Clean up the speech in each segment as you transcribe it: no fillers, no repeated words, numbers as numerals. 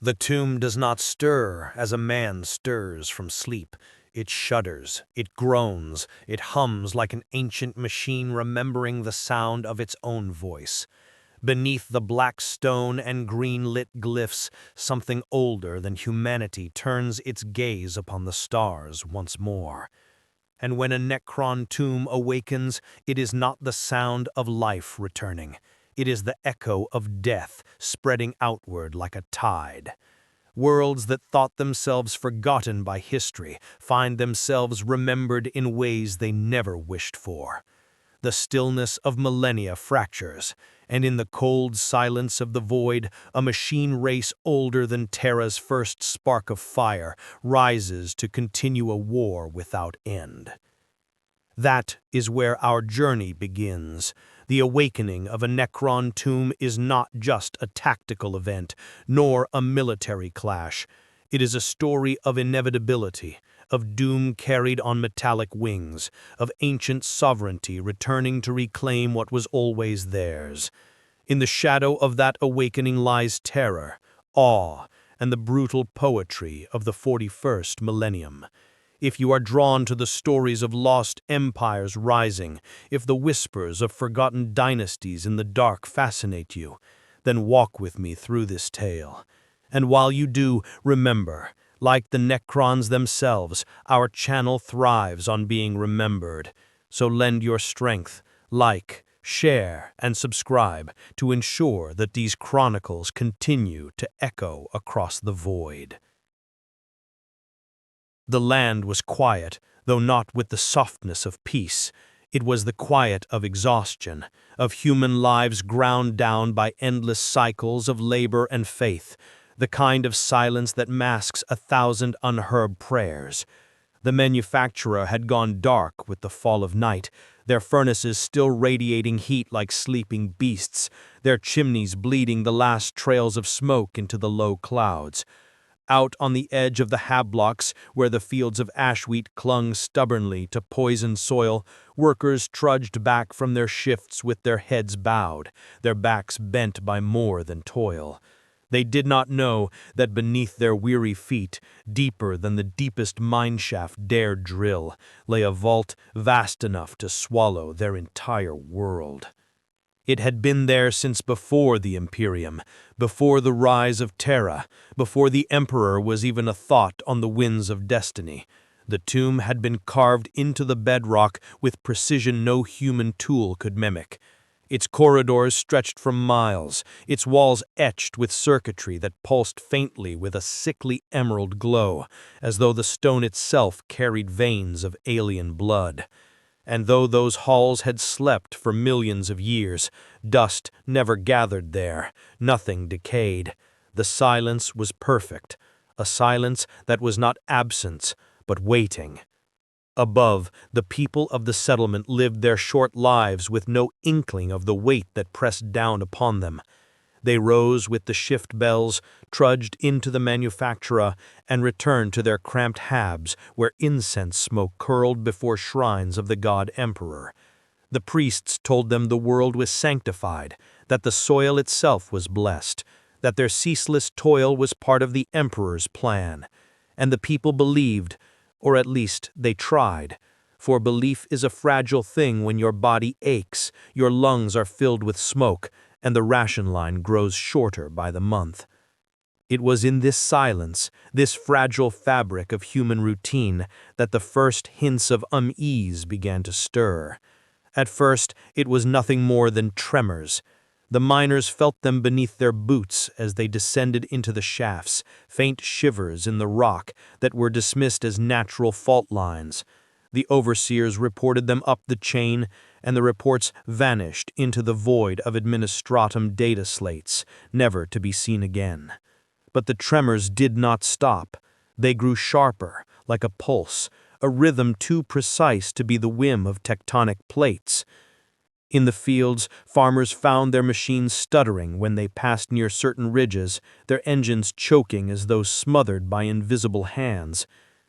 The tomb does not stir as a man stirs from sleep. It shudders, it groans, it hums like an ancient machine remembering the sound of its own voice. Beneath the black stone and green-lit glyphs, something older than humanity turns its gaze upon the stars once more. And when a Necron tomb awakens, it is not the sound of life returning. It is the echo of death spreading outward like a tide. Worlds that thought themselves forgotten by history find themselves remembered in ways they never wished for. The stillness of millennia fractures, and in the cold silence of the void, a machine race older than Terra's first spark of fire rises to continue a war without end. That is where our journey begins. The awakening of a Necron tomb is not just a tactical event, nor a military clash. It is a story of inevitability, of doom carried on metallic wings, of ancient sovereignty returning to reclaim what was always theirs. In the shadow of that awakening lies terror, awe, and the brutal poetry of the 41st millennium. If you are drawn to the stories of lost empires rising, if the whispers of forgotten dynasties in the dark fascinate you, then walk with me through this tale. And while you do, remember, like the Necrons themselves, our channel thrives on being remembered. So lend your strength, like, share, and subscribe to ensure that these chronicles continue to echo across the void. The land was quiet, though not with the softness of peace. It was the quiet of exhaustion, of human lives ground down by endless cycles of labor and faith, the kind of silence that masks 1,000 unheard prayers. The manufacturer had gone dark with the fall of night, their furnaces still radiating heat like sleeping beasts, their chimneys bleeding the last trails of smoke into the low clouds. Out on the edge of the hablocks, where the fields of ash wheat clung stubbornly to poisoned soil, workers trudged back from their shifts with their heads bowed, their backs bent by more than toil. They did not know that beneath their weary feet, deeper than the deepest mineshaft dared drill, lay a vault vast enough to swallow their entire world. It had been there since before the Imperium, before the rise of Terra, before the Emperor was even a thought on the winds of destiny. The tomb had been carved into the bedrock with precision no human tool could mimic. Its corridors stretched for miles, its walls etched with circuitry that pulsed faintly with a sickly emerald glow, as though the stone itself carried veins of alien blood. And though those halls had slept for millions of years, dust never gathered there, nothing decayed. The silence was perfect, a silence that was not absence, but waiting. Above, the people of the settlement lived their short lives with no inkling of the weight that pressed down upon them. They rose with the shift bells, trudged into the manufactura, and returned to their cramped habs where incense smoke curled before shrines of the god emperor. The priests told them the world was sanctified, that the soil itself was blessed, that their ceaseless toil was part of the emperor's plan. And the people believed, or at least they tried. For belief is a fragile thing when your body aches, your lungs are filled with smoke, and the ration line grows shorter by the month. It was in this silence, this fragile fabric of human routine, that the first hints of unease began to stir. At first, it was nothing more than tremors. The miners felt them beneath their boots as they descended into the shafts, faint shivers in the rock that were dismissed as natural fault lines. The overseers reported them up the chain, and the reports vanished into the void of administratum data slates, never to be seen again. But the tremors did not stop. They grew sharper, like a pulse, a rhythm too precise to be the whim of tectonic plates. In the fields, farmers found their machines stuttering when they passed near certain ridges, their engines choking as though smothered by invisible hands.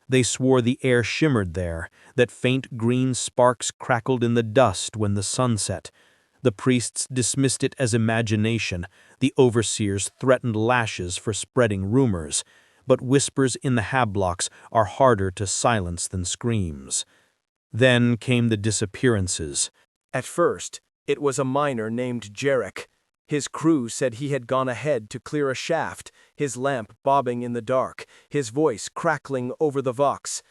They swore the air shimmered there, that faint green sparks crackled in the dust when the sun set. The priests dismissed it as imagination, the overseers threatened lashes for spreading rumors, but whispers in the hablocks are harder to silence than screams. Then came the disappearances. At first, it was a miner named Jarek. His crew said he had gone ahead to clear a shaft, his lamp bobbing in the dark, his voice crackling over the vox.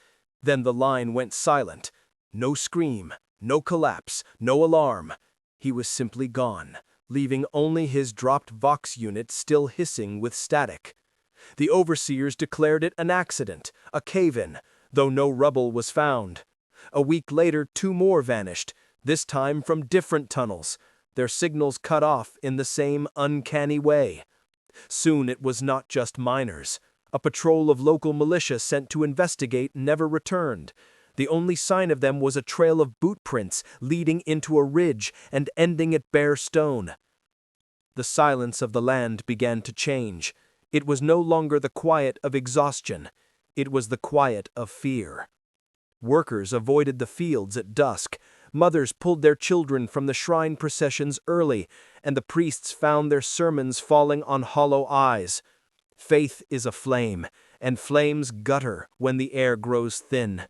Then the line went silent. No scream, no collapse, no alarm. He was simply gone, leaving only his dropped vox unit still hissing with static. The overseers declared it an accident, a cave-in, though no rubble was found. A week later, 2 more vanished, this time from different tunnels, their signals cut off in the same uncanny way. Soon it was not just miners. A patrol of local militia sent to investigate never returned. The only sign of them was a trail of boot prints leading into a ridge and ending at bare stone. The silence of the land began to change. It was no longer the quiet of exhaustion. It was the quiet of fear. Workers avoided the fields at dusk. Mothers pulled their children from the shrine processions early, and the priests found their sermons falling on hollow eyes. Faith is a flame, and flames gutter when the air grows thin.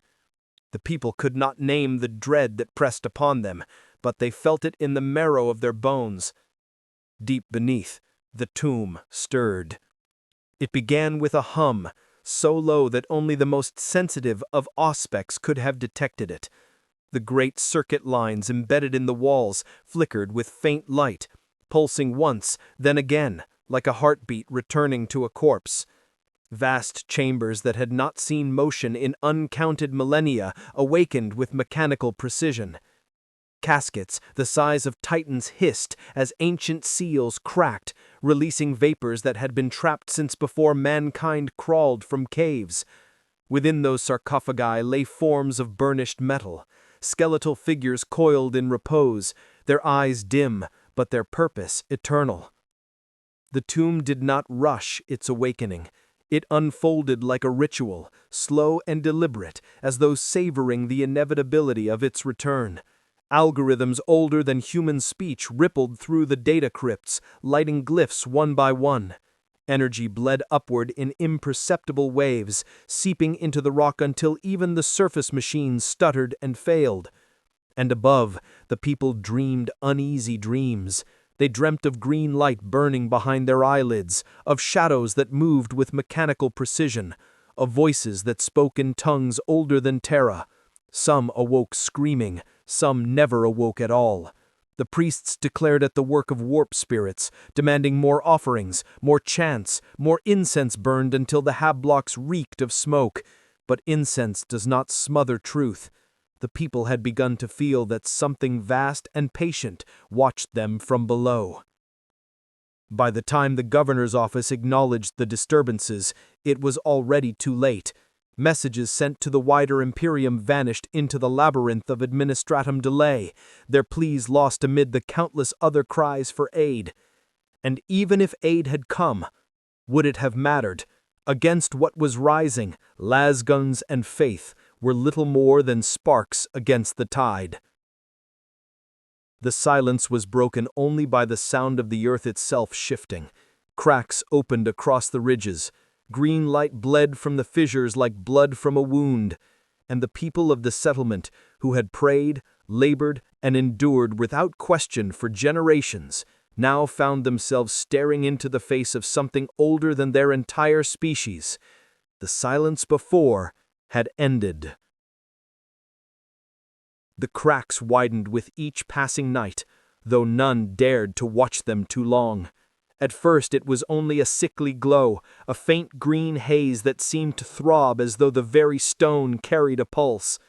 The people could not name the dread that pressed upon them, but they felt it in the marrow of their bones. Deep beneath, the tomb stirred. It began with a hum, so low that only the most sensitive of auspex could have detected it. The great circuit lines embedded in the walls flickered with faint light, pulsing once, then again, like a heartbeat returning to a corpse. Vast chambers that had not seen motion in uncounted millennia awakened with mechanical precision. Caskets the size of titans hissed as ancient seals cracked, releasing vapors that had been trapped since before mankind crawled from caves. Within those sarcophagi lay forms of burnished metal, skeletal figures coiled in repose, their eyes dim, but their purpose eternal. The tomb did not rush its awakening. It unfolded like a ritual, slow and deliberate, as though savoring the inevitability of its return. Algorithms older than human speech rippled through the data crypts, lighting glyphs one by one. Energy bled upward in imperceptible waves, seeping into the rock until even the surface machines stuttered and failed. And above, the people dreamed uneasy dreams. They dreamt of green light burning behind their eyelids, of shadows that moved with mechanical precision, of voices that spoke in tongues older than Terra. Some awoke screaming, some never awoke at all. The priests declared it the work of warp spirits, demanding more offerings, more chants, more incense burned until the hablocks reeked of smoke. But incense does not smother truth. The people had begun to feel that something vast and patient watched them from below. By the time the governor's office acknowledged the disturbances, it was already too late. Messages sent to the wider Imperium vanished into the labyrinth of administratum delay, their pleas lost amid the countless other cries for aid. And even if aid had come, would it have mattered? Against what was rising, lasguns and faith were little more than sparks against the tide. The silence was broken only by the sound of the earth itself shifting. Cracks opened across the ridges. Green light bled from the fissures like blood from a wound, and the people of the settlement, who had prayed, labored, and endured without question for generations, now found themselves staring into the face of something older than their entire species. The silence before had ended. The cracks widened with each passing night, though none dared to watch them too long. At first it was only a sickly glow, a faint green haze that seemed to throb as though the very stone carried a pulse.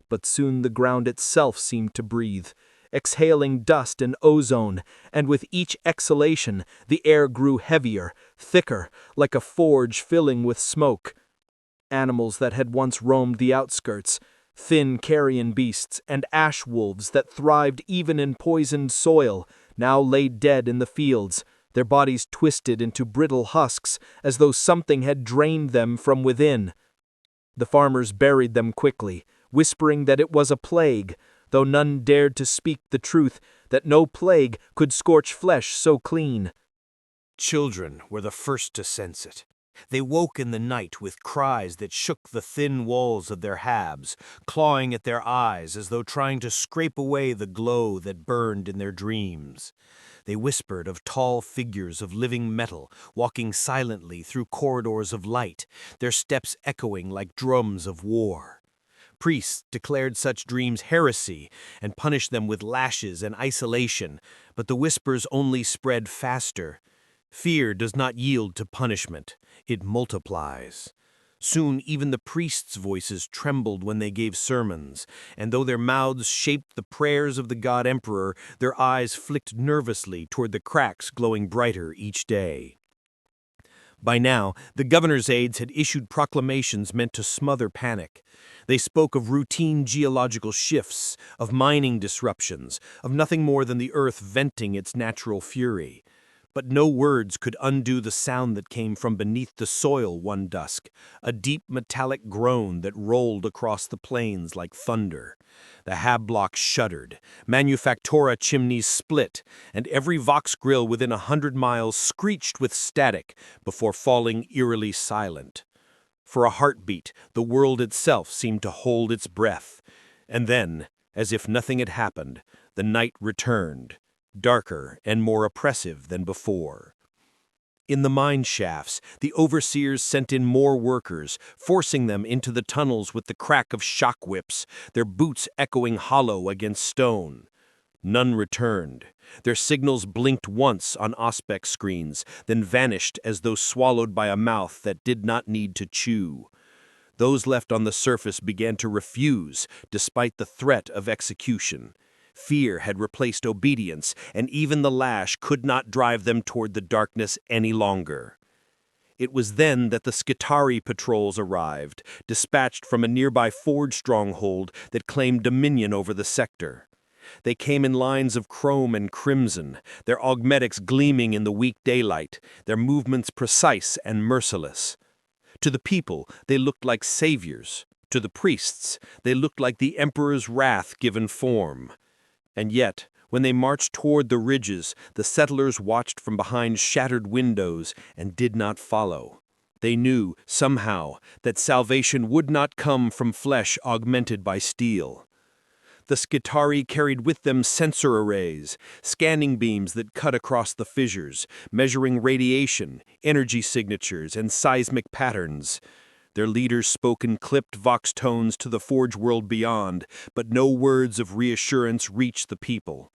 But soon the ground itself seemed to breathe, exhaling dust and ozone, and with each exhalation the air grew heavier, thicker, like a forge filling with smoke. Animals that had once roamed the outskirts, thin carrion beasts and ash wolves that thrived even in poisoned soil, now lay dead in the fields, their bodies twisted into brittle husks as though something had drained them from within. The farmers buried them quickly, whispering that it was a plague, though none dared to speak the truth that no plague could scorch flesh so clean. Children were the first to sense it. They woke in the night with cries that shook the thin walls of their habs, clawing at their eyes as though trying to scrape away the glow that burned in their dreams. They whispered of tall figures of living metal walking silently through corridors of light, their steps echoing like drums of war. Priests declared such dreams heresy and punished them with lashes and isolation, but the whispers only spread faster. Fear does not yield to punishment, it multiplies. Soon even the priests' voices trembled when they gave sermons, and though their mouths shaped the prayers of the God Emperor, their eyes flicked nervously toward the cracks glowing brighter each day. By now, the governor's aides had issued proclamations meant to smother panic. They spoke of routine geological shifts, of mining disruptions, of nothing more than the earth venting its natural fury. But no words could undo the sound that came from beneath the soil one dusk, a deep metallic groan that rolled across the plains like thunder. The hab blocks shuddered, manufactura chimneys split, and every Vox grill within 100 miles screeched with static before falling eerily silent. For a heartbeat, the world itself seemed to hold its breath. And then, as if nothing had happened, the night returned, darker and more oppressive than before. In the mine shafts, the overseers sent in more workers, forcing them into the tunnels with the crack of shock whips, their boots echoing hollow against stone. None returned. Their signals blinked once on auspex screens, then vanished as though swallowed by a mouth that did not need to chew. Those left on the surface began to refuse, despite the threat of execution. Fear had replaced obedience, and even the lash could not drive them toward the darkness any longer. It was then that the Skitarii patrols arrived, dispatched from a nearby forge stronghold that claimed dominion over the sector. They came in lines of chrome and crimson, their augmetics gleaming in the weak daylight, their movements precise and merciless. To the people, they looked like saviors. To the priests, they looked like the emperor's wrath given form. And yet, when they marched toward the ridges, the settlers watched from behind shattered windows and did not follow. They knew, somehow, that salvation would not come from flesh augmented by steel. The Skitarii carried with them sensor arrays, scanning beams that cut across the fissures, measuring radiation, energy signatures, and seismic patterns. Their leaders spoke in clipped vox tones to the forge world beyond, but no words of reassurance reached the people.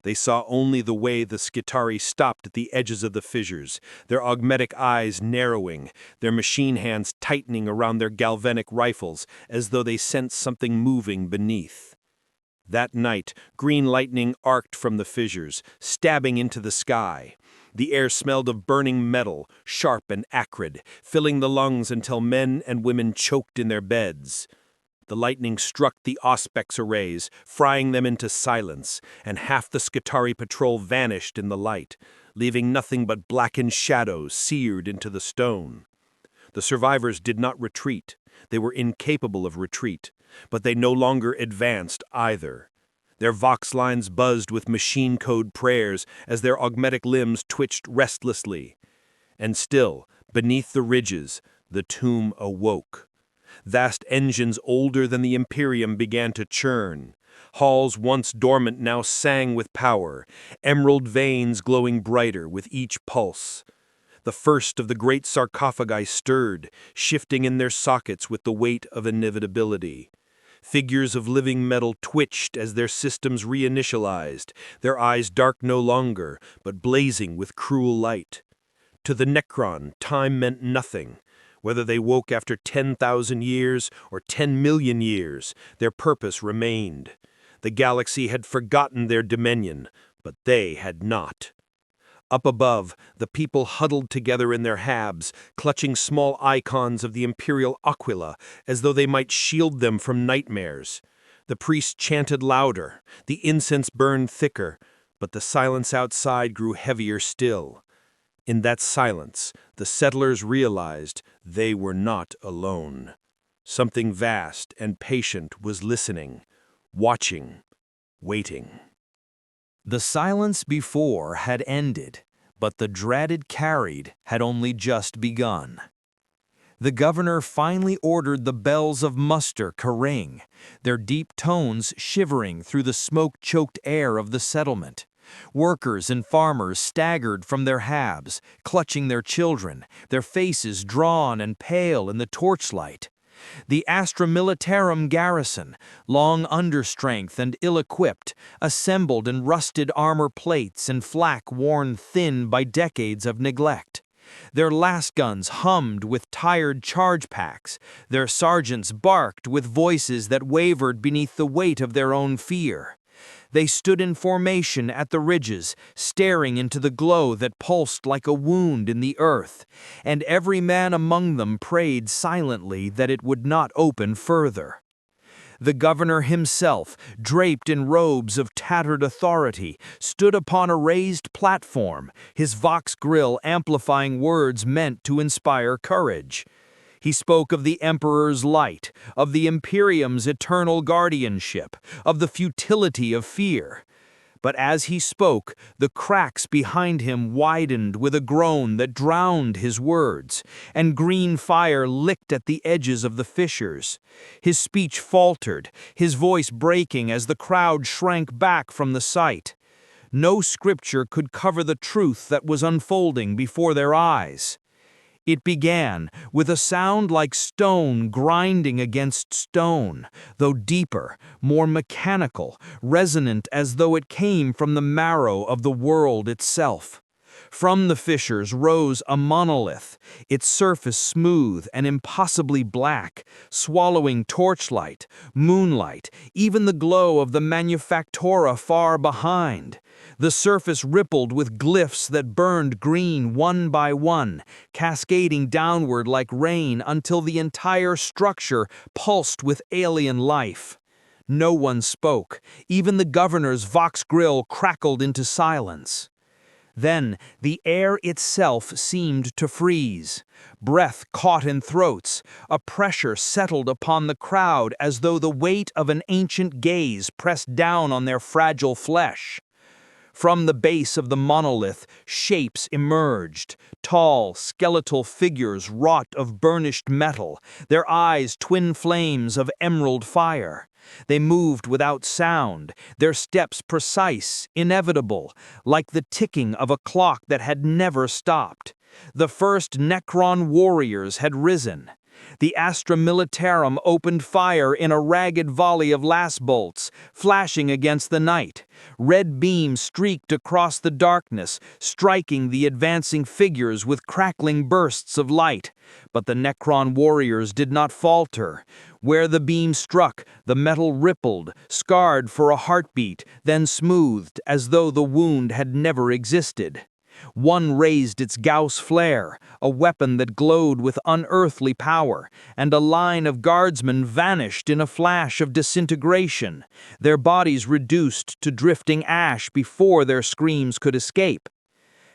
They saw only the way the Skitarii stopped at the edges of the fissures, their augmetic eyes narrowing, their machine hands tightening around their galvanic rifles as though they sensed something moving beneath. That night, green lightning arced from the fissures, stabbing into the sky. The air smelled of burning metal, sharp and acrid, filling the lungs until men and women choked in their beds. The lightning struck the auspex arrays, frying them into silence, and half the Skitarii patrol vanished in the light, leaving nothing but blackened shadows seared into the stone. The survivors did not retreat. They were incapable of retreat, but they no longer advanced either. Their vox lines buzzed with machine code prayers as their augmetic limbs twitched restlessly. And still, beneath the ridges, the tomb awoke. Vast engines older than the Imperium began to churn. Halls once dormant now sang with power, emerald veins glowing brighter with each pulse. The first of the great sarcophagi stirred, shifting in their sockets with the weight of inevitability. Figures of living metal twitched as their systems reinitialized, their eyes dark no longer, but blazing with cruel light. To the Necron, time meant nothing. Whether they woke after 10,000 years or 10 million years, their purpose remained. The galaxy had forgotten their dominion, but they had not. Up above, the people huddled together in their habs, clutching small icons of the imperial aquila as though they might shield them from nightmares. The priests chanted louder, the incense burned thicker, but the silence outside grew heavier still. In that silence, the settlers realized they were not alone. Something vast and patient was listening, watching, waiting. The silence before had ended, but the dreaded carried had only just begun. The governor finally ordered the bells of muster to ring, their deep tones shivering through the smoke-choked air of the settlement. Workers and farmers staggered from their habs, clutching their children, their faces drawn and pale in the torchlight. The Astra Militarum garrison, long understrength and ill-equipped, assembled in rusted armor plates and flak worn thin by decades of neglect. Their lasguns hummed with tired charge packs, their sergeants barked with voices that wavered beneath the weight of their own fear. They stood in formation at the ridges, staring into the glow that pulsed like a wound in the earth, and every man among them prayed silently that it would not open further. The governor himself, draped in robes of tattered authority, stood upon a raised platform, his vox grill amplifying words meant to inspire courage. He spoke of the Emperor's light, of the Imperium's eternal guardianship, of the futility of fear. But as he spoke, the cracks behind him widened with a groan that drowned his words, and green fire licked at the edges of the fissures. His speech faltered, his voice breaking as the crowd shrank back from the sight. No scripture could cover the truth that was unfolding before their eyes. It began with a sound like stone grinding against stone, though deeper, more mechanical, resonant as though it came from the marrow of the world itself. From the fissures rose a monolith, its surface smooth and impossibly black, swallowing torchlight, moonlight, even the glow of the manufactura far behind. The surface rippled with glyphs that burned green one by one, cascading downward like rain until the entire structure pulsed with alien life. No one spoke. Even the governor's vox grill crackled into silence. Then the air itself seemed to freeze. Breath caught in throats. A pressure settled upon the crowd as though the weight of an ancient gaze pressed down on their fragile flesh. From the base of the monolith, shapes emerged, tall, skeletal figures wrought of burnished metal, their eyes twin flames of emerald fire. They moved without sound, their steps precise, inevitable, like the ticking of a clock that had never stopped. The first Necron warriors had risen. The Astra Militarum opened fire in a ragged volley of lance bolts, flashing against the night. Red beams streaked across the darkness, striking the advancing figures with crackling bursts of light. But the Necron warriors did not falter. Where the beam struck, the metal rippled, scarred for a heartbeat, then smoothed as though the wound had never existed. One raised its Gauss flare, a weapon that glowed with unearthly power, and a line of guardsmen vanished in a flash of disintegration, their bodies reduced to drifting ash before their screams could escape.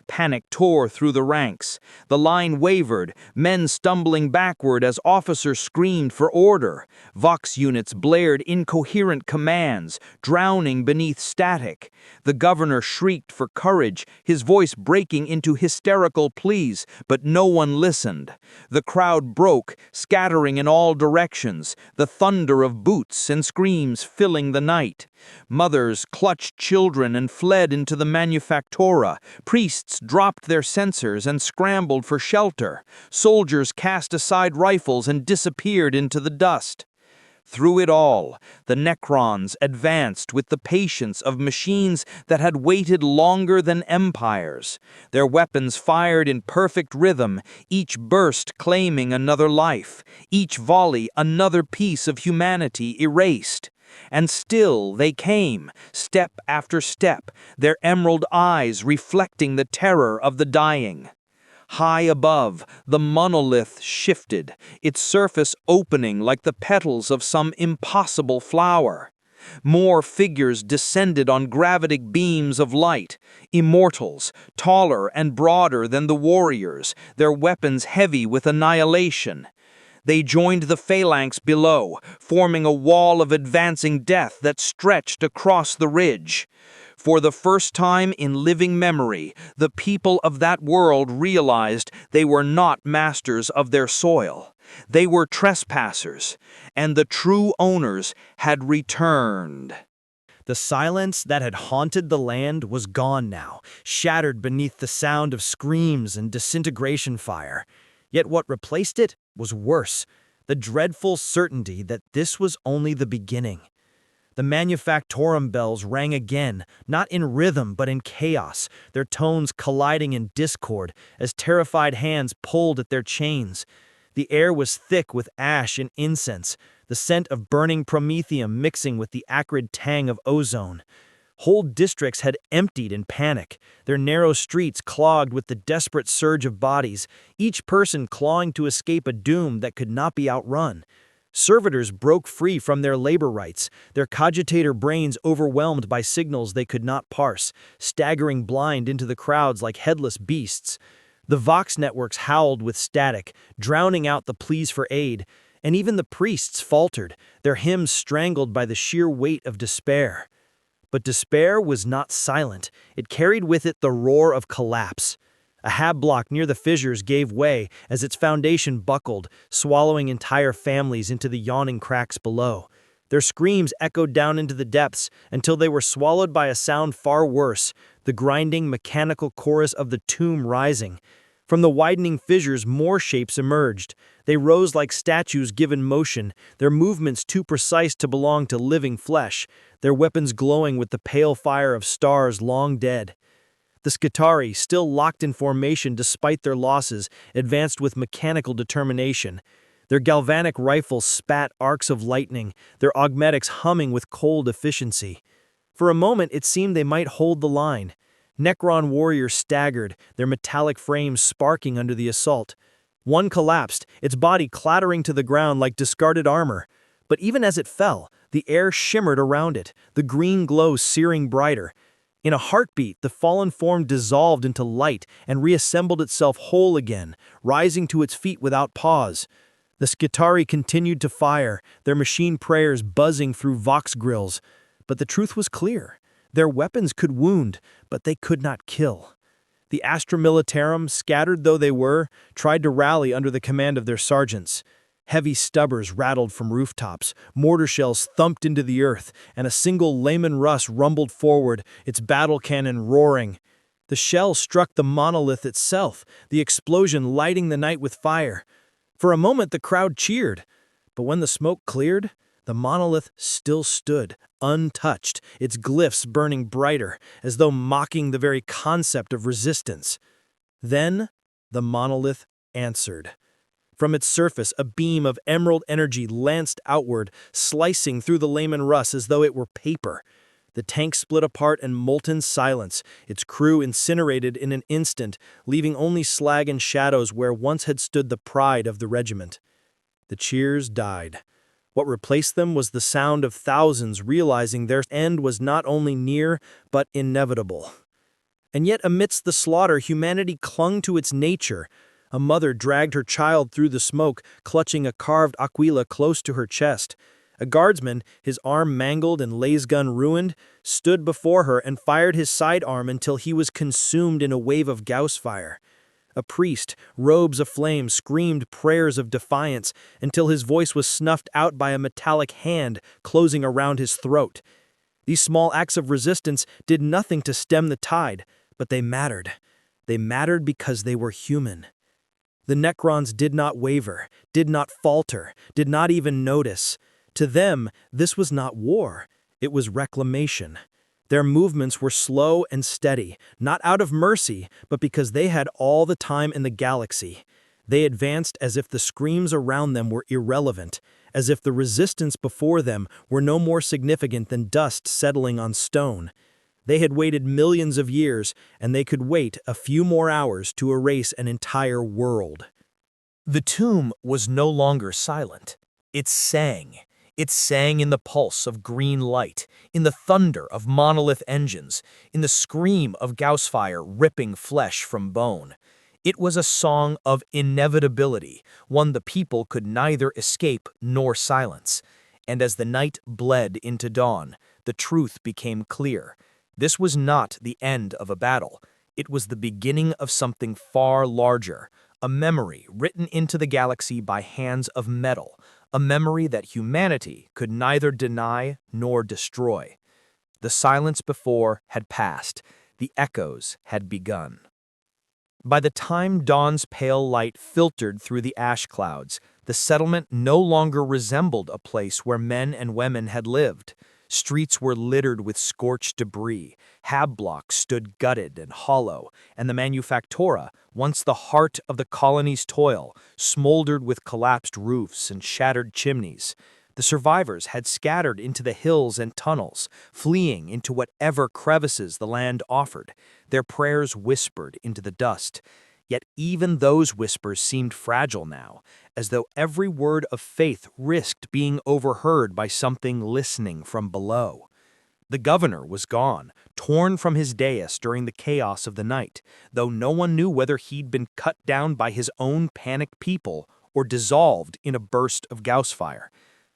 Panic tore through the ranks. The line wavered, men stumbling backward as officers screamed for order. Vox units blared incoherent commands, drowning beneath static. The governor shrieked for courage, his voice breaking into hysterical pleas, but no one listened. The crowd broke, scattering in all directions, the thunder of boots and screams filling the night. Mothers clutched children and fled into the manufactura. Priests dropped their censers and scrambled for shelter. Soldiers cast aside rifles and disappeared into the dust. Through it all, the Necrons advanced with the patience of machines that had waited longer than empires. Their weapons fired in perfect rhythm, each burst claiming another life, each volley another piece of humanity erased. And still they came, step after step, their emerald eyes reflecting the terror of the dying. High above, the monolith shifted, its surface opening like the petals of some impossible flower. More figures descended on gravitic beams of light, immortals, taller and broader than the warriors, their weapons heavy with annihilation. They joined the phalanx below, forming a wall of advancing death that stretched across the ridge. For the first time in living memory, the people of that world realized they were not masters of their soil. They were trespassers, and the true owners had returned. The silence that had haunted the land was gone now, shattered beneath the sound of screams and disintegration fire. Yet what replaced it was worse, the dreadful certainty that this was only the beginning. The manufactorum bells rang again, not in rhythm but in chaos, their tones colliding in discord as terrified hands pulled at their chains. The air was thick with ash and incense, the scent of burning promethium mixing with the acrid tang of ozone. Whole districts had emptied in panic, their narrow streets clogged with the desperate surge of bodies, each person clawing to escape a doom that could not be outrun. Servitors broke free from their labor rights, their cogitator brains overwhelmed by signals they could not parse, staggering blind into the crowds like headless beasts. The Vox networks howled with static, drowning out the pleas for aid, and even the priests faltered, their hymns strangled by the sheer weight of despair. But despair was not silent. It carried with it the roar of collapse. A hab block near the fissures gave way as its foundation buckled, swallowing entire families into the yawning cracks below. Their screams echoed down into the depths until they were swallowed by a sound far worse, the grinding, mechanical chorus of the tomb rising. From the widening fissures, more shapes emerged. They rose like statues given motion, their movements too precise to belong to living flesh, their weapons glowing with the pale fire of stars long dead. The Skitarii, still locked in formation despite their losses, advanced with mechanical determination. Their galvanic rifles spat arcs of lightning, their augmetics humming with cold efficiency. For a moment it seemed they might hold the line. Necron warriors staggered, their metallic frames sparking under the assault. One collapsed, its body clattering to the ground like discarded armor. But even as it fell, the air shimmered around it, the green glow searing brighter. In a heartbeat, the fallen form dissolved into light and reassembled itself whole again, rising to its feet without pause. The Skitarii continued to fire, their machine prayers buzzing through Vox grills. But the truth was clear. Their weapons could wound, but they could not kill. The Astra Militarum, scattered though they were, tried to rally under the command of their sergeants. Heavy stubbers rattled from rooftops, mortar shells thumped into the earth, and a single Lehman Russ rumbled forward, its battle cannon roaring. The shell struck the monolith itself, the explosion lighting the night with fire. For a moment the crowd cheered, but when the smoke cleared, the monolith still stood, untouched, its glyphs burning brighter, as though mocking the very concept of resistance. Then the monolith answered. From its surface, a beam of emerald energy lanced outward, slicing through the Lehman Russ as though it were paper. The tank split apart in molten silence, its crew incinerated in an instant, leaving only slag and shadows where once had stood the pride of the regiment. The cheers died. What replaced them was the sound of thousands realizing their end was not only near, but inevitable. And yet amidst the slaughter, humanity clung to its nature. A mother dragged her child through the smoke, clutching a carved aquila close to her chest. A guardsman, his arm mangled and lasgun ruined, stood before her and fired his sidearm until he was consumed in a wave of Gauss fire. A priest, robes aflame, screamed prayers of defiance until his voice was snuffed out by a metallic hand closing around his throat. These small acts of resistance did nothing to stem the tide, but they mattered. They mattered because they were human. The Necrons did not waver, did not falter, did not even notice. To them, this was not war, it was reclamation. Their movements were slow and steady, not out of mercy, but because they had all the time in the galaxy. They advanced as if the screams around them were irrelevant, as if the resistance before them were no more significant than dust settling on stone. They had waited millions of years, and they could wait a few more hours to erase an entire world. The tomb was no longer silent. It sang. It sang in the pulse of green light, in the thunder of monolith engines, in the scream of Gauss fire ripping flesh from bone. It was a song of inevitability, one the people could neither escape nor silence. And as the night bled into dawn, the truth became clear. This was not the end of a battle. It was the beginning of something far larger, a memory written into the galaxy by hands of metal, a memory that humanity could neither deny nor destroy. The silence before had passed. The echoes had begun. By the time dawn's pale light filtered through the ash clouds, the settlement no longer resembled a place where men and women had lived. Streets were littered with scorched debris, hab blocks stood gutted and hollow, and the manufactura, once the heart of the colony's toil, smoldered with collapsed roofs and shattered chimneys. The survivors had scattered into the hills and tunnels, fleeing into whatever crevices the land offered. Their prayers whispered into the dust. Yet even those whispers seemed fragile now, as though every word of faith risked being overheard by something listening from below. The governor was gone, torn from his dais during the chaos of the night, though no one knew whether he'd been cut down by his own panicked people or dissolved in a burst of Gauss fire.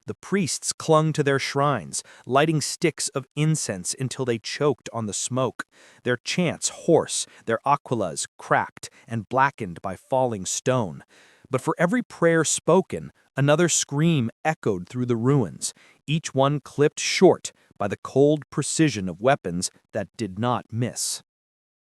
The priests clung to their shrines, lighting sticks of incense until they choked on the smoke, their chants hoarse, their aquilas cracked and blackened by falling stone. But for every prayer spoken, another scream echoed through the ruins, each one clipped short by the cold precision of weapons that did not miss.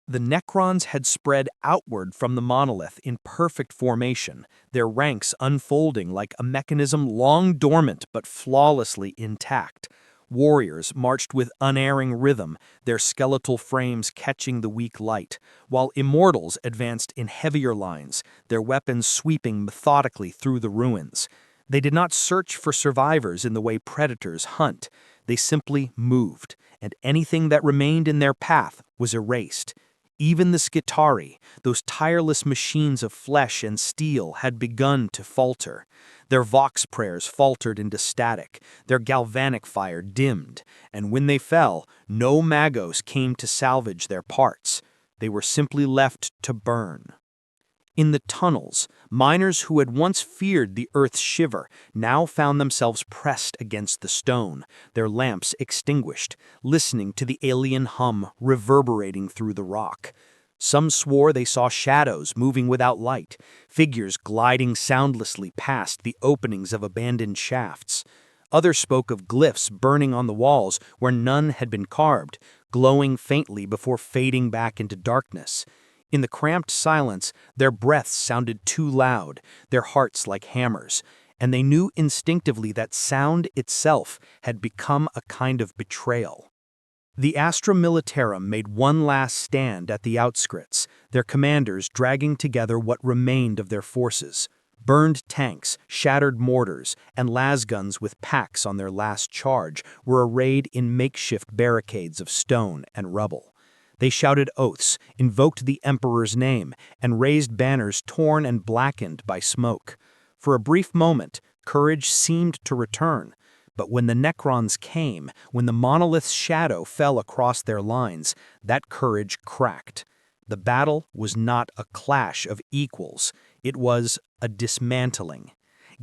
The Necrons had spread outward from the monolith in perfect formation, their ranks unfolding like a mechanism long dormant but flawlessly intact. Warriors marched with unerring rhythm, their skeletal frames catching the weak light, while immortals advanced in heavier lines, their weapons sweeping methodically through the ruins. They did not search for survivors in the way predators hunt. They simply moved, and anything that remained in their path was erased. Even the Skitarii, those tireless machines of flesh and steel, had begun to falter. Their vox prayers faltered into static, their galvanic fire dimmed, and when they fell, no magos came to salvage their parts. They were simply left to burn. In the tunnels, miners who had once feared the earth's shiver now found themselves pressed against the stone, their lamps extinguished, listening to the alien hum reverberating through the rock. Some swore they saw shadows moving without light, figures gliding soundlessly past the openings of abandoned shafts. Others spoke of glyphs burning on the walls where none had been carved, glowing faintly before fading back into darkness. In the cramped silence, their breaths sounded too loud, their hearts like hammers, and they knew instinctively that sound itself had become a kind of betrayal. The Astra Militarum made one last stand at the outskirts, their commanders dragging together what remained of their forces. Burned tanks, shattered mortars, and lasguns with packs on their last charge were arrayed in makeshift barricades of stone and rubble. They shouted oaths, invoked the Emperor's name, and raised banners torn and blackened by smoke. For a brief moment, courage seemed to return. But when the Necrons came, when the monolith's shadow fell across their lines, that courage cracked. The battle was not a clash of equals. It was a dismantling.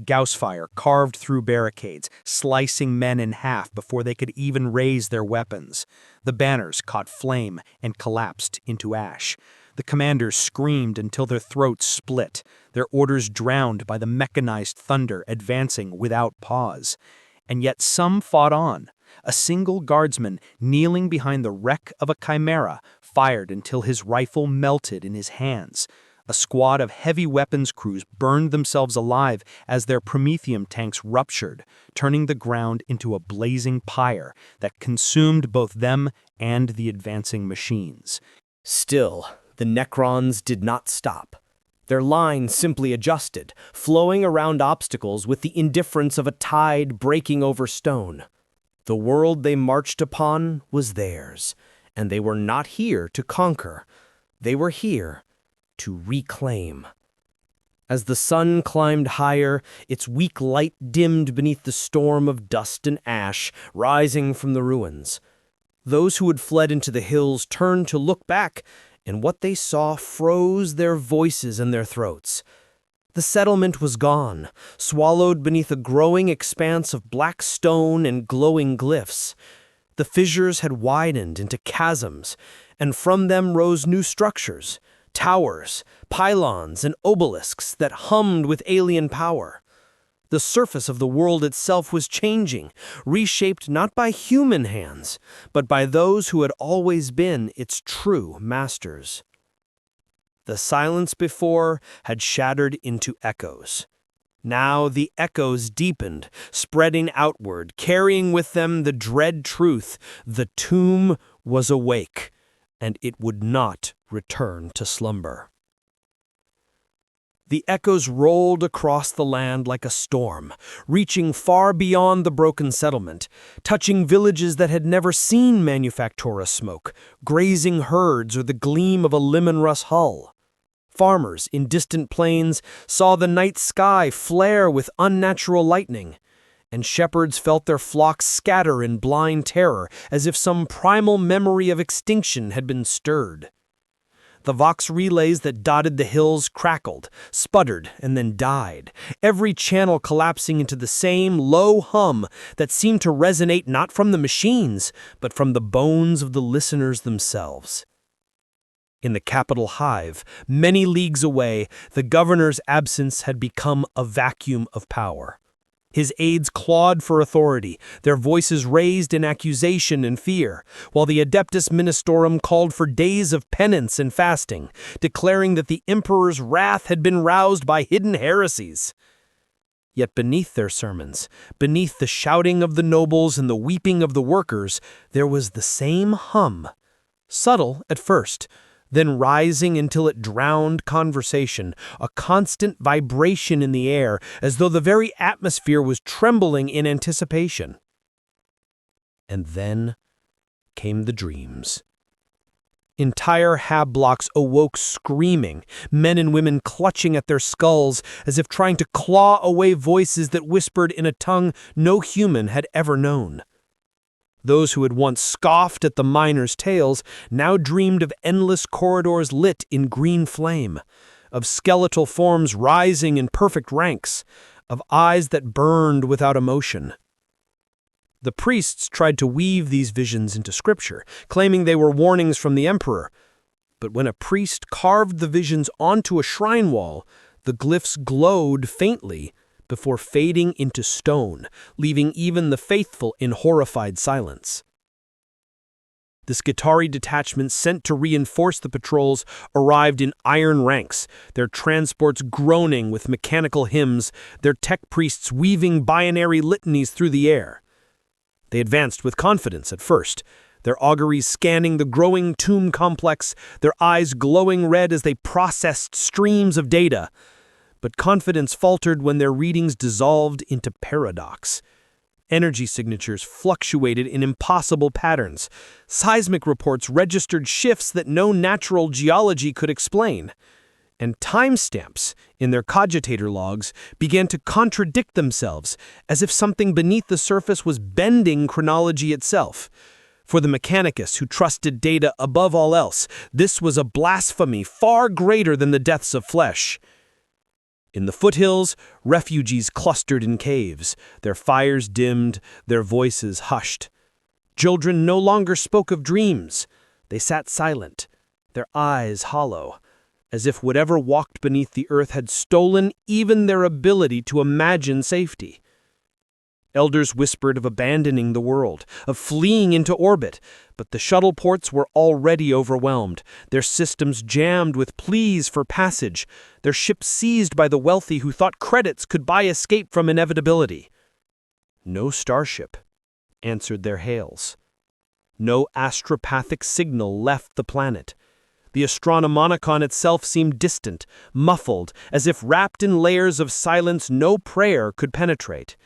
Gauss fire carved through barricades, slicing men in half before they could even raise their weapons. The banners caught flame and collapsed into ash. The commanders screamed until their throats split, their orders drowned by the mechanized thunder advancing without pause. And yet some fought on. A single guardsman, kneeling behind the wreck of a chimera, fired until his rifle melted in his hands. A squad of heavy weapons crews burned themselves alive as their Prometheum tanks ruptured, turning the ground into a blazing pyre that consumed both them and the advancing machines. Still, the Necrons did not stop. Their line simply adjusted, flowing around obstacles with the indifference of a tide breaking over stone. The world they marched upon was theirs, and they were not here to conquer. They were here to reclaim. As the sun climbed higher, its weak light dimmed beneath the storm of dust and ash rising from the ruins. Those who had fled into the hills turned to look back, and what they saw froze their voices in their throats. The settlement was gone, swallowed beneath a growing expanse of black stone and glowing glyphs. The fissures had widened into chasms, and from them rose new structures, towers, pylons, and obelisks that hummed with alien power. The surface of the world itself was changing, reshaped not by human hands, but by those who had always been its true masters. The silence before had shattered into echoes. Now the echoes deepened, spreading outward, carrying with them the dread truth: the tomb was awake, and it would not return to slumber. The echoes rolled across the land like a storm, reaching far beyond the broken settlement, touching villages that had never seen manufactura smoke, grazing herds, or the gleam of a lemon-rust hull. Farmers in distant plains saw the night sky flare with unnatural lightning, and shepherds felt their flocks scatter in blind terror as if some primal memory of extinction had been stirred. The vox relays that dotted the hills crackled, sputtered, and then died, every channel collapsing into the same low hum that seemed to resonate not from the machines, but from the bones of the listeners themselves. In the capital hive, many leagues away, the governor's absence had become a vacuum of power. His aides clawed for authority, their voices raised in accusation and fear, while the Adeptus Ministorum called for days of penance and fasting, declaring that the emperor's wrath had been roused by hidden heresies. Yet beneath their sermons, beneath the shouting of the nobles and the weeping of the workers, there was the same hum, subtle at first, then rising until it drowned conversation, a constant vibration in the air, as though the very atmosphere was trembling in anticipation. And then came the dreams. Entire hab blocks awoke screaming, men and women clutching at their skulls as if trying to claw away voices that whispered in a tongue no human had ever known. Those who had once scoffed at the miners' tales now dreamed of endless corridors lit in green flame, of skeletal forms rising in perfect ranks, of eyes that burned without emotion. The priests tried to weave these visions into scripture, claiming they were warnings from the emperor. But when a priest carved the visions onto a shrine wall, the glyphs glowed faintly before fading into stone, leaving even the faithful in horrified silence. The Skitarii detachment sent to reinforce the patrols arrived in iron ranks, their transports groaning with mechanical hymns, their tech priests weaving binary litanies through the air. They advanced with confidence at first, their auguries scanning the growing tomb complex, their eyes glowing red as they processed streams of data. But confidence faltered when their readings dissolved into paradox. Energy signatures fluctuated in impossible patterns. Seismic reports registered shifts that no natural geology could explain. And timestamps in their cogitator logs began to contradict themselves, as if something beneath the surface was bending chronology itself. For the mechanicus who trusted data above all else, this was a blasphemy far greater than the deaths of flesh. In the foothills, refugees clustered in caves, their fires dimmed, their voices hushed. Children no longer spoke of dreams. They sat silent, their eyes hollow, as if whatever walked beneath the earth had stolen even their ability to imagine safety. Elders whispered of abandoning the world, of fleeing into orbit, but the shuttle ports were already overwhelmed, their systems jammed with pleas for passage, their ships seized by the wealthy who thought credits could buy escape from inevitability. No starship answered their hails. No astropathic signal left the planet. The Astronomonicon itself seemed distant, muffled, as if wrapped in layers of silence no prayer could penetrate.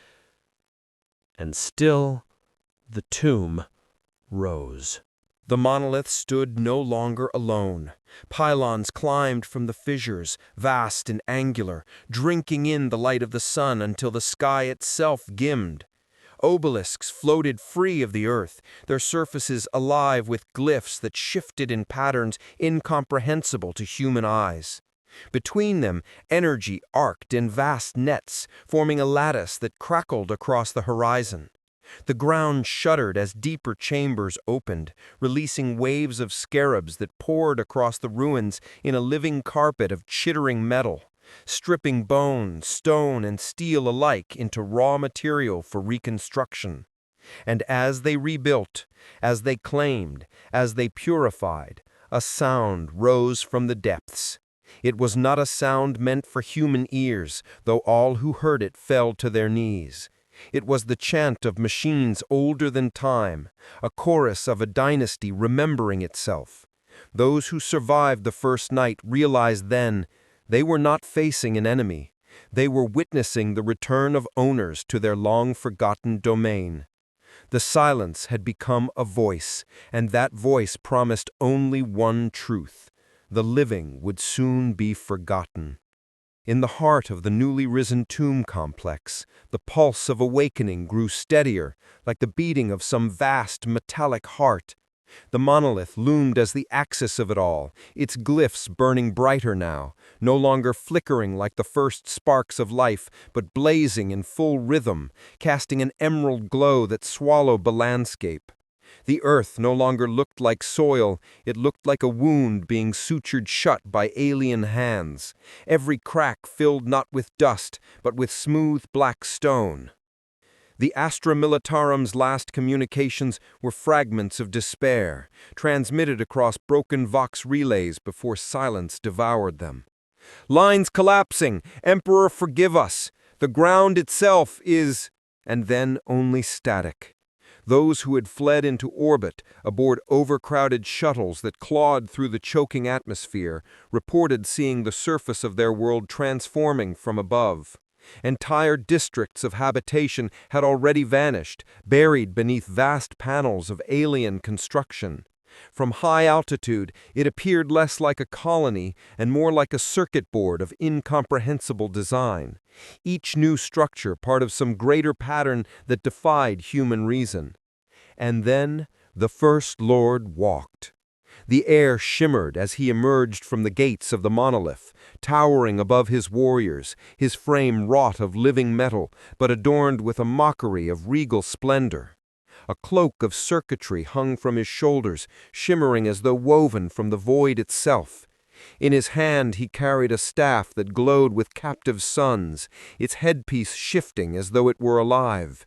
And still, the tomb rose. The monolith stood no longer alone. Pylons climbed from the fissures, vast and angular, drinking in the light of the sun until the sky itself gimmed. Obelisks floated free of the earth, their surfaces alive with glyphs that shifted in patterns incomprehensible to human eyes. Between them, energy arced in vast nets, forming a lattice that crackled across the horizon. The ground shuddered as deeper chambers opened, releasing waves of scarabs that poured across the ruins in a living carpet of chittering metal, stripping bone, stone, and steel alike into raw material for reconstruction. And as they rebuilt, as they claimed, as they purified, a sound rose from the depths. It was not a sound meant for human ears, though all who heard it fell to their knees. It was the chant of machines older than time, a chorus of a dynasty remembering itself. Those who survived the first night realized then they were not facing an enemy. They were witnessing the return of owners to their long-forgotten domain. The silence had become a voice, and that voice promised only one truth: the living would soon be forgotten. In the heart of the newly risen tomb complex, the pulse of awakening grew steadier, like the beating of some vast metallic heart. The monolith loomed as the axis of it all, its glyphs burning brighter now, no longer flickering like the first sparks of life, but blazing in full rhythm, casting an emerald glow that swallowed the landscape. The earth no longer looked like soil, it looked like a wound being sutured shut by alien hands, every crack filled not with dust, but with smooth black stone. The Astra Militarum's last communications were fragments of despair, transmitted across broken Vox relays before silence devoured them. "Lines collapsing! Emperor, forgive us! The ground itself is—" and then only static. Those who had fled into orbit aboard overcrowded shuttles that clawed through the choking atmosphere reported seeing the surface of their world transforming from above. Entire districts of habitation had already vanished, buried beneath vast panels of alien construction. From high altitude, it appeared less like a colony and more like a circuit board of incomprehensible design, each new structure part of some greater pattern that defied human reason. And then the First Lord walked. The air shimmered as he emerged from the gates of the monolith, towering above his warriors, his frame wrought of living metal, but adorned with a mockery of regal splendor. A cloak of circuitry hung from his shoulders, shimmering as though woven from the void itself. In his hand he carried a staff that glowed with captive suns, its headpiece shifting as though it were alive.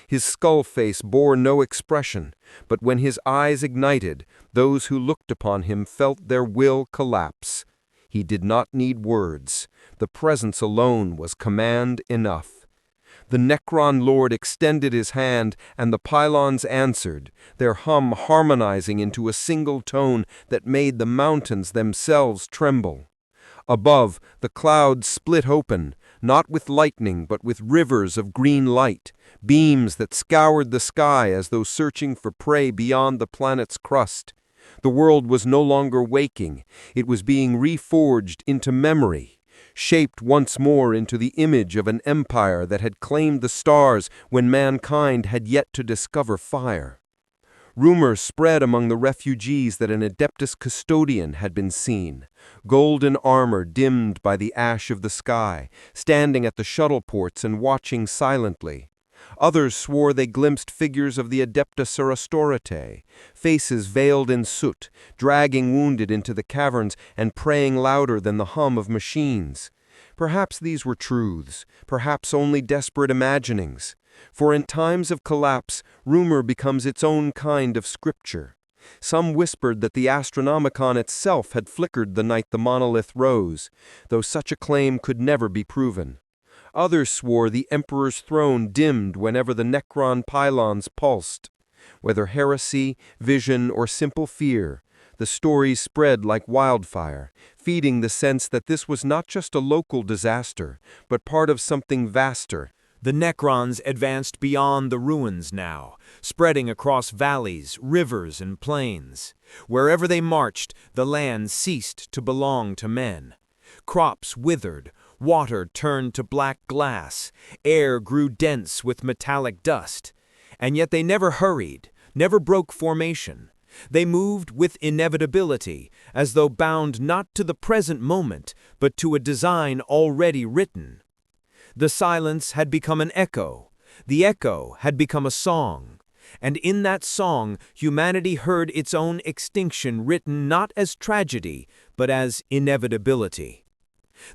His skull face bore no expression, but when his eyes ignited, those who looked upon him felt their will collapse. He did not need words. The presence alone was command enough. The Necron Lord extended his hand, and the pylons answered, their hum harmonizing into a single tone that made the mountains themselves tremble. Above, the clouds split open, not with lightning but with rivers of green light, beams that scoured the sky as though searching for prey beyond the planet's crust. The world was no longer waking, it was being reforged into memory, shaped once more into the image of an empire that had claimed the stars when mankind had yet to discover fire. Rumors spread among the refugees that an Adeptus Custodian had been seen, golden armor dimmed by the ash of the sky, standing at the shuttle ports and watching silently. Others swore they glimpsed figures of the Adepta Sorastoritae, faces veiled in soot, dragging wounded into the caverns and praying louder than the hum of machines. Perhaps these were truths, perhaps only desperate imaginings. For in times of collapse, rumor becomes its own kind of scripture. Some whispered that the Astronomicon itself had flickered the night the monolith rose, though such a claim could never be proven. Others swore the Emperor's throne dimmed whenever the Necron pylons pulsed. Whether heresy, vision, or simple fear, the stories spread like wildfire, feeding the sense that this was not just a local disaster, but part of something vaster. The Necrons advanced beyond the ruins now, spreading across valleys, rivers, and plains. Wherever they marched, the land ceased to belong to men. Crops withered, water turned to black glass, air grew dense with metallic dust. And yet they never hurried, never broke formation. They moved with inevitability, as though bound not to the present moment, but to a design already written. The silence had become an echo. The echo had become a song. And in that song, humanity heard its own extinction written not as tragedy, but as inevitability.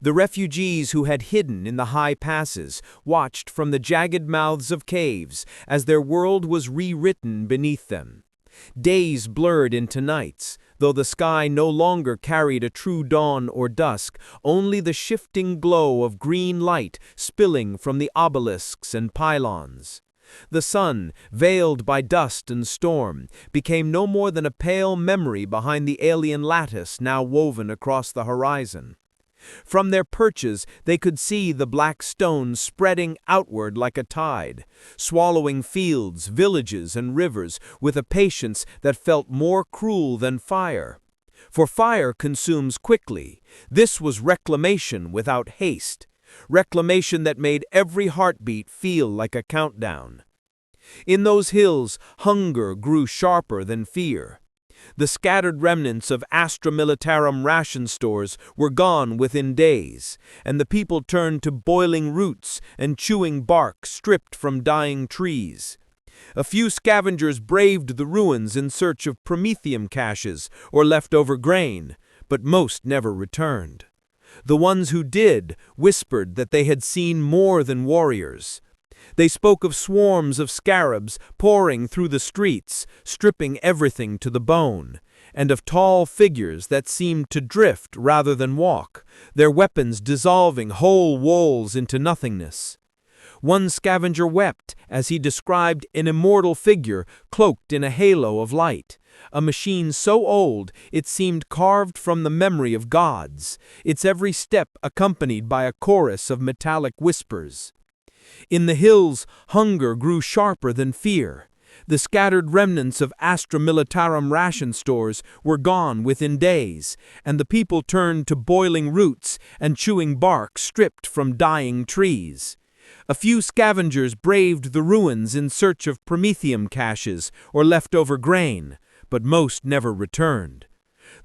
The refugees who had hidden in the high passes watched from the jagged mouths of caves as their world was rewritten beneath them. Days blurred into nights, though the sky no longer carried a true dawn or dusk, only the shifting glow of green light spilling from the obelisks and pylons. The sun, veiled by dust and storm, became no more than a pale memory behind the alien lattice now woven across the horizon. From their perches they could see the black stone spreading outward like a tide, swallowing fields, villages, and rivers with a patience that felt more cruel than fire. For fire consumes quickly. This was reclamation without haste, reclamation that made every heartbeat feel like a countdown. In those hills, hunger grew sharper than fear. The scattered remnants of Astra Militarum ration stores were gone within days, and the people turned to boiling roots and chewing bark stripped from dying trees. A few scavengers braved the ruins in search of promethium caches or leftover grain, but most never returned. The ones who did whispered that they had seen more than warriors. They spoke of swarms of scarabs pouring through the streets, stripping everything to the bone, and of tall figures that seemed to drift rather than walk, their weapons dissolving whole walls into nothingness. One scavenger wept as he described an immortal figure cloaked in a halo of light, a machine so old it seemed carved from the memory of gods, its every step accompanied by a chorus of metallic whispers. In the hills, hunger grew sharper than fear. The scattered remnants of Astra Militarum ration stores were gone within days, and the people turned to boiling roots and chewing bark stripped from dying trees. A few scavengers braved the ruins in search of promethium caches or leftover grain, but most never returned.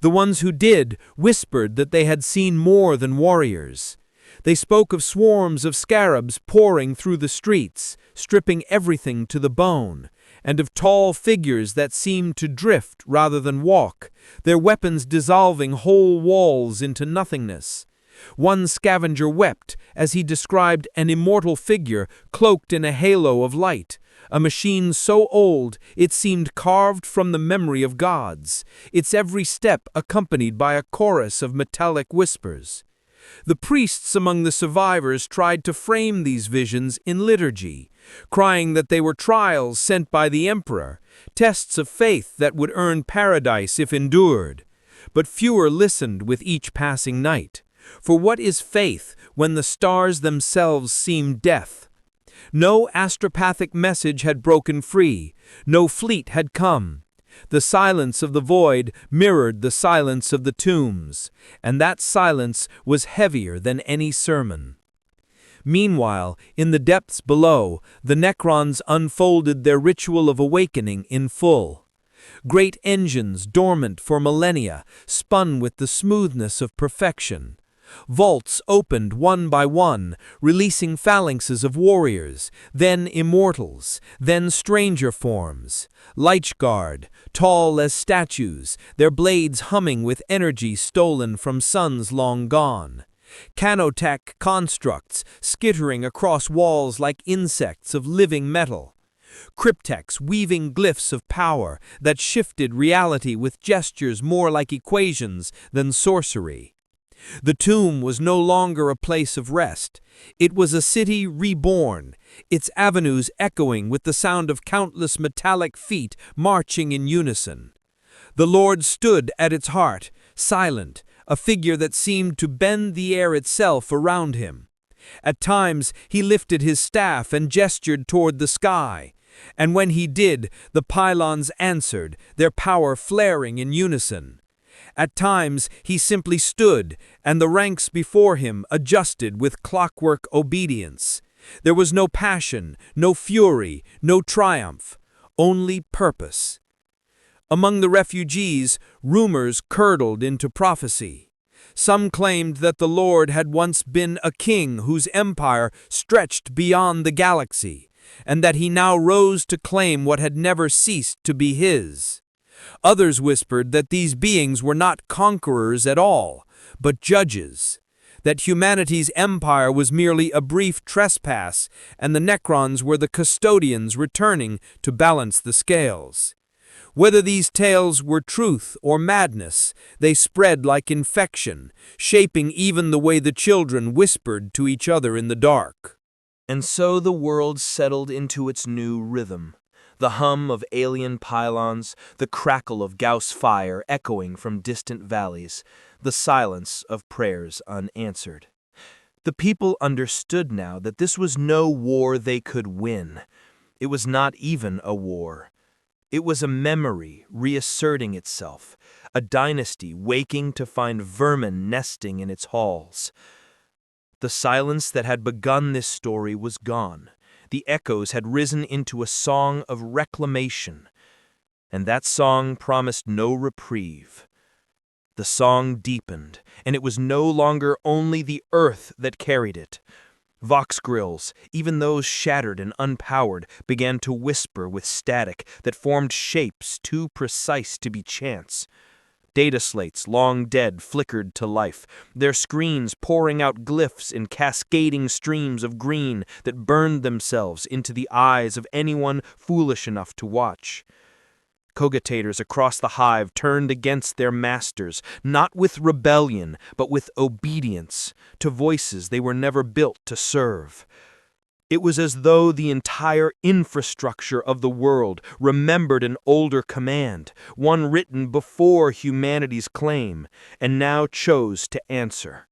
The ones who did whispered that they had seen more than warriors. They spoke of swarms of scarabs pouring through the streets, stripping everything to the bone, and of tall figures that seemed to drift rather than walk, their weapons dissolving whole walls into nothingness. One scavenger wept as he described an immortal figure cloaked in a halo of light, a machine so old it seemed carved from the memory of gods, its every step accompanied by a chorus of metallic whispers. The priests among the survivors tried to frame these visions in liturgy, crying that they were trials sent by the emperor, tests of faith that would earn paradise if endured. But fewer listened with each passing night. For what is faith when the stars themselves seem death? No astropathic message had broken free, no fleet had come. The silence of the void mirrored the silence of the tombs, and that silence was heavier than any sermon. Meanwhile, in the depths below, the Necrons unfolded their ritual of awakening in full. Great engines, dormant for millennia, spun with the smoothness of perfection. Vaults opened one by one, releasing phalanxes of warriors, then immortals, then stranger forms. Lychguard, tall as statues, their blades humming with energy stolen from suns long gone. Canotech constructs, skittering across walls like insects of living metal. Cryptex weaving glyphs of power that shifted reality with gestures more like equations than sorcery. The tomb was no longer a place of rest. It was a city reborn, its avenues echoing with the sound of countless metallic feet marching in unison. The Lord stood at its heart, silent, a figure that seemed to bend the air itself around him. At times he lifted his staff and gestured toward the sky, and when he did, the pylons answered, their power flaring in unison. At times he simply stood, and the ranks before him adjusted with clockwork obedience. There was no passion, no fury, no triumph, only purpose. Among the refugees, rumors curdled into prophecy. Some claimed that the Lord had once been a king whose empire stretched beyond the galaxy, and that he now rose to claim what had never ceased to be his. Others whispered that these beings were not conquerors at all, but judges, that humanity's empire was merely a brief trespass, and the Necrons were the custodians returning to balance the scales. Whether these tales were truth or madness, they spread like infection, shaping even the way the children whispered to each other in the dark. And so the world settled into its new rhythm. The hum of alien pylons, the crackle of Gauss fire echoing from distant valleys, the silence of prayers unanswered. The people understood now that this was no war they could win. It was not even a war. It was a memory reasserting itself, a dynasty waking to find vermin nesting in its halls. The silence that had begun this story was gone. The echoes had risen into a song of reclamation, and that song promised no reprieve. The song deepened, and it was no longer only the earth that carried it. Vox grills, even those shattered and unpowered, began to whisper with static that formed shapes too precise to be chance. Data slates, long dead, flickered to life, their screens pouring out glyphs in cascading streams of green that burned themselves into the eyes of anyone foolish enough to watch. Cogitators across the hive turned against their masters, not with rebellion, but with obedience, to voices they were never built to serve. It was as though the entire infrastructure of the world remembered an older command, one written before humanity's claim, and now chose to answer.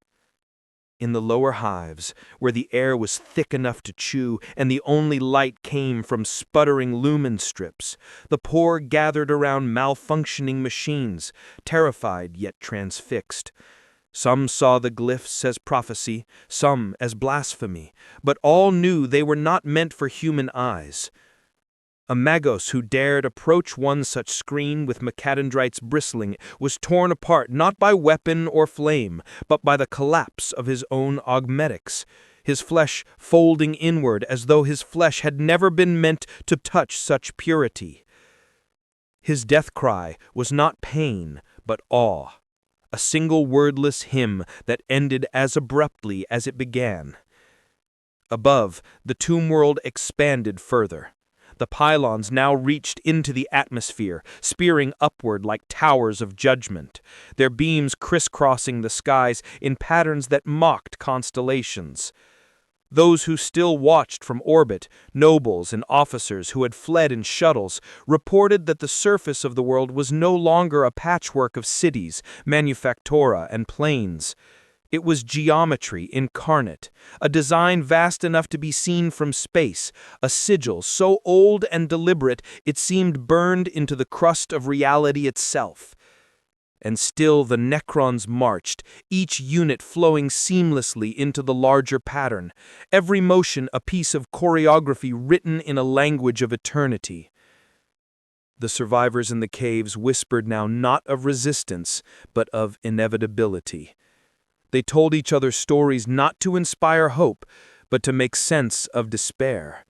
In the lower hives, where the air was thick enough to chew and the only light came from sputtering lumen strips, the poor gathered around malfunctioning machines, terrified yet transfixed. Some saw the glyphs as prophecy, some as blasphemy, but all knew they were not meant for human eyes. A magos who dared approach one such screen with macadendrites bristling was torn apart not by weapon or flame, but by the collapse of his own augmetics, his flesh folding inward as though his flesh had never been meant to touch such purity. His death cry was not pain, but awe. A single wordless hymn that ended as abruptly as it began. Above, the tomb world expanded further. The pylons now reached into the atmosphere, spearing upward like towers of judgment, their beams crisscrossing the skies in patterns that mocked constellations. Those who still watched from orbit, nobles and officers who had fled in shuttles, reported that the surface of the world was no longer a patchwork of cities, manufactura, and plains. It was geometry incarnate, a design vast enough to be seen from space, a sigil so old and deliberate it seemed burned into the crust of reality itself. And still the Necrons marched, each unit flowing seamlessly into the larger pattern, every motion a piece of choreography written in a language of eternity. The survivors in the caves whispered now not of resistance, but of inevitability. They told each other stories not to inspire hope, but to make sense of despair.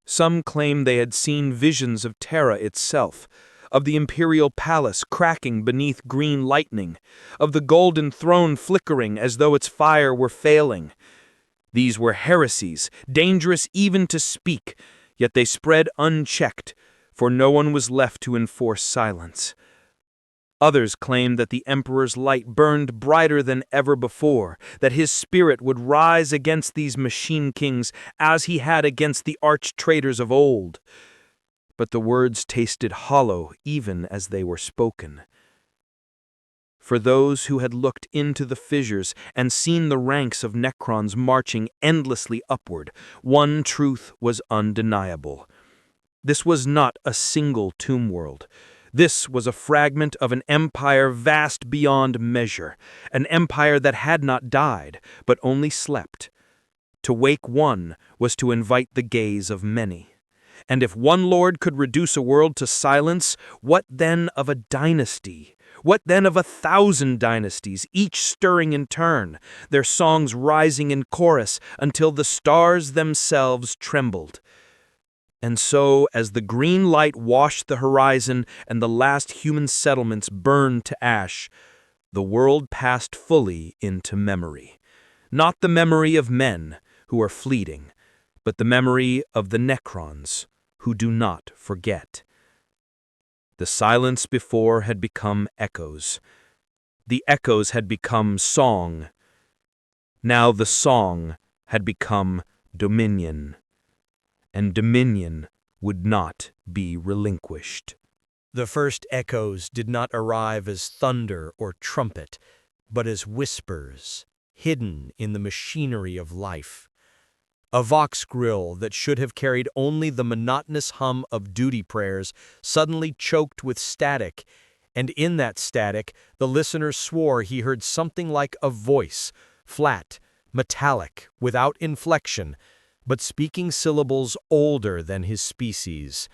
Some claimed they had seen visions of Terra itself, of the imperial palace cracking beneath green lightning, of the golden throne flickering as though its fire were failing. These were heresies, dangerous even to speak, yet they spread unchecked, for no one was left to enforce silence. Others claimed that the Emperor's light burned brighter than ever before, that his spirit would rise against these machine kings as he had against the arch-traitors of old. But the words tasted hollow even as they were spoken. For those who had looked into the fissures and seen the ranks of Necrons marching endlessly upward, one truth was undeniable. This was not a single tomb world. This was a fragment of an empire vast beyond measure, an empire that had not died, but only slept. To wake one was to invite the gaze of many. And if one lord could reduce a world to silence, what then of a dynasty? What then of 1,000 dynasties, each stirring in turn, their songs rising in chorus until the stars themselves trembled? And so, as the green light washed the horizon and the last human settlements burned to ash, the world passed fully into memory. Not the memory of men, who are fleeting, but the memory of the Necrons, who do not forget. The silence before had become echoes. The echoes had become song. Now the song had become dominion. And dominion would not be relinquished. The first echoes did not arrive as thunder or trumpet, but as whispers, hidden in the machinery of life. A vox grill that should have carried only the monotonous hum of duty prayers suddenly choked with static, and in that static the listener swore he heard something like a voice, flat, metallic, without inflection, but speaking syllables older than his species.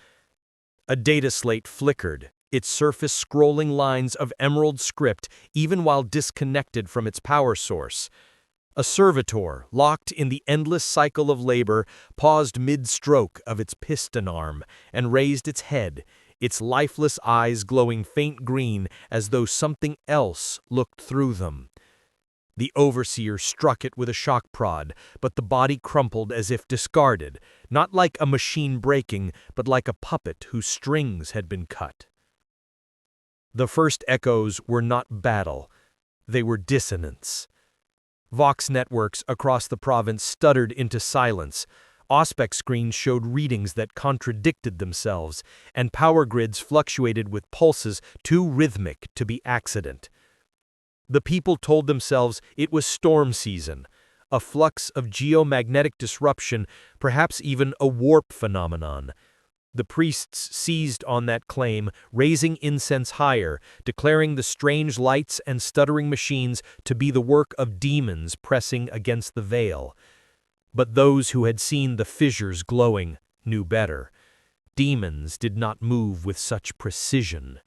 A data slate flickered, its surface scrolling lines of emerald script even while disconnected from its power source. A servitor, locked in the endless cycle of labor, paused mid-stroke of its piston arm and raised its head, its lifeless eyes glowing faint green as though something else looked through them. The overseer struck it with a shock prod, but the body crumpled as if discarded, not like a machine breaking, but like a puppet whose strings had been cut. The first echoes were not battle, they were dissonance. Vox networks across the province stuttered into silence. Auspex screens showed readings that contradicted themselves, and power grids fluctuated with pulses too rhythmic to be accident. The people told themselves it was storm season, a flux of geomagnetic disruption, perhaps even a warp phenomenon. The priests seized on that claim, raising incense higher, declaring the strange lights and stuttering machines to be the work of demons pressing against the veil. But those who had seen the fissures glowing knew better. Demons did not move with such precision.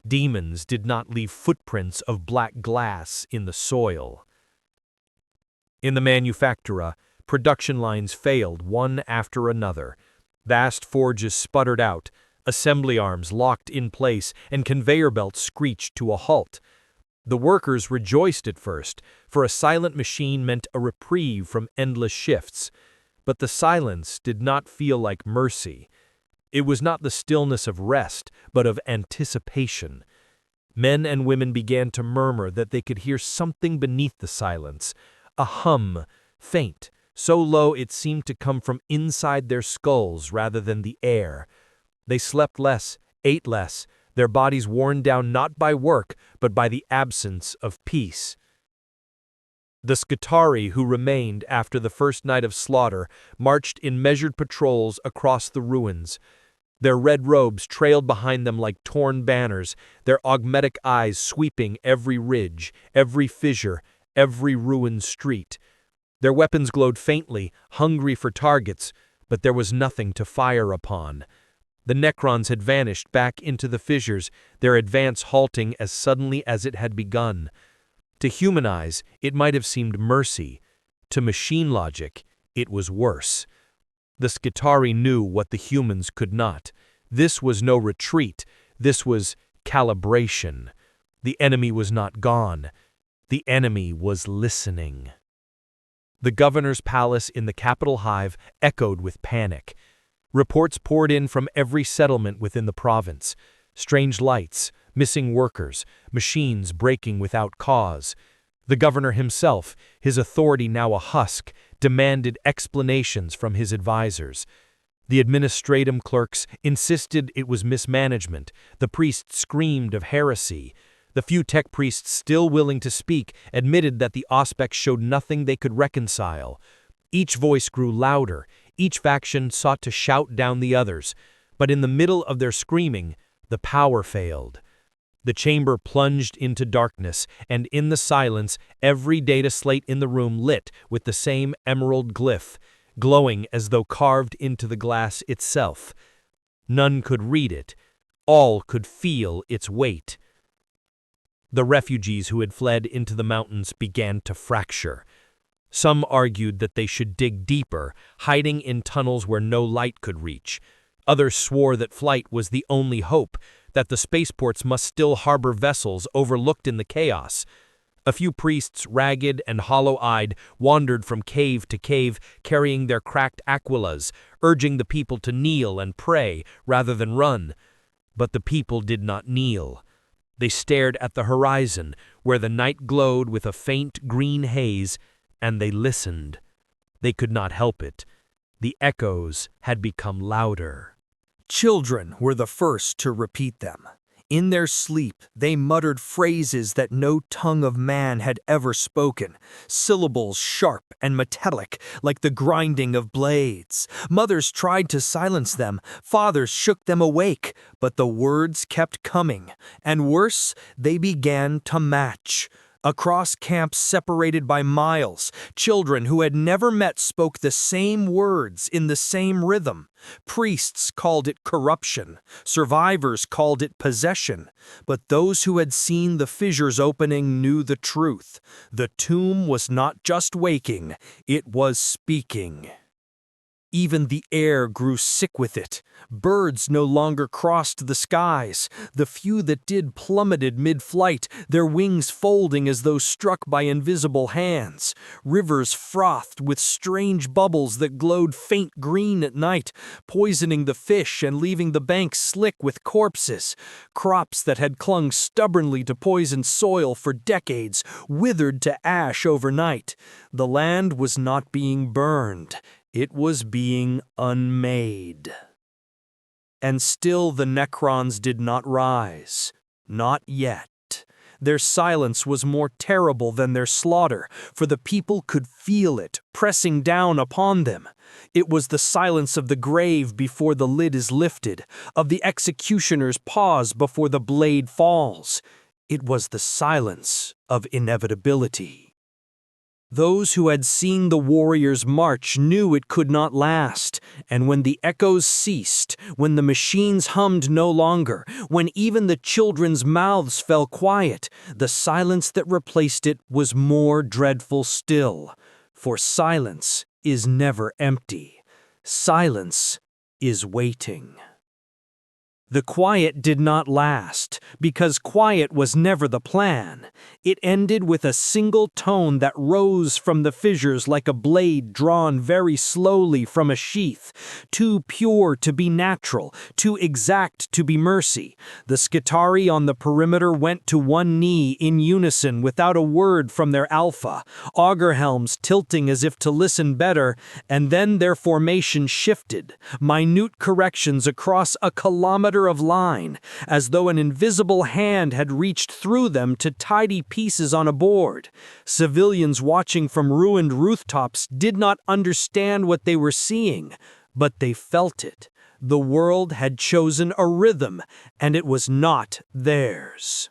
Demons did not leave footprints of black glass in the soil. In the manufactura, production lines failed one after another. Vast forges sputtered out, assembly arms locked in place, and conveyor belts screeched to a halt. The workers rejoiced at first, for a silent machine meant a reprieve from endless shifts. But the silence did not feel like mercy. It was not the stillness of rest, but of anticipation. Men and women began to murmur that they could hear something beneath the silence, a hum, faint, so low it seemed to come from inside their skulls rather than the air. They slept less, ate less, their bodies worn down not by work, but by the absence of peace. The Skitarii who remained after the first night of slaughter marched in measured patrols across the ruins. Their red robes trailed behind them like torn banners, their augmetic eyes sweeping every ridge, every fissure, every ruined street. Their weapons glowed faintly, hungry for targets, but there was nothing to fire upon. The Necrons had vanished back into the fissures, their advance halting as suddenly as it had begun. To human eyes, it might have seemed mercy. To machine logic, it was worse. The Skitarii knew what the humans could not. This was no retreat. This was calibration. The enemy was not gone. The enemy was listening. The governor's palace in the capital hive echoed with panic. Reports poured in from every settlement within the province. Strange lights, missing workers, machines breaking without cause. The governor himself, his authority now a husk, demanded explanations from his advisors. The administratum clerks insisted it was mismanagement. The priests screamed of heresy. The few tech priests still willing to speak admitted that the Auspex showed nothing they could reconcile. Each voice grew louder. Each faction sought to shout down the others. But in the middle of their screaming, the power failed. The chamber plunged into darkness, and in the silence, every data slate in the room lit with the same emerald glyph, glowing as though carved into the glass itself. None could read it. All could feel its weight. The refugees who had fled into the mountains began to fracture. Some argued that they should dig deeper, hiding in tunnels where no light could reach. Others swore that flight was the only hope, that the spaceports must still harbor vessels overlooked in the chaos. A few priests, ragged and hollow-eyed, wandered from cave to cave, carrying their cracked aquilas, urging the people to kneel and pray rather than run. But the people did not kneel. They stared at the horizon, where the night glowed with a faint green haze, and they listened. They could not help it. The echoes had become louder. Children were the first to repeat them. In their sleep, they muttered phrases that no tongue of man had ever spoken, syllables sharp and metallic, like the grinding of blades. Mothers tried to silence them, fathers shook them awake, but the words kept coming, and worse, they began to match. Across camps separated by miles, children who had never met spoke the same words in the same rhythm. Priests called it corruption, survivors called it possession, but those who had seen the fissures opening knew the truth. The tomb was not just waking, it was speaking. Even the air grew sick with it. Birds no longer crossed the skies. The few that did plummeted mid-flight, their wings folding as though struck by invisible hands. Rivers frothed with strange bubbles that glowed faint green at night, poisoning the fish and leaving the banks slick with corpses. Crops that had clung stubbornly to poisoned soil for decades withered to ash overnight. The land was not being burned. It was being unmade. And still the Necrons did not rise. Not yet. Their silence was more terrible than their slaughter, for the people could feel it, pressing down upon them. It was the silence of the grave before the lid is lifted, of the executioner's pause before the blade falls. It was the silence of inevitability. Those who had seen the warriors march knew it could not last, and when the echoes ceased, when the machines hummed no longer, when even the children's mouths fell quiet, the silence that replaced it was more dreadful still. For silence is never empty. Silence is waiting. The quiet did not last, because quiet was never the plan. It ended with a single tone that rose from the fissures like a blade drawn very slowly from a sheath, too pure to be natural, too exact to be mercy. The Skitarii on the perimeter went to one knee in unison without a word from their alpha, auger helms tilting as if to listen better, and then their formation shifted, minute corrections across a kilometer of line, as though an invisible hand had reached through them to tidy pieces on a board. Civilians watching from ruined rooftops did not understand what they were seeing, but they felt it. The world had chosen a rhythm, and it was not theirs.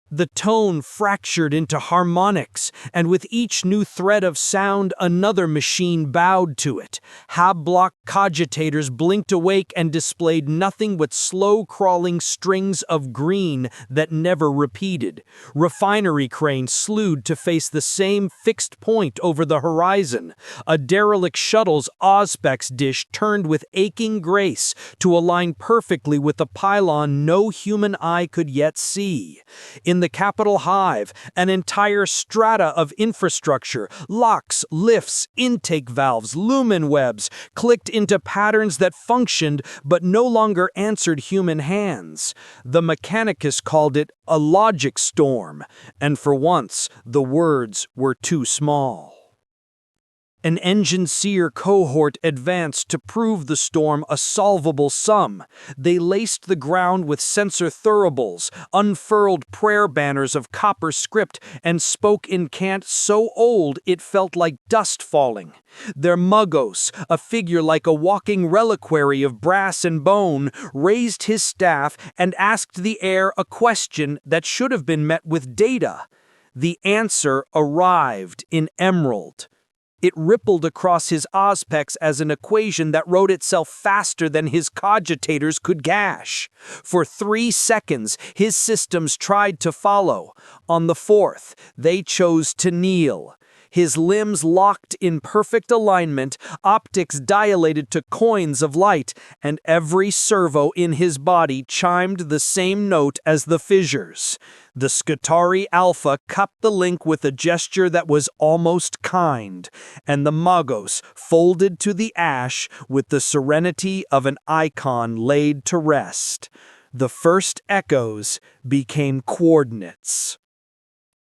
The tone fractured into harmonics, and with each new thread of sound, another machine bowed to it. Hab-block cogitators blinked awake and displayed nothing but slow-crawling strings of green that never repeated. Refinery cranes slewed to face the same fixed point over the horizon. A derelict shuttle's auspex dish turned with aching grace to align perfectly with a pylon no human eye could yet see. In the capital hive, an entire strata of infrastructure, locks, lifts, intake valves, lumen webs, clicked into patterns that functioned but no longer answered human hands. The mechanicus called it a logic storm, and for once, the words were too small. An engine-seer cohort advanced to prove the storm a solvable sum. They laced the ground with sensor thuribles, unfurled prayer banners of copper script, and spoke in cant so old it felt like dust falling. Their Muggos, a figure like a walking reliquary of brass and bone, raised his staff and asked the air a question that should have been met with data. The answer arrived in emerald. It rippled across his Ozpex as an equation that wrote itself faster than his cogitators could gash. For 3 seconds, his systems tried to follow. On the 4th, they chose to kneel. His limbs locked in perfect alignment, optics dilated to coins of light, and every servo in his body chimed the same note as the fissures. The Skitarii Alpha cut the link with a gesture that was almost kind, and the Magos folded to the ash with the serenity of an icon laid to rest. The first echoes became coordinates.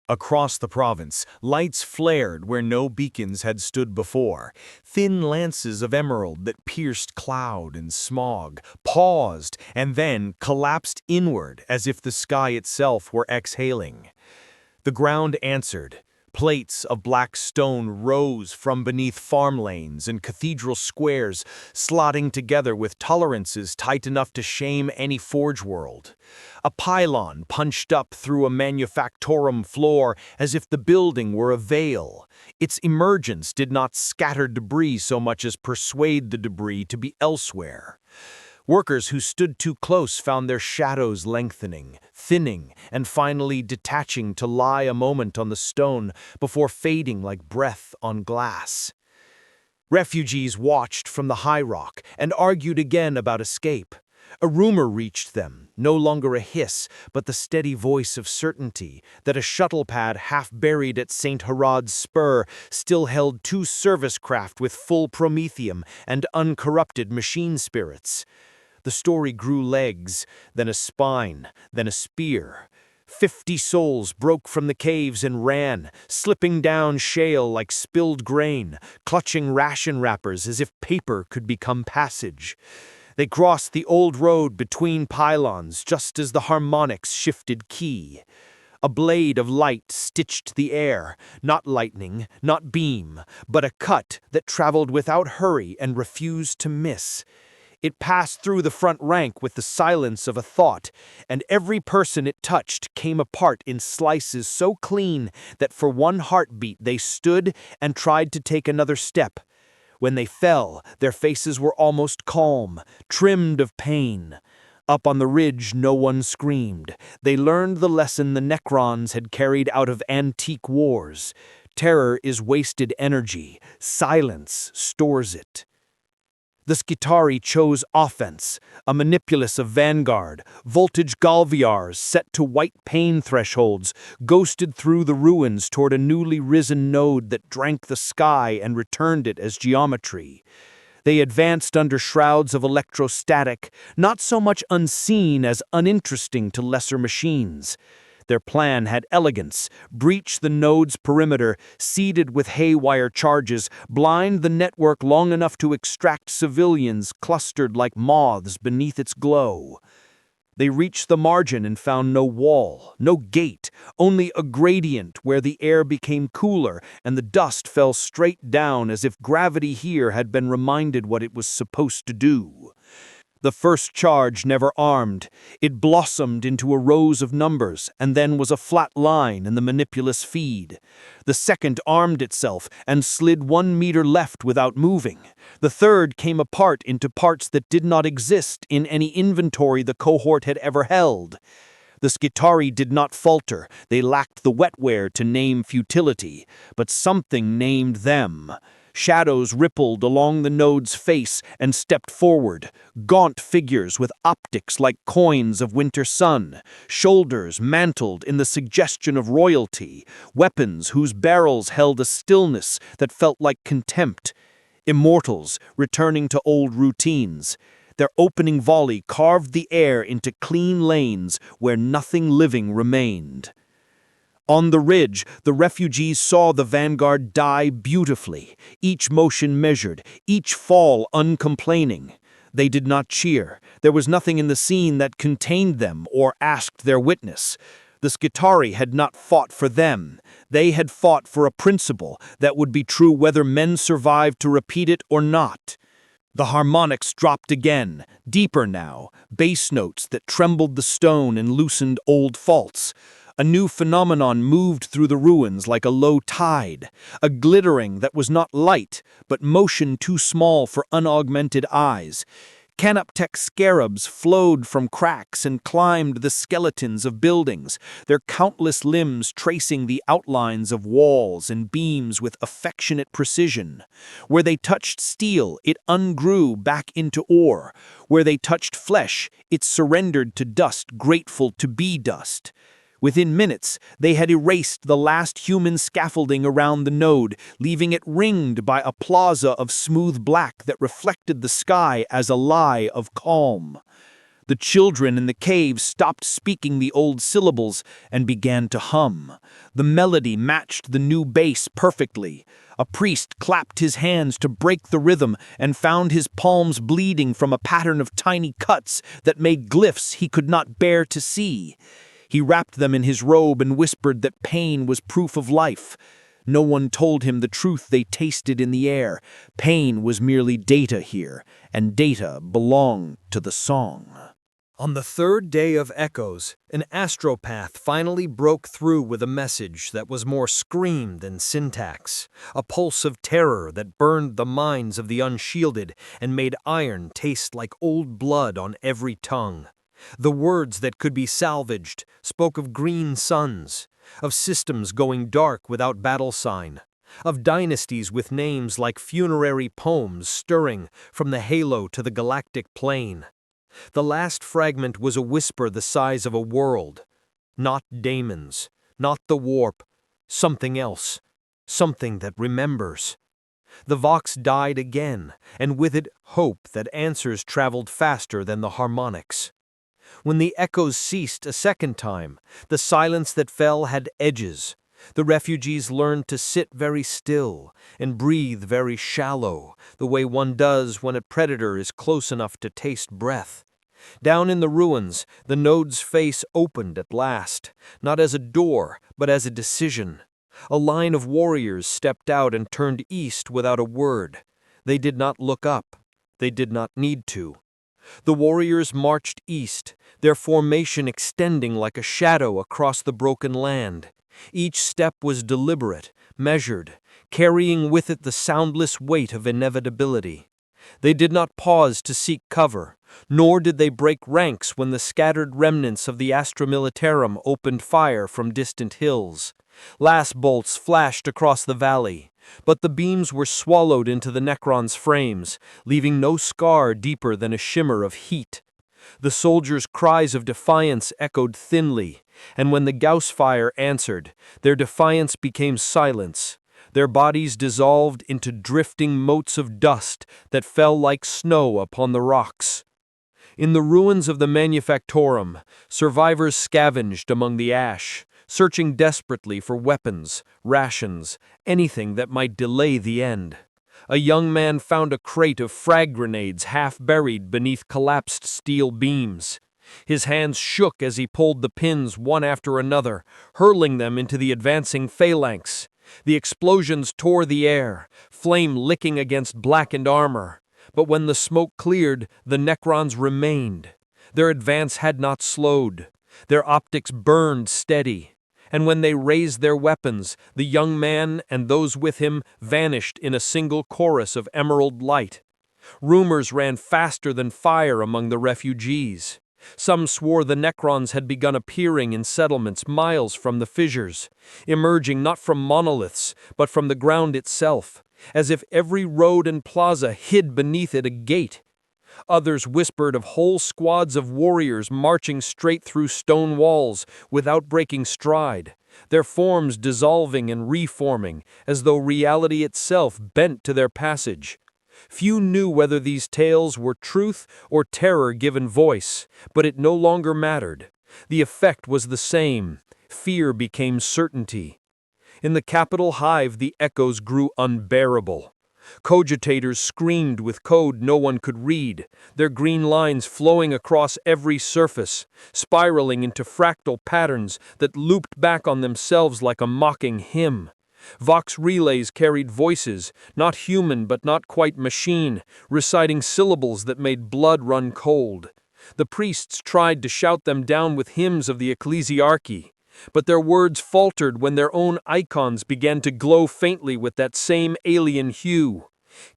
Across the province, lights flared where no beacons had stood before. Thin lances of emerald that pierced cloud and smog, paused, and then collapsed inward as if the sky itself were exhaling. The ground answered. Plates of black stone rose from beneath farm lanes and cathedral squares, slotting together with tolerances tight enough to shame any forge world. A pylon punched up through a manufactorum floor as if the building were a veil. Its emergence did not scatter debris so much as persuade the debris to be elsewhere. Workers who stood too close found their shadows lengthening, thinning, and finally detaching to lie a moment on the stone before fading like breath on glass. Refugees watched from the high rock and argued again about escape. A rumor reached them, no longer a hiss, but the steady voice of certainty, that a shuttle pad half buried at St. Herod's Spur still held 2 service craft with full promethium and uncorrupted machine spirits. The story grew legs, then a spine, then a spear. 50 souls broke from the caves and ran, slipping down shale like spilled grain, clutching ration wrappers as if paper could become passage. They crossed the old road between pylons just as the harmonics shifted key. A blade of light stitched the air, not lightning, not beam, but a cut that traveled without hurry and refused to miss. It passed through the front rank with the silence of a thought, and every person it touched came apart in slices so clean that for one heartbeat they stood and tried to take another step. When they fell, their faces were almost calm, trimmed of pain. Up on the ridge, no one screamed. They learned the lesson the Necrons had carried out of antique wars. Terror is wasted energy. Silence stores it. The Skitarii chose offense, a manipulus of vanguard, voltage galviars set to white pain thresholds, ghosted through the ruins toward a newly risen node that drank the sky and returned it as geometry. They advanced under shrouds of electrostatic, not so much unseen as uninteresting to lesser machines. Their plan had elegance: breach the node's perimeter, seeded with haywire charges, blind the network long enough to extract civilians clustered like moths beneath its glow. They reached the margin and found no wall, no gate, only a gradient where the air became cooler and the dust fell straight down as if gravity here had been reminded what it was supposed to do. The first charge never armed. It blossomed into a rose of numbers, and then was a flat line in the manipulous feed. The second armed itself and slid 1 meter left without moving. The third came apart into parts that did not exist in any inventory the cohort had ever held. The Skitarii did not falter. They lacked the wetware to name futility, but something named them. Shadows rippled along the node's face and stepped forward, gaunt figures with optics like coins of winter sun, shoulders mantled in the suggestion of royalty, weapons whose barrels held a stillness that felt like contempt. Immortals returning to old routines. Their opening volley carved the air into clean lanes where nothing living remained. On the ridge, the refugees saw the vanguard die beautifully, each motion measured, each fall uncomplaining. They did not cheer. There was nothing in the scene that contained them or asked their witness. The Skitarii had not fought for them. They had fought for a principle that would be true whether men survived to repeat it or not. The harmonics dropped again, deeper now, bass notes that trembled the stone and loosened old faults. A new phenomenon moved through the ruins like a low tide, a glittering that was not light, but motion too small for unaugmented eyes. Canoptek scarabs flowed from cracks and climbed the skeletons of buildings, their countless limbs tracing the outlines of walls and beams with affectionate precision. Where they touched steel, it ungrew back into ore. Where they touched flesh, it surrendered to dust, grateful to be dust. Within minutes, they had erased the last human scaffolding around the node, leaving it ringed by a plaza of smooth black that reflected the sky as a lie of calm. The children in the cave stopped speaking the old syllables and began to hum. The melody matched the new bass perfectly. A priest clapped his hands to break the rhythm and found his palms bleeding from a pattern of tiny cuts that made glyphs he could not bear to see. He wrapped them in his robe and whispered that pain was proof of life. No one told him the truth they tasted in the air. Pain was merely data here, and data belonged to the song. On the third day of Echoes, an astropath finally broke through with a message that was more scream than syntax, a pulse of terror that burned the minds of the unshielded and made iron taste like old blood on every tongue. The words that could be salvaged spoke of green suns, of systems going dark without battle sign, of dynasties with names like funerary poems stirring from the halo to the galactic plane. The last fragment was a whisper the size of a world. Not daemons, not the warp, something else, something that remembers. The vox died again, and with it hope that answers traveled faster than the harmonics. When the echoes ceased a second time, the silence that fell had edges. The refugees learned to sit very still and breathe very shallow, the way one does when a predator is close enough to taste breath. Down in the ruins, the node's face opened at last, not as a door, but as a decision. A line of warriors stepped out and turned east without a word. They did not look up. They did not need to. The warriors marched east, their formation extending like a shadow across the broken land. Each step was deliberate, measured, carrying with it the soundless weight of inevitability. They did not pause to seek cover, nor did they break ranks when the scattered remnants of the Astra Militarum opened fire from distant hills. Last bolts flashed across the valley, but the beams were swallowed into the Necrons' frames, leaving no scar deeper than a shimmer of heat. The soldiers' cries of defiance echoed thinly, and when the Gauss fire answered, their defiance became silence. Their bodies dissolved into drifting motes of dust that fell like snow upon the rocks. In the ruins of the Manufactorum, survivors scavenged among the ash, searching desperately for weapons, rations, anything that might delay the end. A young man found a crate of frag grenades half buried beneath collapsed steel beams. His hands shook as he pulled the pins one after another, hurling them into the advancing phalanx. The explosions tore the air, flame licking against blackened armor. But when the smoke cleared, the Necrons remained. Their advance had not slowed. Their optics burned steady. And when they raised their weapons, the young man and those with him vanished in a single chorus of emerald light. Rumors ran faster than fire among the refugees. Some swore the Necrons had begun appearing in settlements miles from the fissures, emerging not from monoliths, but from the ground itself, as if every road and plaza hid beneath it a gate. Others whispered of whole squads of warriors marching straight through stone walls without breaking stride, their forms dissolving and reforming as though reality itself bent to their passage. Few knew whether these tales were truth or terror given voice, but it no longer mattered. The effect was the same. Fear became certainty. In the capital hive, the echoes grew unbearable. Cogitators screamed with code no one could read, their green lines flowing across every surface, spiraling into fractal patterns that looped back on themselves like a mocking hymn. Vox relays carried voices, not human but not quite machine, reciting syllables that made blood run cold. The priests tried to shout them down with hymns of the ecclesiarchy, but their words faltered when their own icons began to glow faintly with that same alien hue.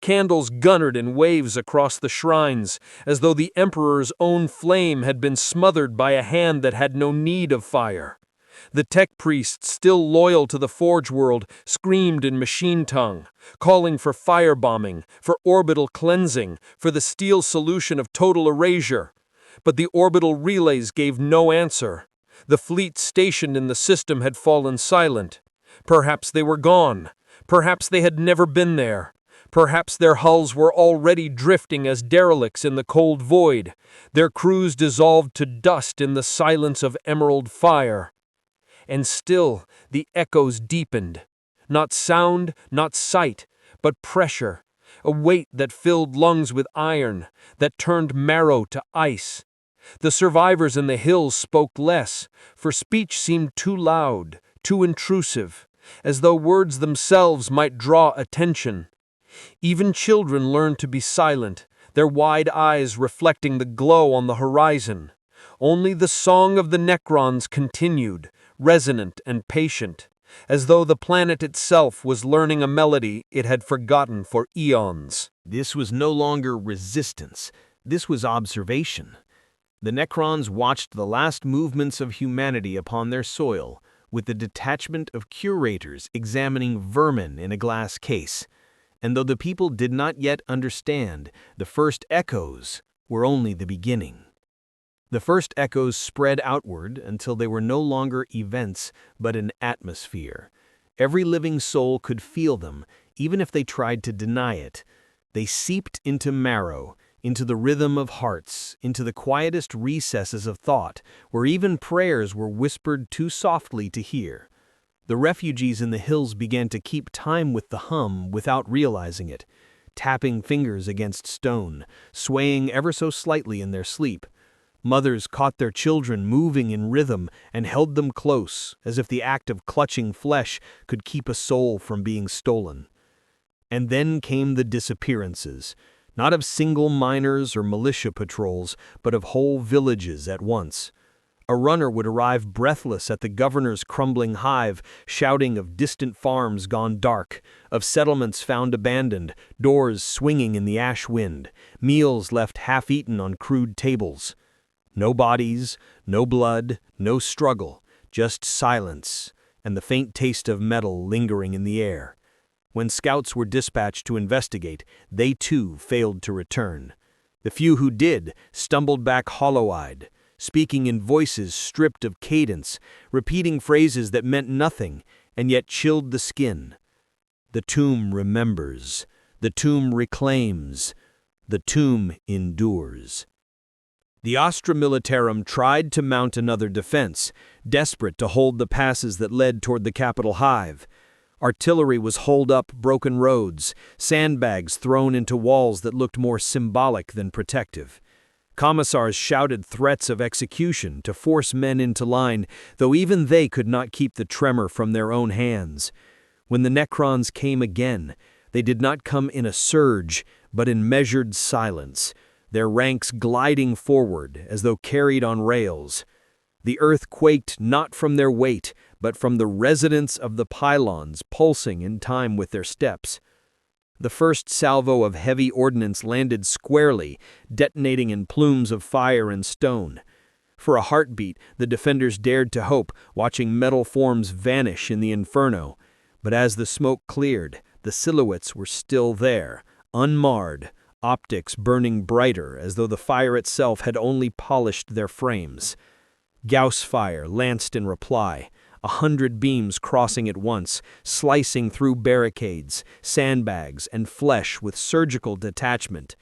Candles guttered in waves across the shrines, as though the emperor's own flame had been smothered by a hand that had no need of fire. The tech priests, still loyal to the Forge world, screamed in machine tongue, calling for firebombing, for orbital cleansing, for the steel solution of total erasure. But the orbital relays gave no answer. The fleet stationed in the system had fallen silent. Perhaps they were gone. Perhaps they had never been there. Perhaps their hulls were already drifting as derelicts in the cold void, their crews dissolved to dust in the silence of emerald fire. And still the echoes deepened. Not sound, not sight, but pressure, a weight that filled lungs with iron, that turned marrow to ice. The survivors in the hills spoke less, for speech seemed too loud, too intrusive, as though words themselves might draw attention. Even children learned to be silent, their wide eyes reflecting the glow on the horizon. Only the song of the Necrons continued, resonant and patient, as though the planet itself was learning a melody it had forgotten for eons. This was no longer resistance. This was observation. The Necrons watched the last movements of humanity upon their soil, with the detachment of curators examining vermin in a glass case. And though the people did not yet understand, the first echoes were only the beginning. The first echoes spread outward until they were no longer events but an atmosphere. Every living soul could feel them, even if they tried to deny it. They seeped into marrow, into the rhythm of hearts, into the quietest recesses of thought, where even prayers were whispered too softly to hear. The refugees in the hills began to keep time with the hum without realizing it, tapping fingers against stone, swaying ever so slightly in their sleep. Mothers caught their children moving in rhythm and held them close, as if the act of clutching flesh could keep a soul from being stolen. And then came the disappearances, not of single miners or militia patrols, but of whole villages at once. A runner would arrive breathless at the governor's crumbling hive, shouting of distant farms gone dark, of settlements found abandoned, doors swinging in the ash wind, meals left half-eaten on crude tables. No bodies, no blood, no struggle, just silence, and the faint taste of metal lingering in the air. When scouts were dispatched to investigate, they too failed to return. The few who did stumbled back hollow-eyed, speaking in voices stripped of cadence, repeating phrases that meant nothing and yet chilled the skin. The tomb remembers, the tomb reclaims, the tomb endures. The Astra Militarum tried to mount another defense, desperate to hold the passes that led toward the capital hive. Artillery was holed up broken roads, sandbags thrown into walls that looked more symbolic than protective. Commissars shouted threats of execution to force men into line, though even they could not keep the tremor from their own hands. When the Necrons came again, they did not come in a surge, but in measured silence, their ranks gliding forward as though carried on rails. The earth quaked not from their weight, but from the resonance of the pylons pulsing in time with their steps. The first salvo of heavy ordnance landed squarely, detonating in plumes of fire and stone. For a heartbeat, the defenders dared to hope, watching metal forms vanish in the inferno. But as the smoke cleared, the silhouettes were still there, unmarred, optics burning brighter as though the fire itself had only polished their frames. Gauss fire lanced in reply, 100 beams crossing at once, slicing through barricades, sandbags, and flesh with surgical detachment.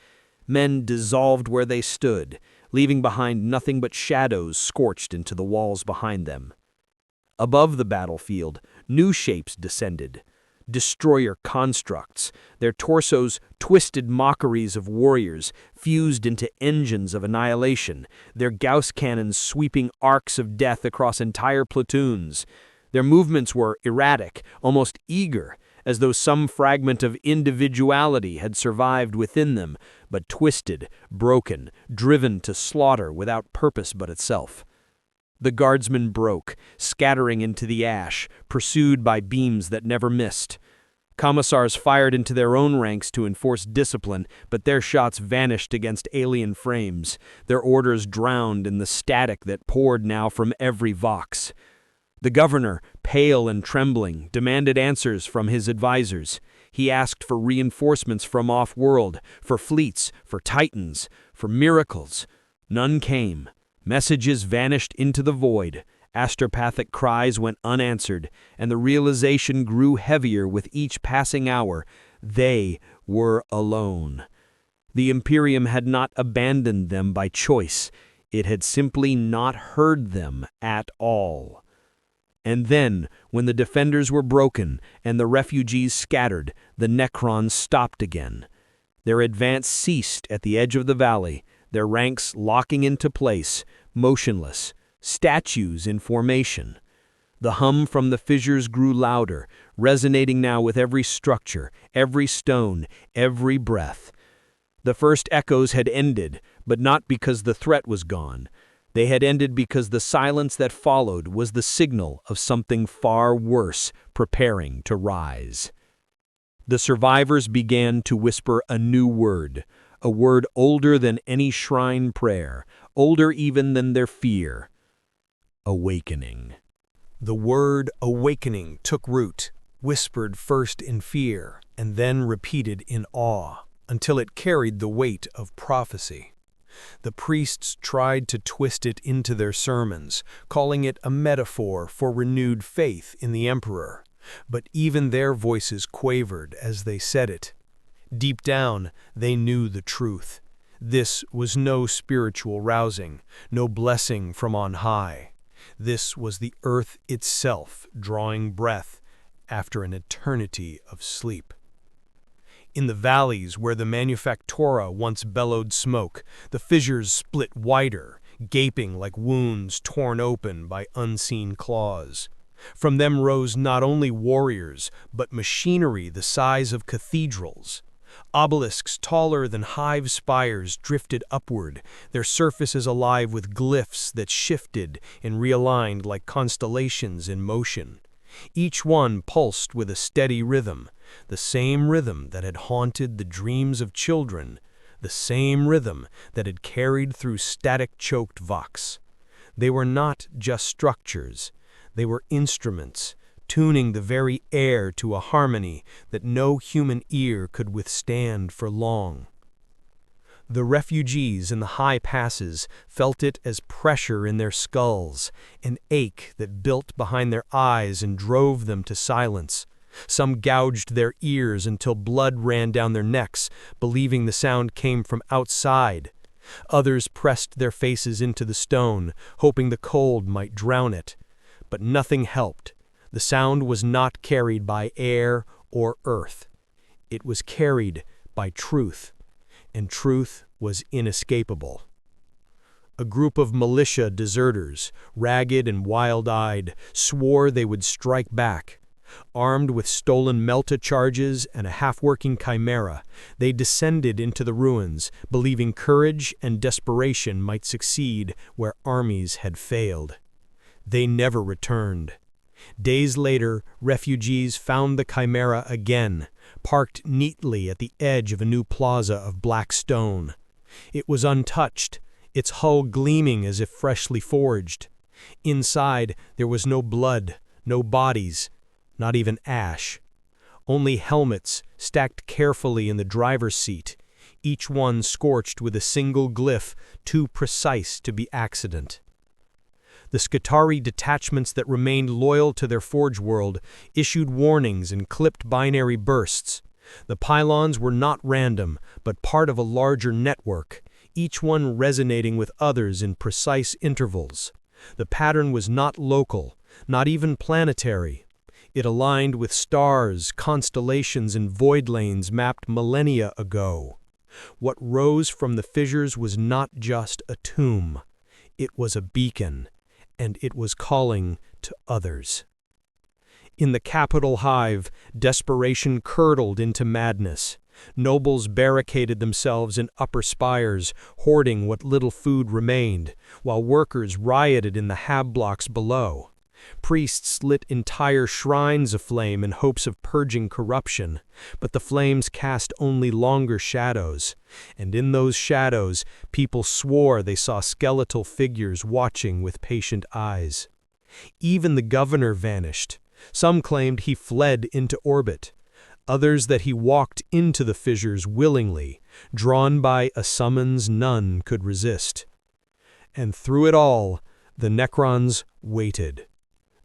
Men dissolved where they stood, leaving behind nothing but shadows scorched into the walls behind them. Above the battlefield, new shapes descended. Destroyer constructs, their torsos twisted mockeries of warriors, fused into engines of annihilation, their Gauss cannons sweeping arcs of death across entire platoons. Their movements were erratic, almost eager, as though some fragment of individuality had survived within them, but twisted, broken, driven to slaughter without purpose but itself. The guardsmen broke, scattering into the ash, pursued by beams that never missed. Commissars fired into their own ranks to enforce discipline, but their shots vanished against alien frames, their orders drowned in the static that poured now from every vox. The governor, pale and trembling, demanded answers from his advisors. He asked for reinforcements from off-world, for fleets, for titans, for miracles. None came. Messages vanished into the void, astropathic cries went unanswered, and the realization grew heavier with each passing hour. They were alone. The Imperium had not abandoned them by choice. It had simply not heard them at all. And then, when the defenders were broken and the refugees scattered, the Necrons stopped again. Their advance ceased at the edge of the valley, their ranks locking into place, motionless, statues in formation. The hum from the fissures grew louder, resonating now with every structure, every stone, every breath. The first echoes had ended, but not because the threat was gone. They had ended because the silence that followed was the signal of something far worse preparing to rise. The survivors began to whisper a new word, a word older than any shrine prayer, older even than their fear. Awakening. The word awakening took root, whispered first in fear, and then repeated in awe, until it carried the weight of prophecy. The priests tried to twist it into their sermons, calling it a metaphor for renewed faith in the Emperor, but even their voices quavered as they said it. Deep down, they knew the truth. This was no spiritual rousing, no blessing from on high. This was the earth itself drawing breath after an eternity of sleep. In the valleys where the Manufactura once bellowed smoke, the fissures split wider, gaping like wounds torn open by unseen claws. From them rose not only warriors, but machinery the size of cathedrals. Obelisks taller than hive spires drifted upward, their surfaces alive with glyphs that shifted and realigned like constellations in motion. Each one pulsed with a steady rhythm, the same rhythm that had haunted the dreams of children, the same rhythm that had carried through static-choked vox. They were not just structures, they were instruments, tuning the very air to a harmony that no human ear could withstand for long. The refugees in the high passes felt it as pressure in their skulls, an ache that built behind their eyes and drove them to silence. Some gouged their ears until blood ran down their necks, believing the sound came from outside. Others pressed their faces into the stone, hoping the cold might drown it. But nothing helped. The sound was not carried by air or earth. It was carried by truth, and truth was inescapable. A group of militia deserters, ragged and wild-eyed, swore they would strike back. Armed with stolen melta charges and a half-working chimera, they descended into the ruins, believing courage and desperation might succeed where armies had failed. They never returned. Days later, refugees found the chimera again, parked neatly at the edge of a new plaza of black stone. It was untouched, its hull gleaming as if freshly forged. Inside, there was no blood, no bodies, not even ash. Only helmets stacked carefully in the driver's seat, each one scorched with a single glyph too precise to be accident. The Skitarii detachments that remained loyal to their forge world issued warnings in clipped binary bursts. The pylons were not random, but part of a larger network, each one resonating with others in precise intervals. The pattern was not local. not even planetary. It aligned with stars, constellations, and void lanes mapped millennia ago. What rose from the fissures was not just a tomb. It was a beacon, and it was calling to others. In the capital hive, desperation curdled into madness. Nobles barricaded themselves in upper spires, hoarding what little food remained, while workers rioted in the hab blocks below. Priests lit entire shrines aflame in hopes of purging corruption, but the flames cast only longer shadows, and in those shadows people swore they saw skeletal figures watching with patient eyes. Even the governor vanished. Some claimed he fled into orbit, others that he walked into the fissures willingly, drawn by a summons none could resist. And through it all, the Necrons waited.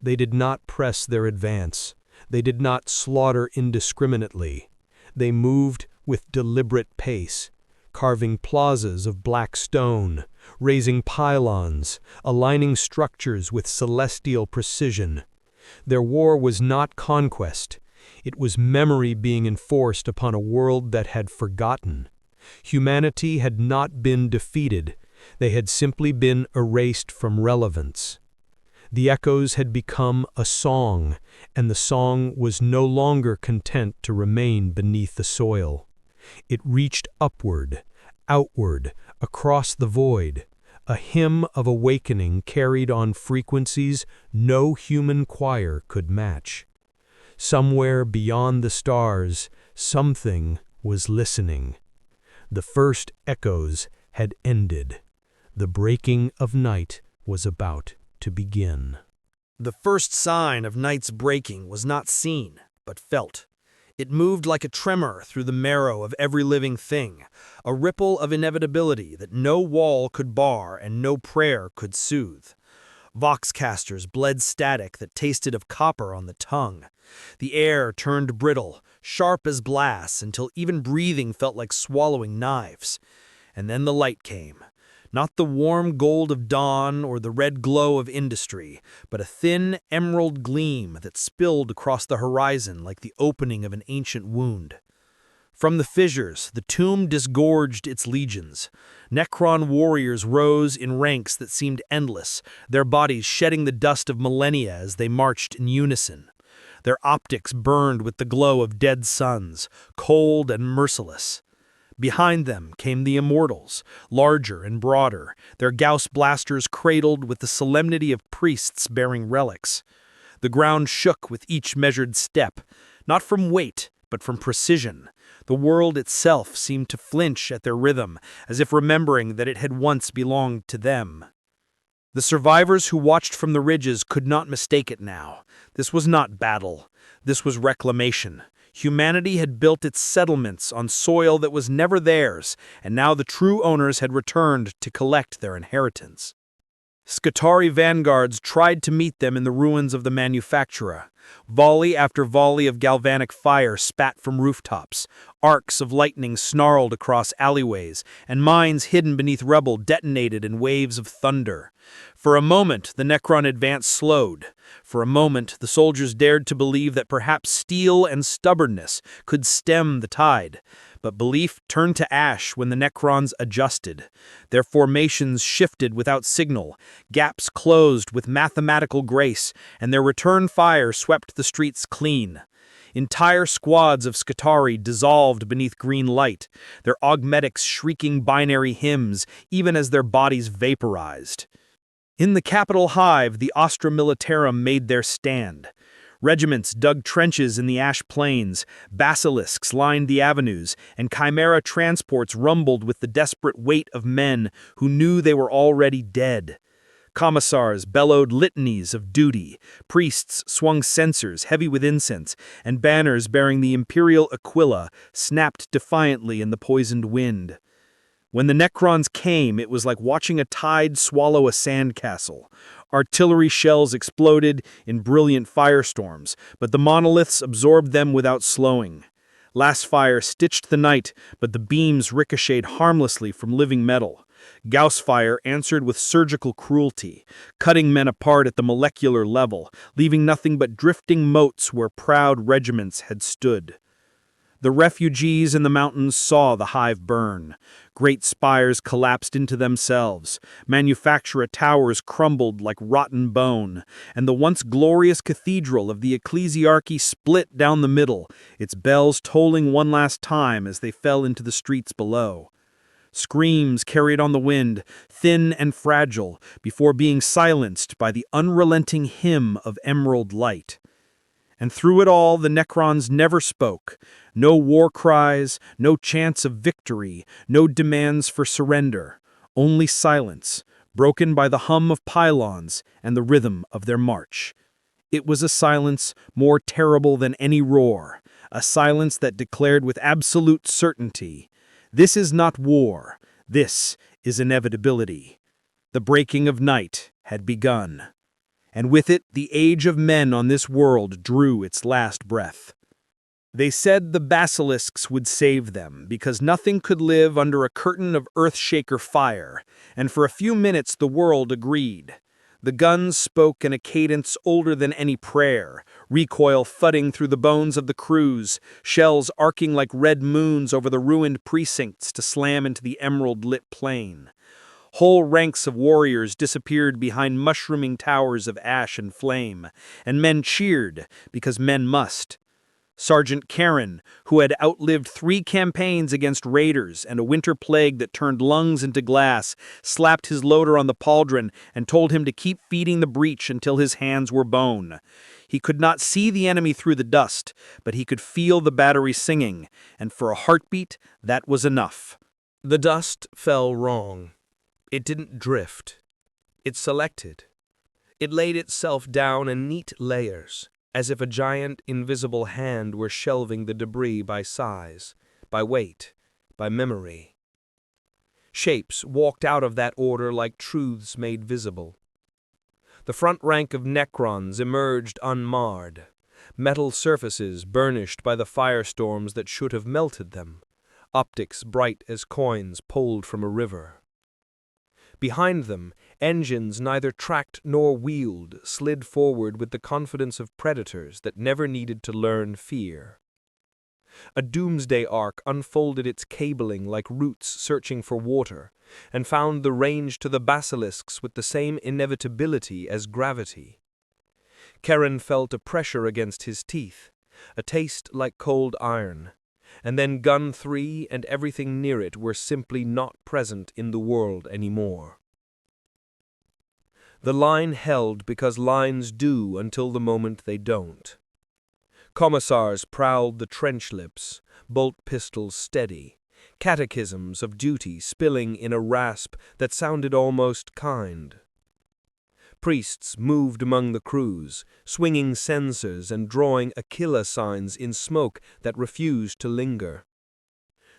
They did not press their advance. They did not slaughter indiscriminately. They moved with deliberate pace, carving plazas of black stone, raising pylons, aligning structures with celestial precision. Their war was not conquest. It was memory being enforced upon a world that had forgotten. Humanity had not been defeated. They had simply been erased from relevance. The echoes had become a song, and the song was no longer content to remain beneath the soil. It reached upward, outward, across the void, a hymn of awakening carried on frequencies no human choir could match. Somewhere beyond the stars, something was listening. The first echoes had ended. The breaking of night was about to begin. The first sign of night's breaking was not seen, but felt. It moved like a tremor through the marrow of every living thing, a ripple of inevitability that no wall could bar and no prayer could soothe. Voxcasters bled static that tasted of copper on the tongue. The air turned brittle, sharp as glass, until even breathing felt like swallowing knives. And then the light came. Not the warm gold of dawn or the red glow of industry, but a thin emerald gleam that spilled across the horizon like the opening of an ancient wound. From the fissures, the tomb disgorged its legions. Necron warriors rose in ranks that seemed endless, their bodies shedding the dust of millennia as they marched in unison. Their optics burned with the glow of dead suns, cold and merciless. Behind them came the immortals, larger and broader, their Gauss blasters cradled with the solemnity of priests bearing relics. The ground shook with each measured step, not from weight, but from precision. The world itself seemed to flinch at their rhythm, as if remembering that it had once belonged to them. The survivors who watched from the ridges could not mistake it now. This was not battle. This was reclamation. Humanity had built its settlements on soil that was never theirs, and now the true owners had returned to collect their inheritance. Skitarii vanguards tried to meet them in the ruins of the manufactura. Volley after volley of galvanic fire spat from rooftops. Arcs of lightning snarled across alleyways, and mines hidden beneath rubble detonated in waves of thunder. For a moment, the Necron advance slowed. For a moment, the soldiers dared to believe that perhaps steel and stubbornness could stem the tide. But belief turned to ash when the Necrons adjusted. Their formations shifted without signal, gaps closed with mathematical grace, and their return fire swept the streets clean. Entire squads of Skitarii dissolved beneath green light, their augmetics shrieking binary hymns even as their bodies vaporized. In the capital hive, the Astra Militarum made their stand. Regiments dug trenches in the ash plains, basilisks lined the avenues, and chimera transports rumbled with the desperate weight of men who knew they were already dead. Commissars bellowed litanies of duty, priests swung censers heavy with incense, and banners bearing the imperial aquila snapped defiantly in the poisoned wind. When the Necrons came, it was like watching a tide swallow a sandcastle. Artillery shells exploded in brilliant firestorms, but the monoliths absorbed them without slowing. Last fire stitched the night, but the beams ricocheted harmlessly from living metal. Gauss fire answered with surgical cruelty, cutting men apart at the molecular level, leaving nothing but drifting motes where proud regiments had stood. The refugees in the mountains saw the hive burn. Great spires collapsed into themselves, manufactured towers crumbled like rotten bone, and the once glorious cathedral of the ecclesiarchy split down the middle, its bells tolling one last time as they fell into the streets below. Screams carried on the wind, thin and fragile, before being silenced by the unrelenting hymn of emerald light. And through it all, the Necrons never spoke. No war cries, no chants of victory, no demands for surrender. Only silence, broken by the hum of pylons and the rhythm of their march. It was a silence more terrible than any roar, a silence that declared with absolute certainty, "This is not war, this is inevitability." The breaking of night had begun. And with it the age of men on this world drew its last breath. They said the basilisks would save them, because nothing could live under a curtain of earth-shaker fire, and for a few minutes the world agreed. The guns spoke in a cadence older than any prayer, recoil thudding through the bones of the crews, shells arcing like red moons over the ruined precincts to slam into the emerald-lit plain. Whole ranks of warriors disappeared behind mushrooming towers of ash and flame, and men cheered because men must. Sergeant Karen, who had outlived 3 campaigns against raiders and a winter plague that turned lungs into glass, slapped his loader on the pauldron and told him to keep feeding the breach until his hands were bone. He could not see the enemy through the dust, but he could feel the battery singing, and for a heartbeat, that was enough. The dust fell wrong. It didn't drift. It selected. It laid itself down in neat layers, as if a giant, invisible hand were shelving the debris by size, by weight, by memory. Shapes walked out of that order like truths made visible. The front rank of Necrons emerged unmarred, metal surfaces burnished by the firestorms that should have melted them, optics bright as coins pulled from a river. Behind them, engines neither tracked nor wheeled slid forward with the confidence of predators that never needed to learn fear. A doomsday ark unfolded its cabling like roots searching for water, and found the range to the basilisks with the same inevitability as gravity. Karen felt a pressure against his teeth, a taste like cold iron, and then Gun 3 and everything near it were simply not present in the world anymore. The line held because lines do until the moment they don't. Commissars prowled the trench lips, bolt pistols steady, catechisms of duty spilling in a rasp that sounded almost kind. Priests moved among the crews, swinging censers and drawing Aquila signs in smoke that refused to linger.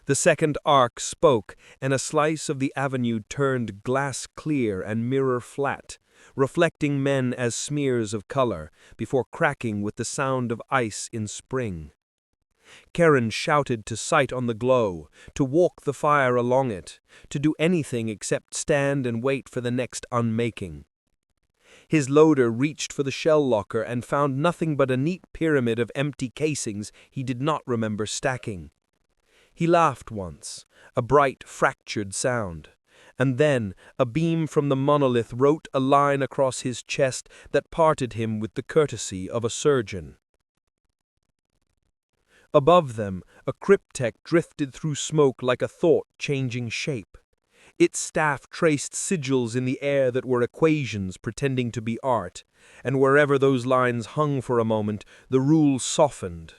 The second arc spoke, and a slice of the avenue turned glass clear and mirror flat, reflecting men as smears of color, before cracking with the sound of ice in spring. Karen shouted to sight on the glow, to walk the fire along it, to do anything except stand and wait for the next unmaking. His loader reached for the shell locker and found nothing but a neat pyramid of empty casings he did not remember stacking. He laughed once, a bright, fractured sound, and then a beam from the monolith wrote a line across his chest that parted him with the courtesy of a surgeon. Above them, a cryptek drifted through smoke like a thought changing shape. Its staff traced sigils in the air that were equations pretending to be art, and wherever those lines hung for a moment, the rule softened.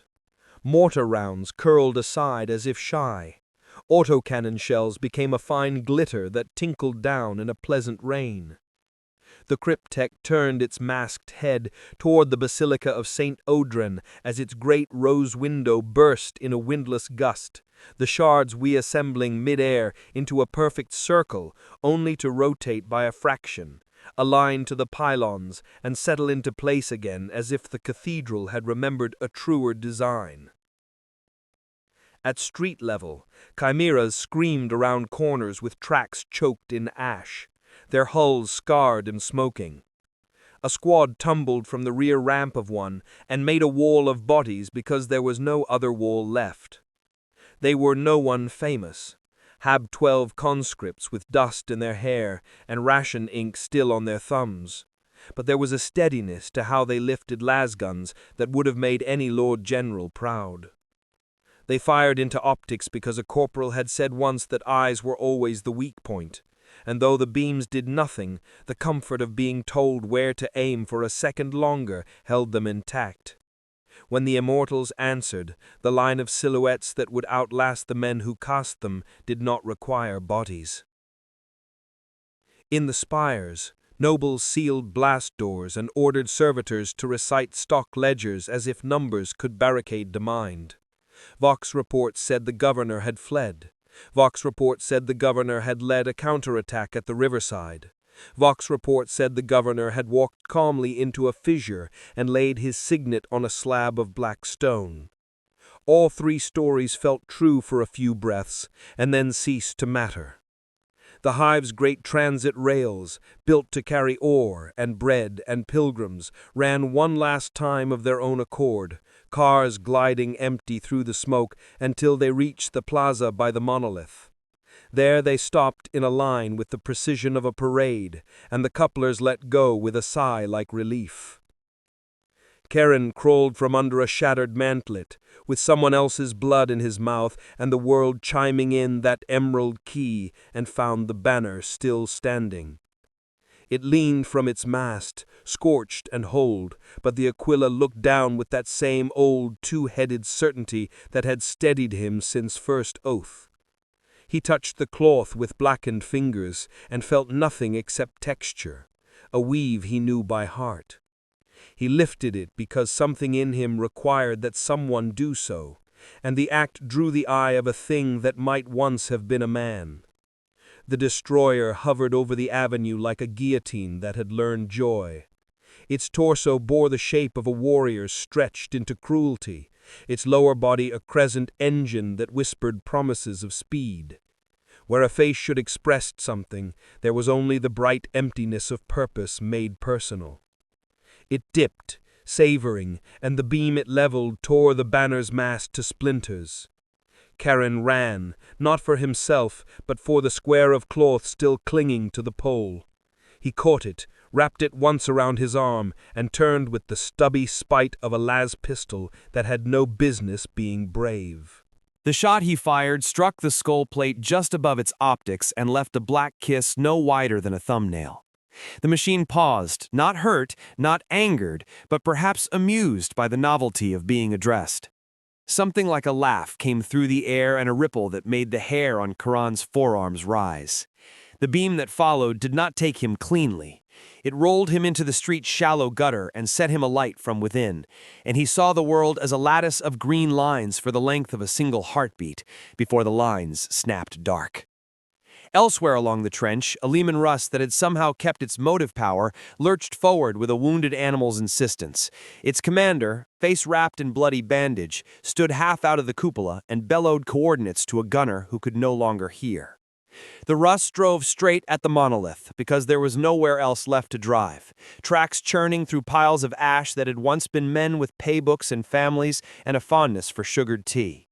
Mortar rounds curled aside as if shy. Autocannon shells became a fine glitter that tinkled down in a pleasant rain. The cryptek turned its masked head toward the Basilica of St. Odren as its great rose window burst in a windless gust, the shards reassembling mid-air into a perfect circle, only to rotate by a fraction, align to the pylons, and settle into place again as if the cathedral had remembered a truer design. At street level, chimeras screamed around corners with tracks choked in ash, their hulls scarred and smoking. A squad tumbled from the rear ramp of one and made a wall of bodies because there was no other wall left. They were no one famous. Hab 12 conscripts with dust in their hair and ration ink still on their thumbs. But there was a steadiness to how they lifted lasguns that would have made any Lord General proud. They fired into optics because a corporal had said once that eyes were always the weak point, and though the beams did nothing, the comfort of being told where to aim for a second longer held them intact. When the immortals answered, the line of silhouettes that would outlast the men who cast them did not require bodies. In the spires, nobles sealed blast doors and ordered servitors to recite stock ledgers as if numbers could barricade the mind. Vox reports said the governor had fled. Vox reports said the governor had led a counterattack at the riverside. Vox reports said the governor had walked calmly into a fissure and laid his signet on a slab of black stone. All three stories felt true for a few breaths and then ceased to matter. The hive's great transit rails, built to carry ore and bread and pilgrims, ran one last time of their own accord, cars gliding empty through the smoke until they reached the plaza by the monolith. There they stopped in a line with the precision of a parade, and the couplers let go with a sigh like relief. Karen crawled from under a shattered mantlet, with someone else's blood in his mouth and the world chiming in that emerald key, and found the banner still standing. It leaned from its mast, scorched and holed, but the Aquila looked down with that same old two-headed certainty that had steadied him since first oath. He touched the cloth with blackened fingers and felt nothing except texture, a weave he knew by heart. He lifted it because something in him required that someone do so, and the act drew the eye of a thing that might once have been a man. The destroyer hovered over the avenue like a guillotine that had learned joy. Its torso bore the shape of a warrior stretched into cruelty, its lower body a crescent engine that whispered promises of speed. Where a face should express something, there was only the bright emptiness of purpose made personal. It dipped, savoring, and the beam it leveled tore the banner's mast to splinters. Karen ran, not for himself, but for the square of cloth still clinging to the pole. He caught it, wrapped it once around his arm, and turned with the stubby spite of a las pistol that had no business being brave. The shot he fired struck the skull plate just above its optics and left a black kiss no wider than a thumbnail. The machine paused, not hurt, not angered, but perhaps amused by the novelty of being addressed. Something like a laugh came through the air and a ripple that made the hair on Karan's forearms rise. The beam that followed did not take him cleanly. It rolled him into the street's shallow gutter and set him alight from within, and he saw the world as a lattice of green lines for the length of a single heartbeat, before the lines snapped dark. Elsewhere along the trench, a Lehman Russ that had somehow kept its motive power lurched forward with a wounded animal's insistence. Its commander, face wrapped in bloody bandage, stood half out of the cupola and bellowed coordinates to a gunner who could no longer hear. The Russ drove straight at the monolith because there was nowhere else left to drive, tracks churning through piles of ash that had once been men with paybooks and families and a fondness for sugared tea.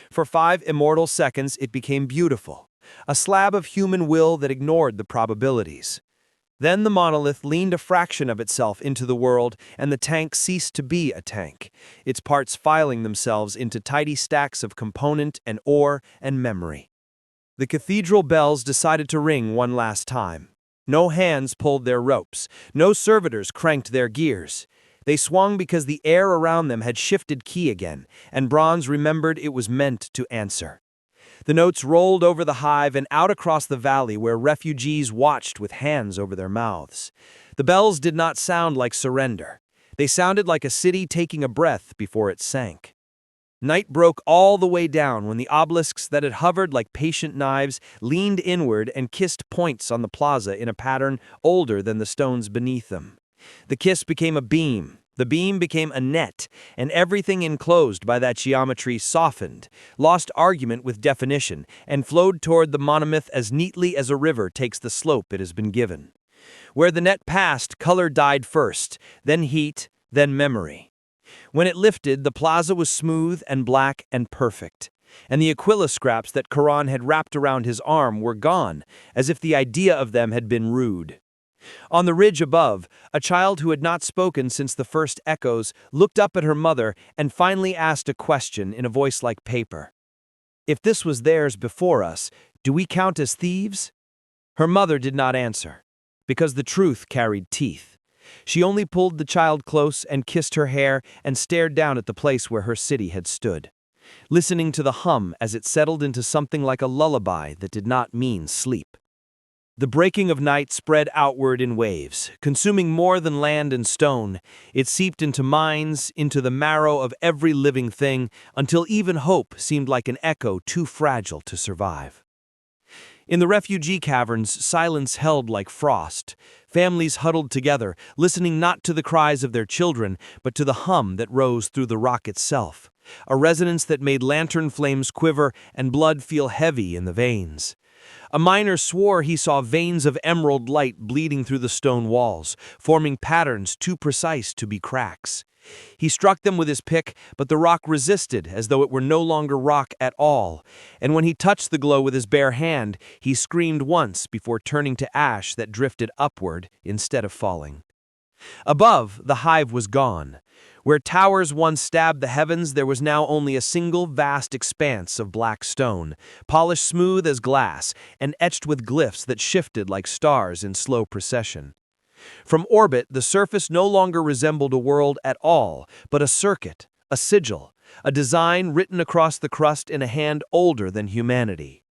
For 5 immortal seconds it became beautiful, a slab of human will that ignored the probabilities. Then the monolith leaned a fraction of itself into the world, and the tank ceased to be a tank, its parts filing themselves into tidy stacks of component and ore and memory. The cathedral bells decided to ring one last time. No hands pulled their ropes, no servitors cranked their gears. They swung because the air around them had shifted key again, and Bronze remembered it was meant to answer. The notes rolled over the hive and out across the valley where refugees watched with hands over their mouths. The bells did not sound like surrender. They sounded like a city taking a breath before it sank. Night broke all the way down when the obelisks that had hovered like patient knives leaned inward and kissed points on the plaza in a pattern older than the stones beneath them. The kiss became a beam, The beam became a net, and everything enclosed by that geometry softened, lost argument with definition, and flowed toward the monolith as neatly as a river takes the slope it has been given. Where the net passed, color died first, then heat, then memory. When it lifted, the plaza was smooth and black and perfect, and the Aquila scraps that Charon had wrapped around his arm were gone, as if the idea of them had been rude. On the ridge above, a child who had not spoken since the first echoes looked up at her mother and finally asked a question in a voice like paper. "If this was theirs before us, do we count as thieves?" Her mother did not answer, because the truth carried teeth. She only pulled the child close and kissed her hair and stared down at the place where her city had stood, listening to the hum as it settled into something like a lullaby that did not mean sleep. The breaking of night spread outward in waves, consuming more than land and stone. It seeped into minds, into the marrow of every living thing, until even hope seemed like an echo too fragile to survive. In the refugee caverns, silence held like frost. Families huddled together, listening not to the cries of their children, but to the hum that rose through the rock itself, a resonance that made lantern flames quiver and blood feel heavy in the veins. A miner swore he saw veins of emerald light bleeding through the stone walls, forming patterns too precise to be cracks. He struck them with his pick, but the rock resisted as though it were no longer rock at all, and when he touched the glow with his bare hand, he screamed once before turning to ash that drifted upward instead of falling. Above, the hive was gone. Where towers once stabbed the heavens, there was now only a single vast expanse of black stone, polished smooth as glass and etched with glyphs that shifted like stars in slow procession. From orbit, the surface no longer resembled a world at all, but a circuit, a sigil, a design written across the crust in a hand older than humanity.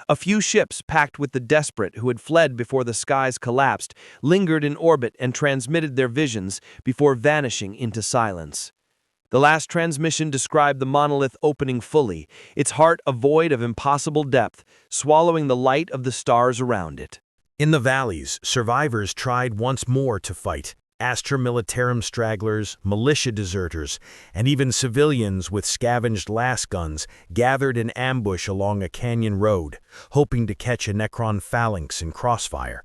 A few ships packed with the desperate who had fled before the skies collapsed lingered in orbit and transmitted their visions before vanishing into silence. The last transmission described the monolith opening fully, its heart a void of impossible depth, swallowing the light of the stars around it. In the valleys, survivors tried once more to fight. Astra Militarum stragglers, militia deserters, and even civilians with scavenged lasguns gathered in ambush along a canyon road, hoping to catch a Necron phalanx in crossfire.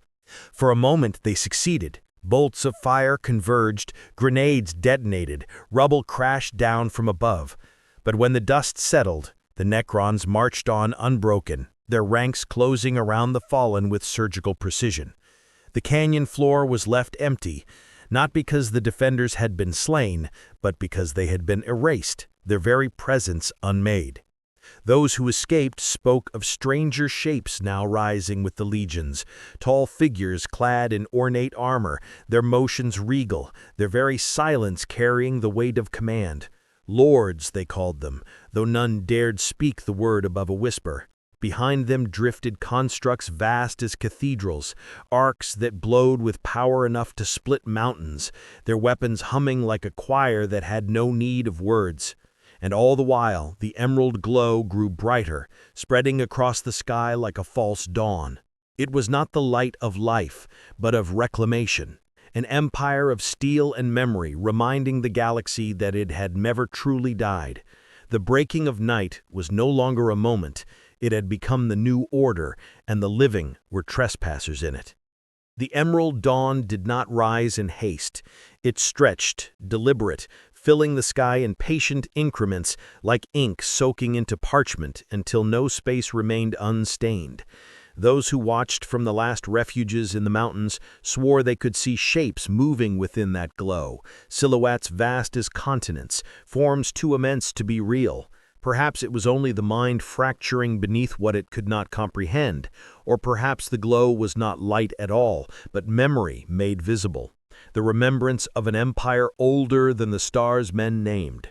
For a moment they succeeded. Bolts of fire converged, grenades detonated, rubble crashed down from above. But when the dust settled, the Necrons marched on unbroken, their ranks closing around the fallen with surgical precision. The canyon floor was left empty, not because the defenders had been slain, but because they had been erased, their very presence unmade. Those who escaped spoke of stranger shapes now rising with the legions, tall figures clad in ornate armor, their motions regal, their very silence carrying the weight of command. Lords, they called them, though none dared speak the word above a whisper. Behind them drifted constructs vast as cathedrals, arcs that glowed with power enough to split mountains, their weapons humming like a choir that had no need of words. And all the while, the emerald glow grew brighter, spreading across the sky like a false dawn. It was not the light of life, but of reclamation, an empire of steel and memory reminding the galaxy that it had never truly died. The breaking of night was no longer a moment. It had become the new order, and the living were trespassers in it. The emerald dawn did not rise in haste. It stretched, deliberate, filling the sky in patient increments like ink soaking into parchment until no space remained unstained. Those who watched from the last refuges in the mountains swore they could see shapes moving within that glow, silhouettes vast as continents, forms too immense to be real. Perhaps it was only the mind fracturing beneath what it could not comprehend, or perhaps the glow was not light at all, but memory made visible, the remembrance of an empire older than the stars men named.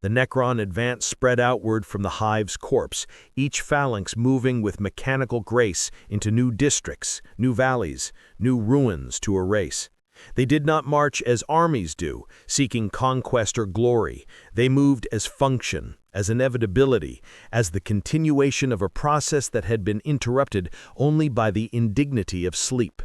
The Necron advance spread outward from the hive's corpse, each phalanx moving with mechanical grace into new districts, new valleys, new ruins to erase. They did not march as armies do, seeking conquest or glory. They moved as function, as inevitability, as the continuation of a process that had been interrupted only by the indignity of sleep.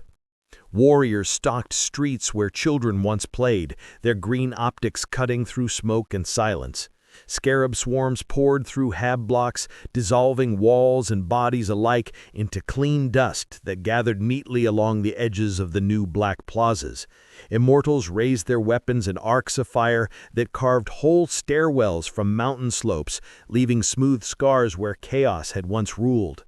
Warriors stalked streets where children once played, their green optics cutting through smoke and silence. Scarab swarms poured through hab blocks, dissolving walls and bodies alike into clean dust that gathered neatly along the edges of the new black plazas. Immortals raised their weapons in arcs of fire that carved whole stairwells from mountain slopes, leaving smooth scars where chaos had once ruled.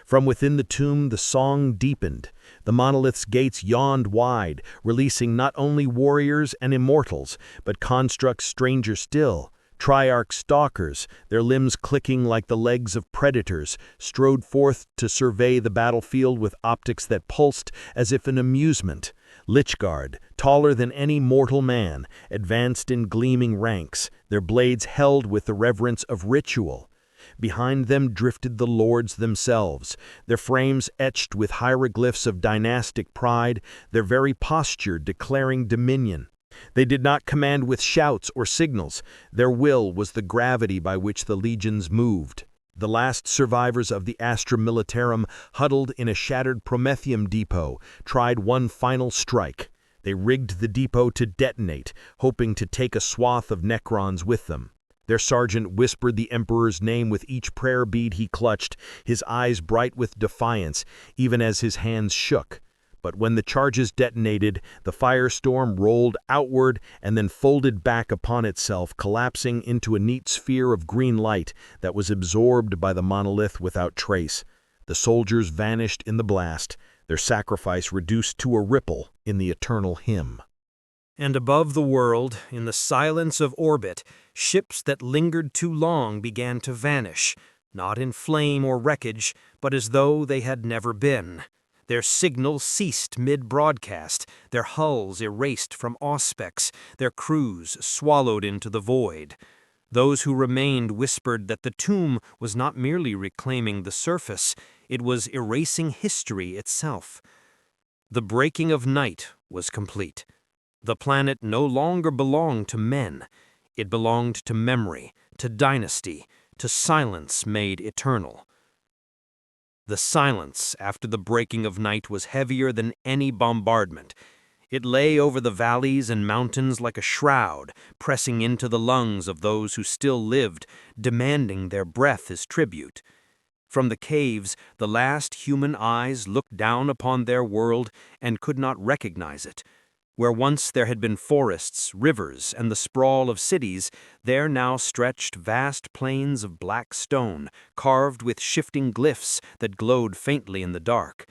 From within the tomb the song deepened. The monolith's gates yawned wide, releasing not only warriors and immortals, but constructs stranger still. Triarch stalkers, their limbs clicking like the legs of predators, strode forth to survey the battlefield with optics that pulsed as if in amusement. Lychguard, taller than any mortal man, advanced in gleaming ranks, their blades held with the reverence of ritual. Behind them drifted the lords themselves, their frames etched with hieroglyphs of dynastic pride, their very posture declaring dominion. They did not command with shouts or signals. Their will was the gravity by which the legions moved. The last survivors of the Astra Militarum, huddled in a shattered Prometheum depot, tried one final strike. They rigged the depot to detonate, hoping to take a swath of Necrons with them. Their sergeant whispered the Emperor's name with each prayer bead he clutched, his eyes bright with defiance, even as his hands shook. But when the charges detonated, the firestorm rolled outward and then folded back upon itself, collapsing into a neat sphere of green light that was absorbed by the monolith without trace. The soldiers vanished in the blast, their sacrifice reduced to a ripple in the eternal hymn. And above the world, in the silence of orbit, ships that lingered too long began to vanish, not in flame or wreckage, but as though they had never been. Their signals ceased mid-broadcast, their hulls erased from auspex, their crews swallowed into the void. Those who remained whispered that the tomb was not merely reclaiming the surface, it was erasing history itself. The breaking of night was complete. The planet no longer belonged to men. It belonged to memory, to dynasty, to silence made eternal. The silence after the breaking of night was heavier than any bombardment. It lay over the valleys and mountains like a shroud, pressing into the lungs of those who still lived, demanding their breath as tribute. From the caves, the last human eyes looked down upon their world and could not recognize it. Where once there had been forests, rivers, and the sprawl of cities, there now stretched vast plains of black stone, carved with shifting glyphs that glowed faintly in the dark.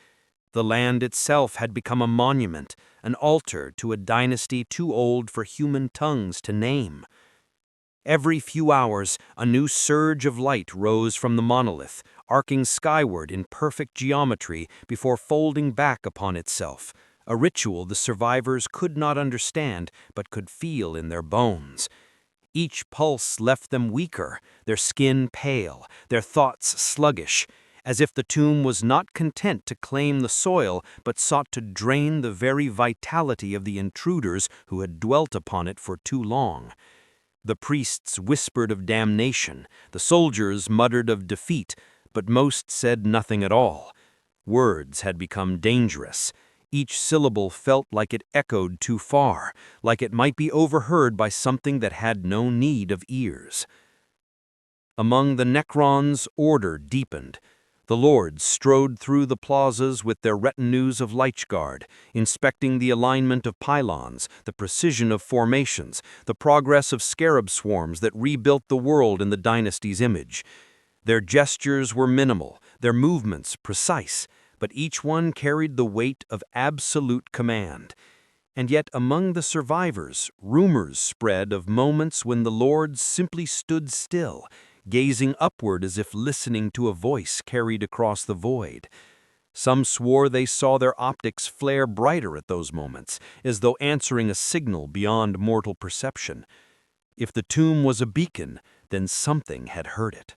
The land itself had become a monument, an altar to a dynasty too old for human tongues to name. Every few hours, a new surge of light rose from the monolith, arcing skyward in perfect geometry before folding back upon itself. A ritual the survivors could not understand, but could feel in their bones. Each pulse left them weaker, their skin pale, their thoughts sluggish, as if the tomb was not content to claim the soil, but sought to drain the very vitality of the intruders who had dwelt upon it for too long. The priests whispered of damnation, the soldiers muttered of defeat, but most said nothing at all. Words had become dangerous. Each syllable felt like it echoed too far, like it might be overheard by something that had no need of ears. Among the Necrons, order deepened. The lords strode through the plazas with their retinues of Lychguard, inspecting the alignment of pylons, the precision of formations, the progress of scarab swarms that rebuilt the world in the dynasty's image. Their gestures were minimal, their movements precise, but each one carried the weight of absolute command. And yet among the survivors, rumors spread of moments when the lords simply stood still, gazing upward as if listening to a voice carried across the void. Some swore they saw their optics flare brighter at those moments, as though answering a signal beyond mortal perception. If the tomb was a beacon, then something had heard it.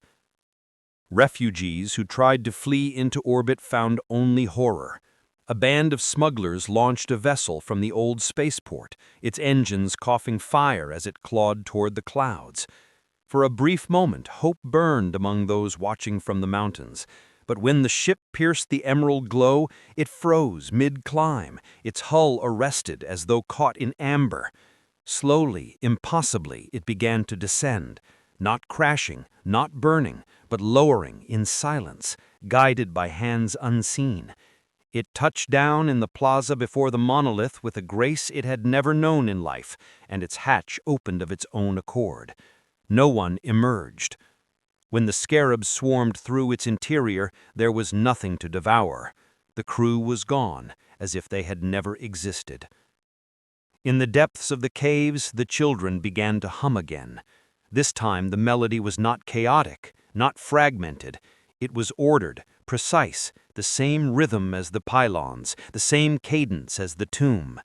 Refugees who tried to flee into orbit found only horror. A band of smugglers launched a vessel from the old spaceport, its engines coughing fire as it clawed toward the clouds. For a brief moment, hope burned among those watching from the mountains. But when the ship pierced the emerald glow, it froze mid-climb, its hull arrested as though caught in amber. Slowly, impossibly, it began to descend, not crashing, not burning, but lowering in silence, guided by hands unseen. It touched down in the plaza before the monolith with a grace it had never known in life, and its hatch opened of its own accord. No one emerged. When the scarabs swarmed through its interior, there was nothing to devour. The crew was gone, as if they had never existed. In the depths of the caves, the children began to hum again. This time the melody was not chaotic, not fragmented. It was ordered, precise, the same rhythm as the pylons, the same cadence as the tomb.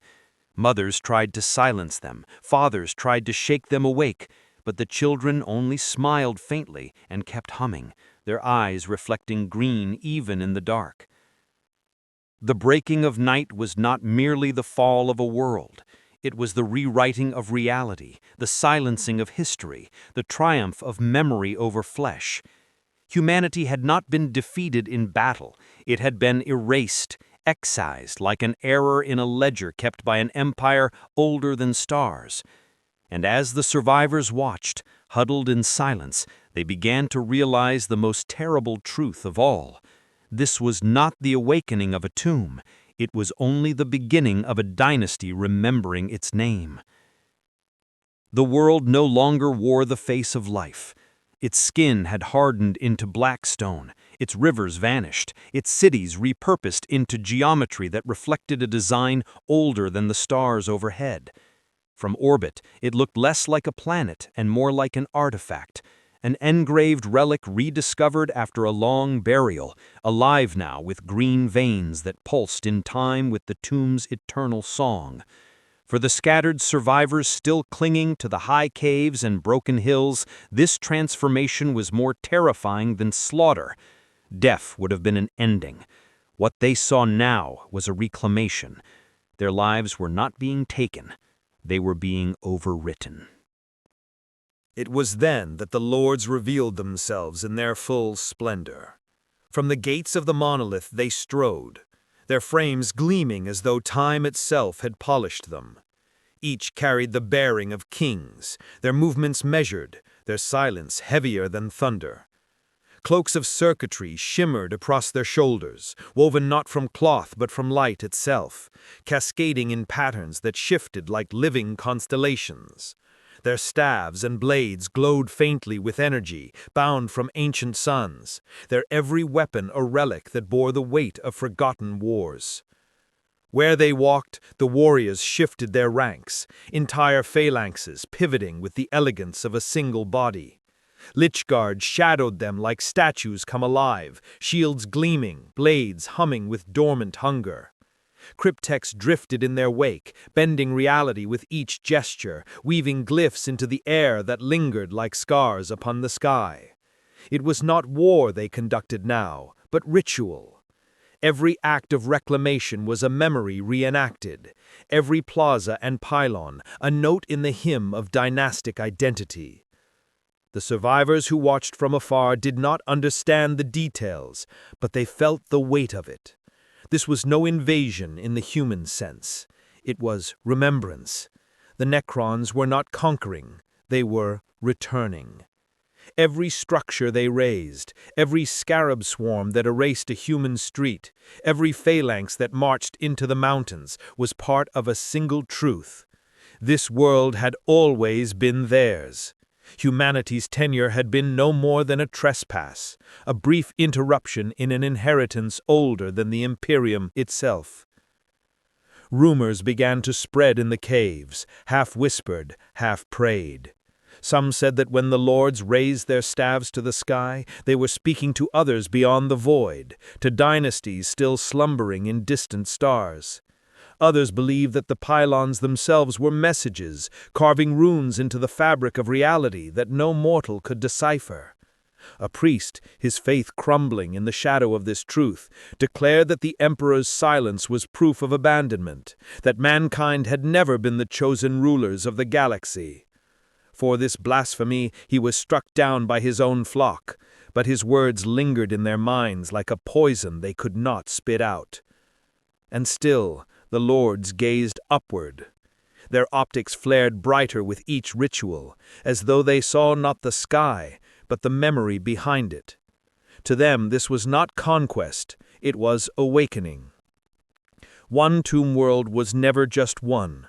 Mothers tried to silence them, fathers tried to shake them awake, but the children only smiled faintly and kept humming, their eyes reflecting green even in the dark. The breaking of night was not merely the fall of a world. It was the rewriting of reality, the silencing of history, the triumph of memory over flesh. Humanity had not been defeated in battle. It had been erased, excised like an error in a ledger kept by an empire older than stars. And as the survivors watched, huddled in silence, they began to realize the most terrible truth of all. This was not the awakening of a tomb. It was only the beginning of a dynasty remembering its name. The world no longer wore the face of life. Its skin had hardened into black stone, its rivers vanished, its cities repurposed into geometry that reflected a design older than the stars overhead. From orbit, it looked less like a planet and more like an artifact, an engraved relic rediscovered after a long burial, alive now with green veins that pulsed in time with the tomb's eternal song. For the scattered survivors still clinging to the high caves and broken hills, this transformation was more terrifying than slaughter. Death would have been an ending. What they saw now was a reclamation. Their lives were not being taken. They were being overwritten. It was then that the lords revealed themselves in their full splendor. From the gates of the monolith they strode, their frames gleaming as though time itself had polished them. Each carried the bearing of kings, their movements measured, their silence heavier than thunder. Cloaks of circuitry shimmered across their shoulders, woven not from cloth but from light itself, cascading in patterns that shifted like living constellations. Their staves and blades glowed faintly with energy, bound from ancient suns, their every weapon a relic that bore the weight of forgotten wars. Where they walked, the warriors shifted their ranks, entire phalanxes pivoting with the elegance of a single body. Lichguards shadowed them like statues come alive, shields gleaming, blades humming with dormant hunger. Cryptex drifted in their wake, bending reality with each gesture, weaving glyphs into the air that lingered like scars upon the sky. It was not war they conducted now, but ritual. Every act of reclamation was a memory reenacted, every plaza and pylon a note in the hymn of dynastic identity. The survivors who watched from afar did not understand the details, but they felt the weight of it. This was no invasion in the human sense. It was remembrance. The Necrons were not conquering, they were returning. Every structure they razed, every scarab swarm that erased a human street, every phalanx that marched into the mountains was part of a single truth. This world had always been theirs. Humanity's tenure had been no more than a trespass, a brief interruption in an inheritance older than the Imperium itself. Rumors began to spread in the caves, half whispered, half prayed. Some said that when the lords raised their staves to the sky, they were speaking to others beyond the void, to dynasties still slumbering in distant stars. Others believed that the pylons themselves were messages, carving runes into the fabric of reality that no mortal could decipher. A priest, his faith crumbling in the shadow of this truth, declared that the emperor's silence was proof of abandonment, that mankind had never been the chosen rulers of the galaxy. For this blasphemy he was struck down by his own flock, but his words lingered in their minds like a poison they could not spit out. And still the lords gazed upward. Their optics flared brighter with each ritual, as though they saw not the sky, but the memory behind it. To them this was not conquest, it was awakening. One tomb world was never just one.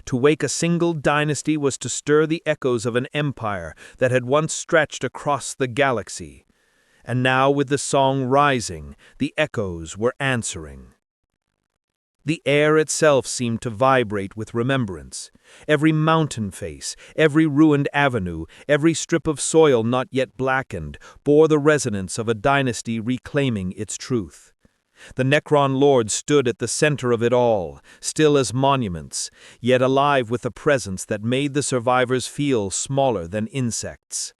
To wake a single dynasty was to stir the echoes of an empire that had once stretched across the galaxy. And now, with the song rising, the echoes were answering. The air itself seemed to vibrate with remembrance. Every mountain face, every ruined avenue, every strip of soil not yet blackened, bore the resonance of a dynasty reclaiming its truth. The Necron lords stood at the center of it all, still as monuments, yet alive with a presence that made the survivors feel smaller than insects.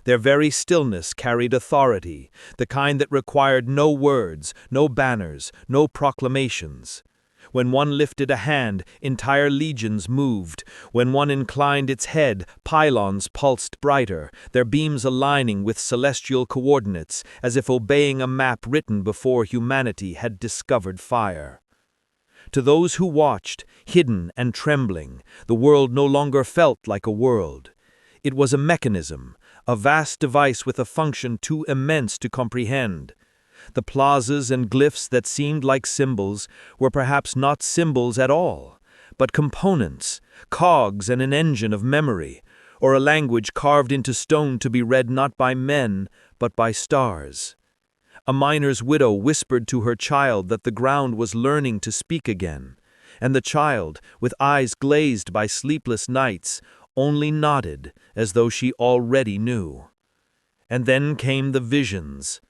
Their very stillness carried authority, the kind that required no words, no banners, no proclamations. When one lifted a hand, entire legions moved. When one inclined its head, pylons pulsed brighter, their beams aligning with celestial coordinates, as if obeying a map written before humanity had discovered fire. To those who watched, hidden and trembling, the world no longer felt like a world. It was a mechanism, a vast device with a function too immense to comprehend. The plazas and glyphs that seemed like symbols were perhaps not symbols at all, but components, cogs in an engine of memory, or a language carved into stone to be read not by men, but by stars. A miner's widow whispered to her child that the ground was learning to speak again, and the child, with eyes glazed by sleepless nights, only nodded as though she already knew. And then came the visions.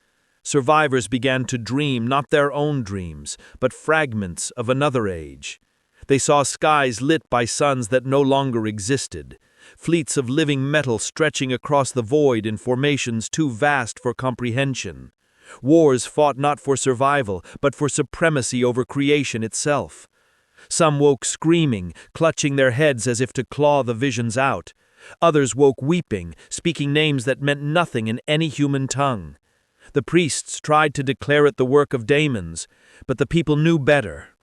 Survivors began to dream not their own dreams, but fragments of another age. They saw skies lit by suns that no longer existed, fleets of living metal stretching across the void in formations too vast for comprehension. Wars fought not for survival, but for supremacy over creation itself. Some woke screaming, clutching their heads as if to claw the visions out. Others woke weeping, speaking names that meant nothing in any human tongue. The priests tried to declare it the work of daemons, but the people knew better.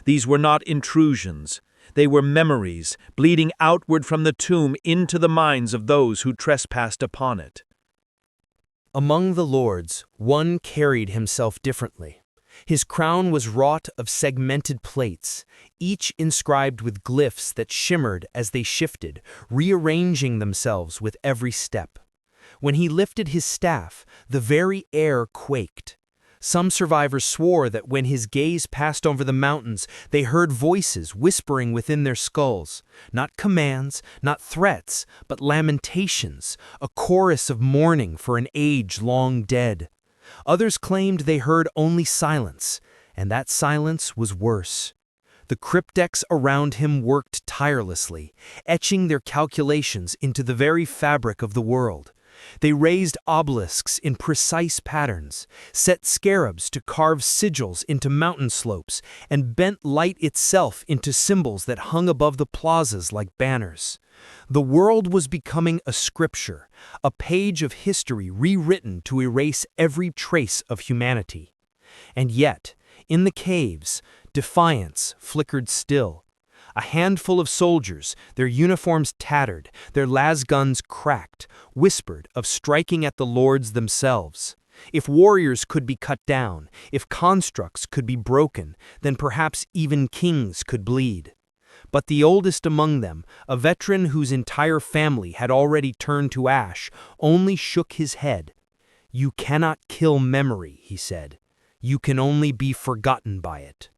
These were not intrusions. They were memories, bleeding outward from the tomb into the minds of those who trespassed upon it. Among the lords, one carried himself differently. His crown was wrought of segmented plates, each inscribed with glyphs that shimmered as they shifted, rearranging themselves with every step. When he lifted his staff, the very air quaked. Some survivors swore that when his gaze passed over the mountains, they heard voices whispering within their skulls. Not commands, not threats, but lamentations, a chorus of mourning for an age long dead. Others claimed they heard only silence, and that silence was worse. The cryptex around him worked tirelessly, etching their calculations into the very fabric of the world. They raised obelisks in precise patterns, set scarabs to carve sigils into mountain slopes, and bent light itself into symbols that hung above the plazas like banners. The world was becoming a scripture, a page of history rewritten to erase every trace of humanity. And yet, in the caves, defiance flickered still. A handful of soldiers, their uniforms tattered, their lasguns cracked, whispered of striking at the lords themselves. If warriors could be cut down, if constructs could be broken, then perhaps even kings could bleed. But the oldest among them, a veteran whose entire family had already turned to ash, only shook his head. "You cannot kill memory," he said. "You can only be forgotten by it."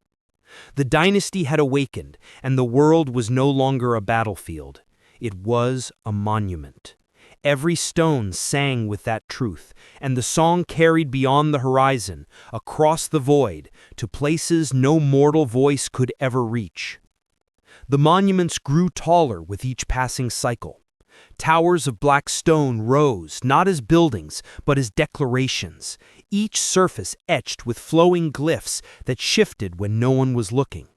The dynasty had awakened, and the world was no longer a battlefield. It was a monument. Every stone sang with that truth, and the song carried beyond the horizon, across the void, to places no mortal voice could ever reach. The monuments grew taller with each passing cycle. Towers of black stone rose, not as buildings, but as declarations, each surface etched with flowing glyphs that shifted when no one was looking.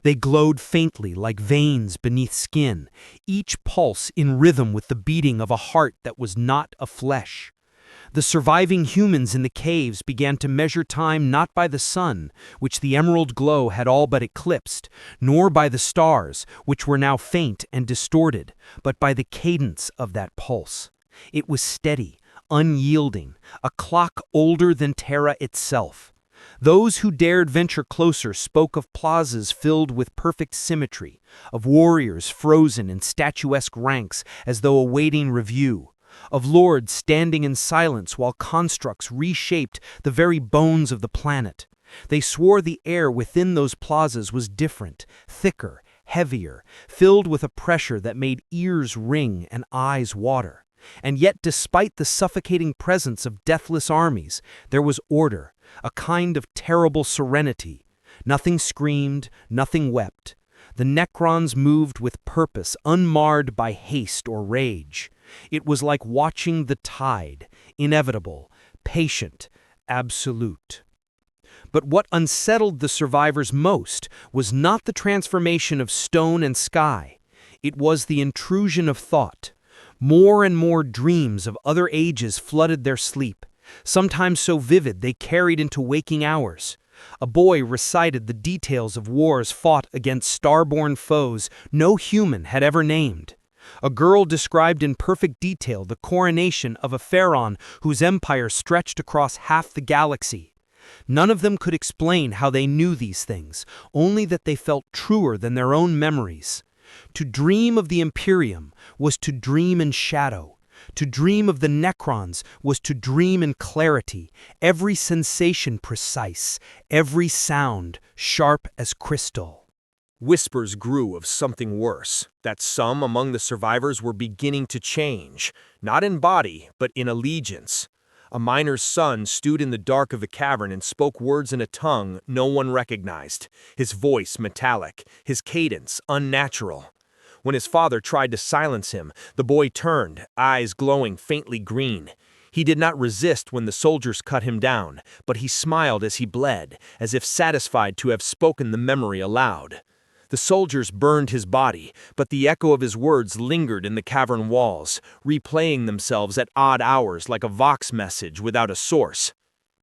They glowed faintly like veins beneath skin, each pulse in rhythm with the beating of a heart that was not of flesh. The surviving humans in the caves began to measure time not by the sun, which the emerald glow had all but eclipsed, nor by the stars, which were now faint and distorted, but by the cadence of that pulse. It was steady, unyielding, a clock older than Terra itself. Those who dared venture closer spoke of plazas filled with perfect symmetry, of warriors frozen in statuesque ranks as though awaiting review, of lords standing in silence while constructs reshaped the very bones of the planet. They swore the air within those plazas was different, thicker, heavier, filled with a pressure that made ears ring and eyes water. And yet, despite the suffocating presence of deathless armies, there was order, a kind of terrible serenity. Nothing screamed, nothing wept. The Necrons moved with purpose, unmarred by haste or rage. It was like watching the tide, inevitable, patient, absolute. But what unsettled the survivors most was not the transformation of stone and sky. It was the intrusion of thought. More and more dreams of other ages flooded their sleep, sometimes so vivid they carried into waking hours. A boy recited the details of wars fought against starborn foes no human had ever named. A girl described in perfect detail the coronation of a pharaoh whose empire stretched across half the galaxy. None of them could explain how they knew these things, only that they felt truer than their own memories. To dream of the Imperium was to dream in shadow. To dream of the Necrons was to dream in clarity, every sensation precise, every sound sharp as crystal. Whispers grew of something worse, that some among the survivors were beginning to change, not in body, but in allegiance. A miner's son stood in the dark of the cavern and spoke words in a tongue no one recognized, his voice metallic, his cadence unnatural. When his father tried to silence him, the boy turned, eyes glowing faintly green. He did not resist when the soldiers cut him down, but he smiled as he bled, as if satisfied to have spoken the memory aloud. The soldiers burned his body, but the echo of his words lingered in the cavern walls, replaying themselves at odd hours like a vox message without a source.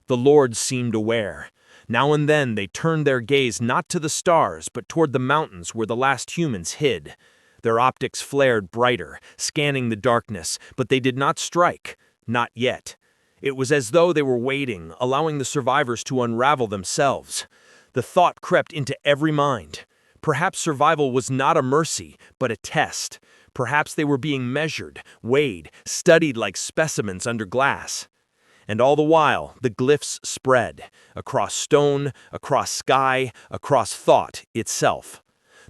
The lords seemed aware. Now and then they turned their gaze not to the stars, but toward the mountains where the last humans hid. Their optics flared brighter, scanning the darkness, but they did not strike. Not yet. It was as though they were waiting, allowing the survivors to unravel themselves. The thought crept into every mind. Perhaps survival was not a mercy, but a test. Perhaps they were being measured, weighed, studied like specimens under glass. And all the while, the glyphs spread, across stone, across sky, across thought itself.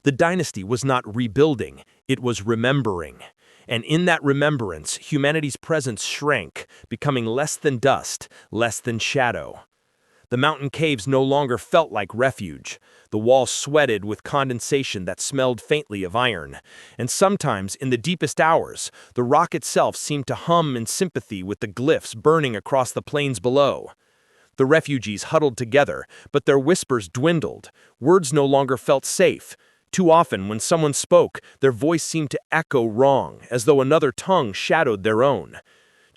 The dynasty was not rebuilding, it was remembering. And in that remembrance, humanity's presence shrank, becoming less than dust, less than shadow. The mountain caves no longer felt like refuge. The walls sweated with condensation that smelled faintly of iron. And sometimes, in the deepest hours, the rock itself seemed to hum in sympathy with the glyphs burning across the plains below. The refugees huddled together, but their whispers dwindled. Words no longer felt safe. Too often, when someone spoke, their voice seemed to echo wrong, as though another tongue shadowed their own.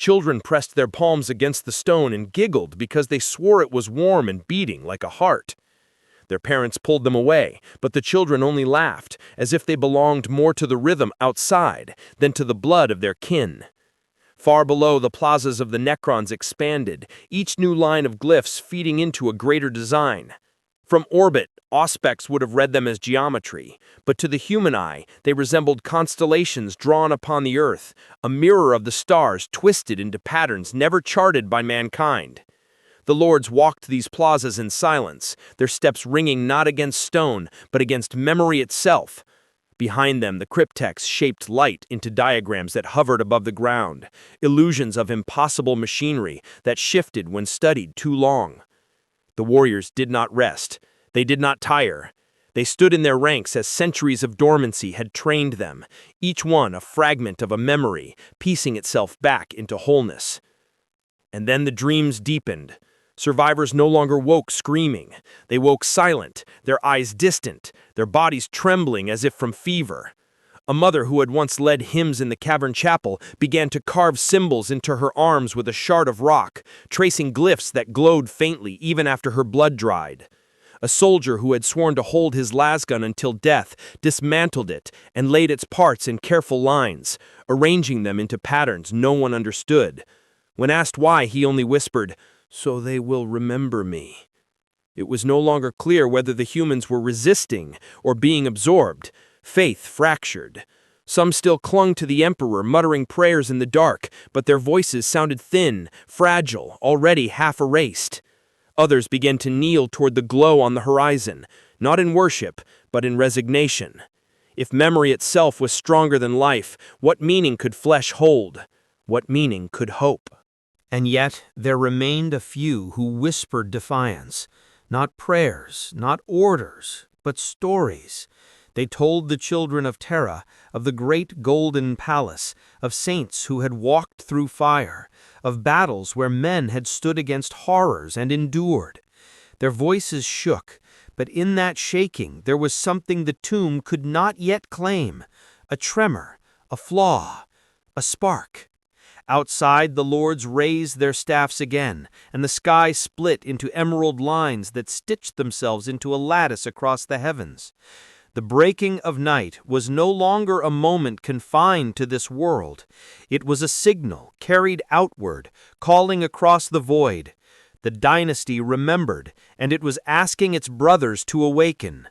Children pressed their palms against the stone and giggled because they swore it was warm and beating like a heart. Their parents pulled them away, but the children only laughed, as if they belonged more to the rhythm outside than to the blood of their kin. Far below, the plazas of the Necrons expanded, each new line of glyphs feeding into a greater design. From orbit, auspex would have read them as geometry, but to the human eye, they resembled constellations drawn upon the earth, a mirror of the stars twisted into patterns never charted by mankind. The lords walked these plazas in silence, their steps ringing not against stone, but against memory itself. Behind them, the cryptex shaped light into diagrams that hovered above the ground, illusions of impossible machinery that shifted when studied too long. The warriors did not rest. They did not tire. They stood in their ranks as centuries of dormancy had trained them, each one a fragment of a memory, piecing itself back into wholeness. And then the dreams deepened. Survivors no longer woke screaming. They woke silent, their eyes distant, their bodies trembling as if from fever. A mother who had once led hymns in the cavern chapel began to carve symbols into her arms with a shard of rock, tracing glyphs that glowed faintly even after her blood dried. A soldier who had sworn to hold his lasgun until death dismantled it and laid its parts in careful lines, arranging them into patterns no one understood. When asked why, he only whispered, "So they will remember me." It was no longer clear whether the humans were resisting or being absorbed. Faith fractured. Some still clung to the Emperor, muttering prayers in the dark, but their voices sounded thin, fragile, already half erased. Others began to kneel toward the glow on the horizon, not in worship, but in resignation. If memory itself was stronger than life, what meaning could flesh hold? What meaning could hope? And yet there remained a few who whispered defiance. Not prayers, not orders, but stories. They told the children of Terra of the great golden palace, of saints who had walked through fire, of battles where men had stood against horrors and endured. Their voices shook, but in that shaking there was something the tomb could not yet claim, a tremor, a flaw, a spark. Outside, the lords raised their staffs again, and the sky split into emerald lines that stitched themselves into a lattice across the heavens. The breaking of night was no longer a moment confined to this world. It was a signal carried outward, calling across the void. The dynasty remembered, and it was asking its brothers to awaken.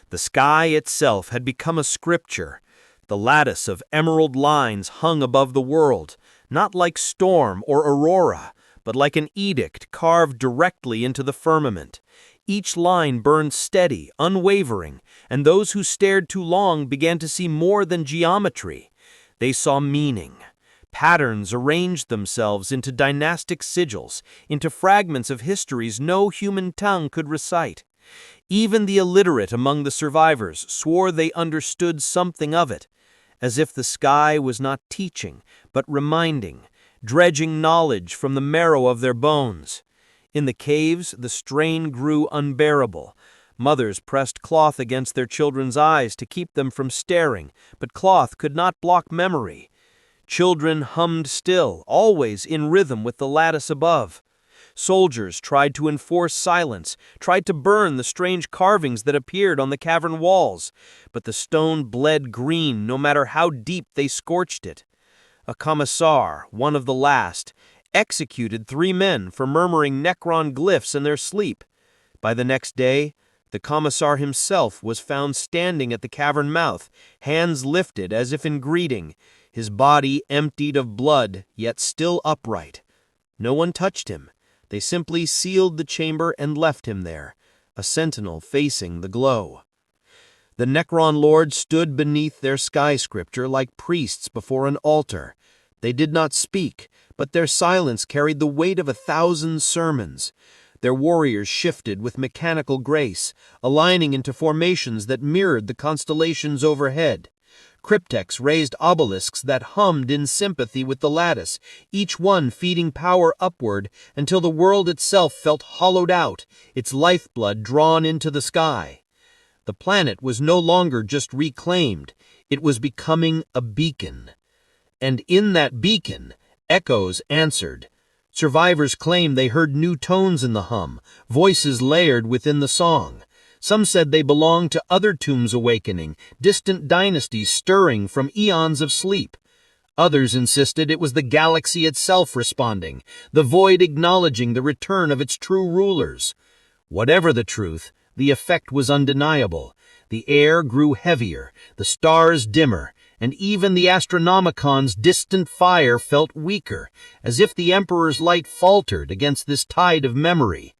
The sky itself had become a scripture. The lattice of emerald lines hung above the world, not like storm or aurora, but like an edict carved directly into the firmament. Each line burned steady, unwavering, and those who stared too long began to see more than geometry. They saw meaning. Patterns arranged themselves into dynastic sigils, into fragments of histories no human tongue could recite. Even the illiterate among the survivors swore they understood something of it, as if the sky was not teaching, but reminding, dredging knowledge from the marrow of their bones. In the caves, the strain grew unbearable. Mothers pressed cloth against their children's eyes to keep them from staring, but cloth could not block memory. Children hummed still, always in rhythm with the lattice above. Soldiers tried to enforce silence, tried to burn the strange carvings that appeared on the cavern walls, but the stone bled green no matter how deep they scorched it. A commissar, one of the last, executed 3 men for murmuring Necron glyphs in their sleep. By the next day, the commissar himself was found standing at the cavern mouth, hands lifted as if in greeting, his body emptied of blood, yet still upright. No one touched him. They simply sealed the chamber and left him there, a sentinel facing the glow. The Necron lords stood beneath their sky scripture like priests before an altar. They did not speak, but their silence carried the weight of 1,000 sermons. Their warriors shifted with mechanical grace, aligning into formations that mirrored the constellations overhead. Cryptex raised obelisks that hummed in sympathy with the lattice, each one feeding power upward until the world itself felt hollowed out, its lifeblood drawn into the sky. The planet was no longer just reclaimed, it was becoming a beacon. And in that beacon, echoes answered. Survivors claimed they heard new tones in the hum, voices layered within the song. Some said they belonged to other tombs awakening, distant dynasties stirring from eons of sleep. Others insisted it was the galaxy itself responding, the void acknowledging the return of its true rulers. Whatever the truth, the effect was undeniable. The air grew heavier, the stars dimmer, and even the Astronomicon's distant fire felt weaker, as if the Emperor's light faltered against this tide of memory.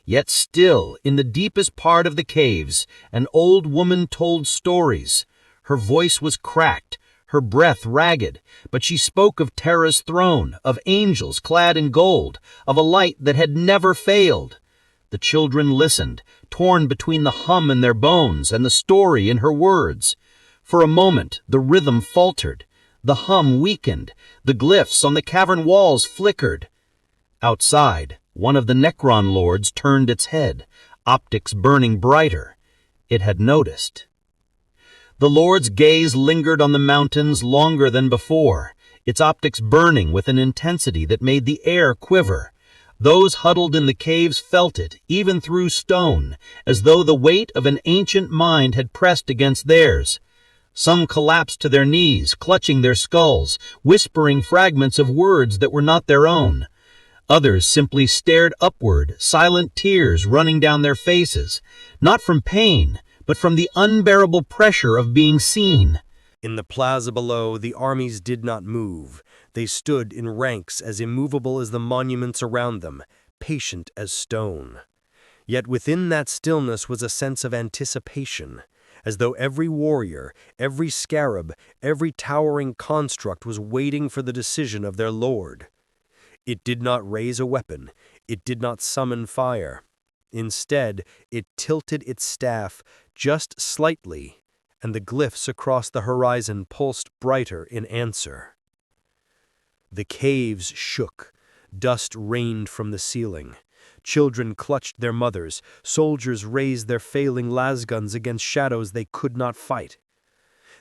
Yet still, in the deepest part of the caves, an old woman told stories. Her voice was cracked, her breath ragged, but she spoke of Terra's throne, of angels clad in gold, of a light that had never failed. The children listened, torn between the hum in their bones and the story in her words. For a moment, the rhythm faltered, the hum weakened, the glyphs on the cavern walls flickered. Outside, one of the Necron lords turned its head, optics burning brighter. It had noticed. The lord's gaze lingered on the mountains longer than before, its optics burning with an intensity that made the air quiver. Those huddled in the caves felt it, even through stone, as though the weight of an ancient mind had pressed against theirs. Some collapsed to their knees, clutching their skulls, whispering fragments of words that were not their own. Others simply stared upward, silent tears running down their faces, not from pain, but from the unbearable pressure of being seen. In the plaza below, the armies did not move. They stood in ranks as immovable as the monuments around them, patient as stone. Yet within that stillness was a sense of anticipation, as though every warrior, every scarab, every towering construct was waiting for the decision of their lord. It did not raise a weapon, it did not summon fire. Instead, it tilted its staff just slightly, and the glyphs across the horizon pulsed brighter in answer. The caves shook, dust rained from the ceiling. Children clutched their mothers, soldiers raised their failing lasguns against shadows they could not fight.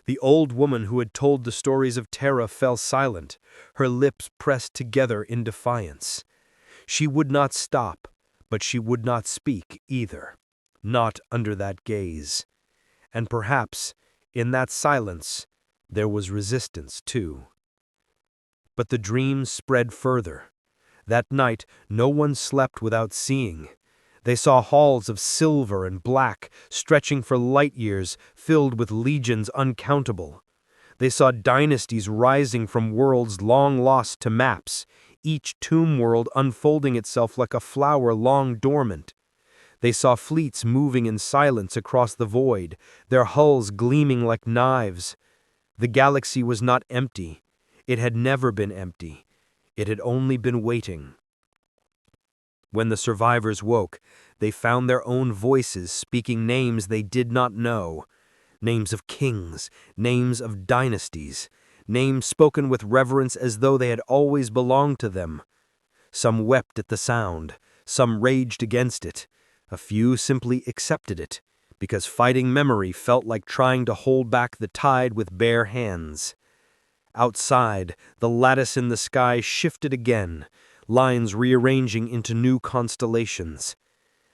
The old woman who had told the stories of Terra fell silent, her lips pressed together in defiance. She would not stop, but she would not speak either, not under that gaze. And perhaps, in that silence, there was resistance too. But the dreams spread further. That night, no one slept without seeing. They saw halls of silver and black, stretching for light years, filled with legions uncountable. They saw dynasties rising from worlds long lost to maps, each tomb world unfolding itself like a flower long dormant. They saw fleets moving in silence across the void, their hulls gleaming like knives. The galaxy was not empty. It had never been empty. It had only been waiting. When the survivors woke, they found their own voices speaking names they did not know. Names of kings, names of dynasties, names spoken with reverence as though they had always belonged to them. Some wept at the sound, some raged against it. A few simply accepted it, because fighting memory felt like trying to hold back the tide with bare hands. Outside, the lattice in the sky shifted again, lines rearranging into new constellations.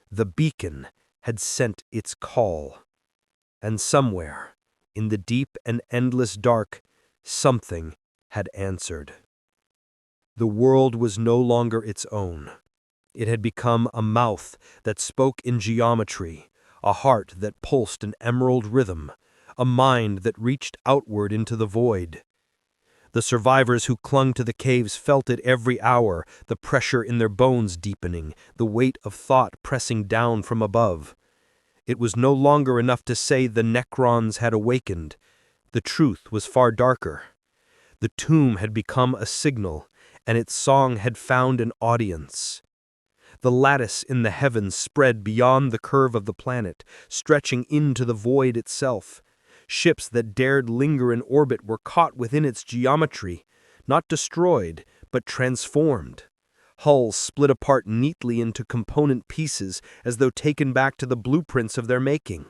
The beacon had sent its call. And somewhere, in the deep and endless dark, something had answered. The world was no longer its own. It had become a mouth that spoke in geometry, a heart that pulsed an emerald rhythm, a mind that reached outward into the void. The survivors who clung to the caves felt it every hour, the pressure in their bones deepening, the weight of thought pressing down from above. It was no longer enough to say the Necrons had awakened. The truth was far darker. The tomb had become a signal, and its song had found an audience. The lattice in the heavens spread beyond the curve of the planet, stretching into the void itself. Ships that dared linger in orbit were caught within its geometry, not destroyed, but transformed. Hulls split apart neatly into component pieces as though taken back to the blueprints of their making.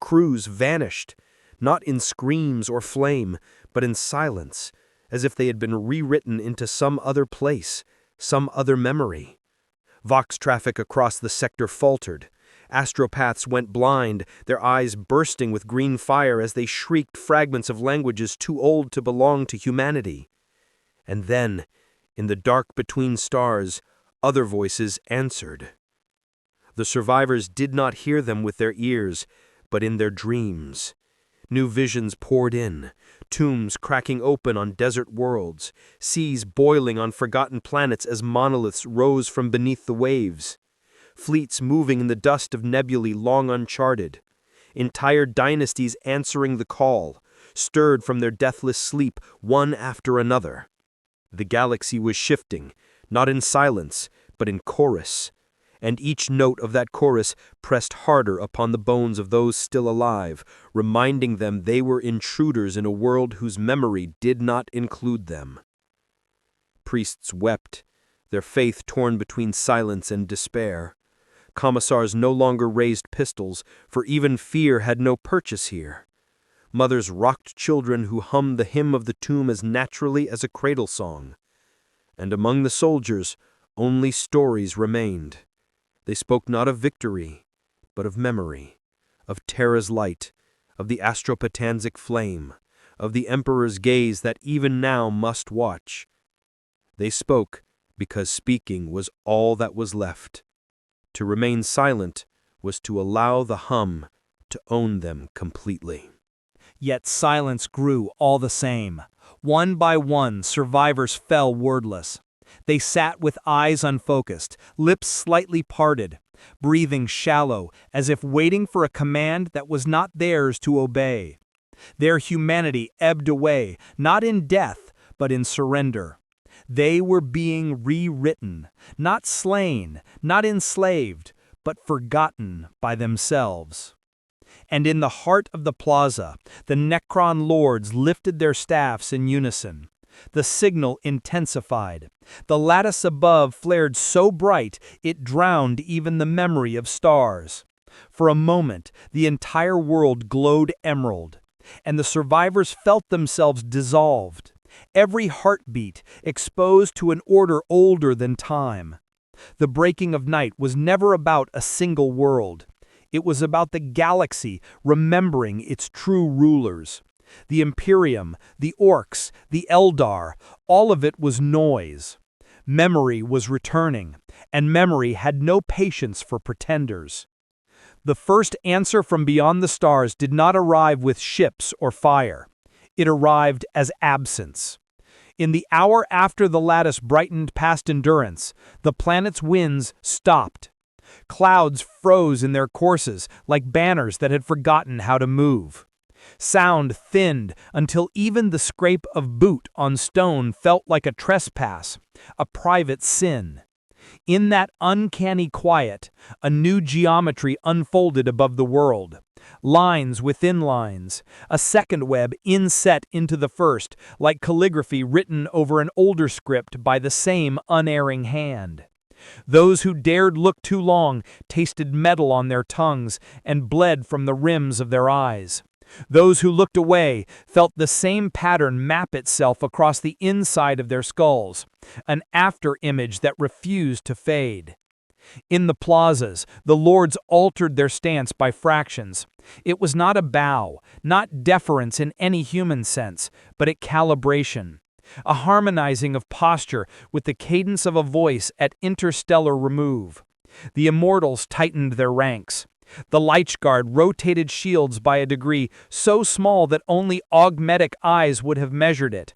Crews vanished, not in screams or flame, but in silence, as if they had been rewritten into some other place, some other memory. Vox traffic across the sector faltered. Astropaths went blind, their eyes bursting with green fire as they shrieked fragments of languages too old to belong to humanity. And then, in the dark between stars, other voices answered. The survivors did not hear them with their ears, but in their dreams. New visions poured in, tombs cracking open on desert worlds, seas boiling on forgotten planets as monoliths rose from beneath the waves. Fleets moving in the dust of nebulae long uncharted. Entire dynasties answering the call, stirred from their deathless sleep one after another. The galaxy was shifting, not in silence, but in chorus, and each note of that chorus pressed harder upon the bones of those still alive, reminding them they were intruders in a world whose memory did not include them. Priests wept, their faith torn between silence and despair. Commissars no longer raised pistols, for even fear had no purchase here. Mothers rocked children who hummed the hymn of the tomb as naturally as a cradle song. And among the soldiers, only stories remained. They spoke not of victory, but of memory, of Terra's light, of the Astropatanzic flame, of the Emperor's gaze that even now must watch. They spoke because speaking was all that was left. To remain silent was to allow the hum to own them completely. Yet silence grew all the same. One by one, survivors fell wordless. They sat with eyes unfocused, lips slightly parted, breathing shallow, as if waiting for a command that was not theirs to obey. Their humanity ebbed away, not in death, but in surrender. They were being rewritten, not slain, not enslaved, but forgotten by themselves. And in the heart of the plaza, the Necron lords lifted their staffs in unison. The signal intensified. The lattice above flared so bright it drowned even the memory of stars. For a moment, the entire world glowed emerald, and the survivors felt themselves dissolved. Every heartbeat exposed to an order older than time. The breaking of night was never about a single world. It was about the galaxy remembering its true rulers. The Imperium, the Orcs, the Eldar, all of it was noise. Memory was returning, and memory had no patience for pretenders. The first answer from beyond the stars did not arrive with ships or fire. It arrived as absence. In the hour after the lattice brightened past endurance, the planet's winds stopped. Clouds froze in their courses like banners that had forgotten how to move. Sound thinned until even the scrape of boot on stone felt like a trespass, a private sin. In that uncanny quiet, a new geometry unfolded above the world. Lines within lines, a second web inset into the first, like calligraphy written over an older script by the same unerring hand. Those who dared look too long tasted metal on their tongues and bled from the rims of their eyes. Those who looked away felt the same pattern map itself across the inside of their skulls, an after-image that refused to fade. In the plazas, the lords altered their stance by fractions. It was not a bow, not deference in any human sense, but a calibration, a harmonizing of posture with the cadence of a voice at interstellar remove. The immortals tightened their ranks. The Lich Guard rotated shields by a degree so small that only augmetic eyes would have measured it.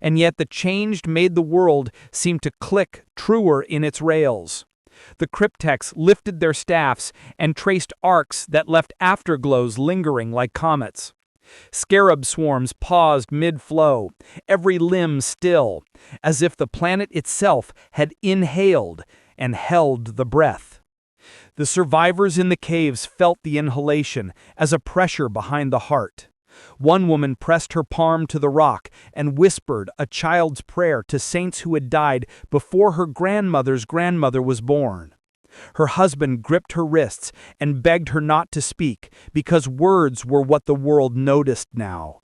And yet the change made the world seem to click truer in its rails. The cryptex lifted their staffs and traced arcs that left afterglows lingering like comets. Scarab swarms paused mid-flow, every limb still, as if the planet itself had inhaled and held the breath. The survivors in the caves felt the inhalation as a pressure behind the heart. One woman pressed her palm to the rock and whispered a child's prayer to saints who had died before her grandmother's grandmother was born. Her husband gripped her wrists and begged her not to speak, because words were what the world noticed now.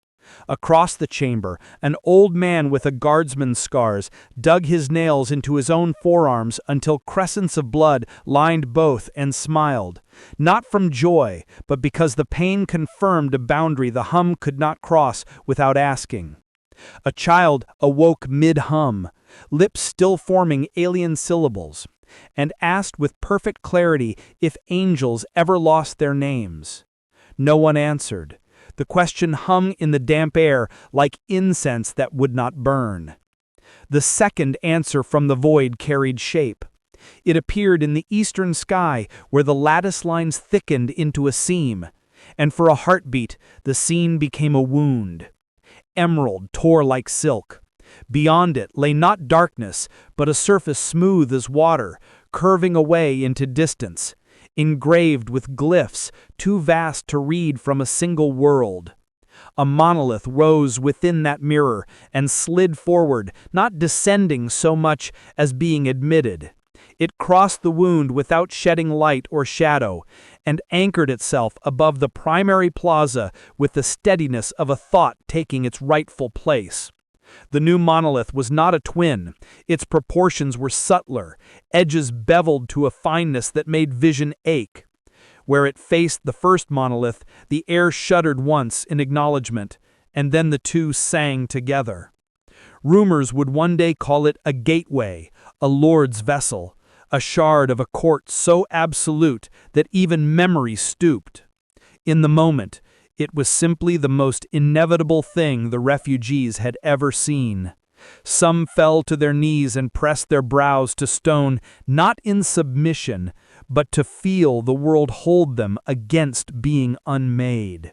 Across the chamber, an old man with a guardsman's scars dug his nails into his own forearms until crescents of blood lined both and smiled, not from joy, but because the pain confirmed a boundary the hum could not cross without asking. A child awoke mid-hum, lips still forming alien syllables, and asked with perfect clarity if angels ever lost their names. No one answered. The question hung in the damp air like incense that would not burn. The second answer from the void carried shape. It appeared in the eastern sky where the lattice lines thickened into a seam, and for a heartbeat the scene became a wound. Emerald tore like silk. Beyond it lay not darkness, but a surface smooth as water, curving away into distance, engraved with glyphs too vast to read from a single world. A monolith rose within that mirror and slid forward, not descending so much as being admitted. It crossed the wound without shedding light or shadow, and anchored itself above the primary plaza with the steadiness of a thought taking its rightful place. The new monolith was not a twin. Its proportions were subtler, edges beveled to a fineness that made vision ache. Where it faced the first monolith, the air shuddered once in acknowledgement, and then the two sang together. Rumors would one day call it a gateway, a lord's vessel, a shard of a court so absolute that even memory stooped. In the moment, it was simply the most inevitable thing the refugees had ever seen. Some fell to their knees and pressed their brows to stone, not in submission, but to feel the world hold them against being unmade.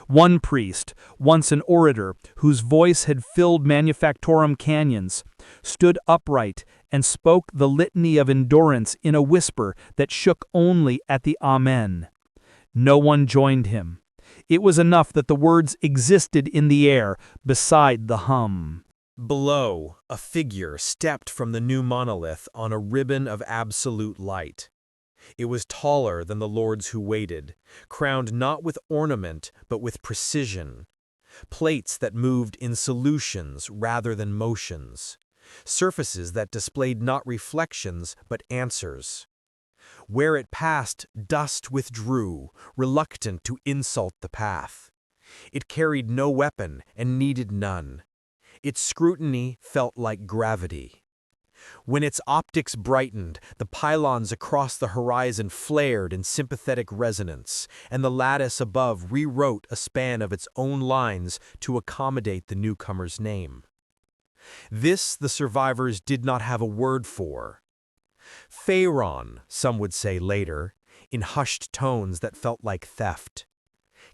One priest, once an orator whose voice had filled Manufactorum canyons, stood upright and spoke the litany of endurance in a whisper that shook only at the Amen. No one joined him. It was enough that the words existed in the air beside the hum. Below, a figure stepped from the new monolith on a ribbon of absolute light. It was taller than the lords who waited, crowned not with ornament but with precision. Plates that moved in solutions rather than motions. Surfaces that displayed not reflections but answers. Where it passed, dust withdrew, reluctant to insult the path. It carried no weapon and needed none. Its scrutiny felt like gravity. When its optics brightened, the pylons across the horizon flared in sympathetic resonance, and the lattice above rewrote a span of its own lines to accommodate the newcomer's name. This the survivors did not have a word for. Pharaon, some would say later, in hushed tones that felt like theft.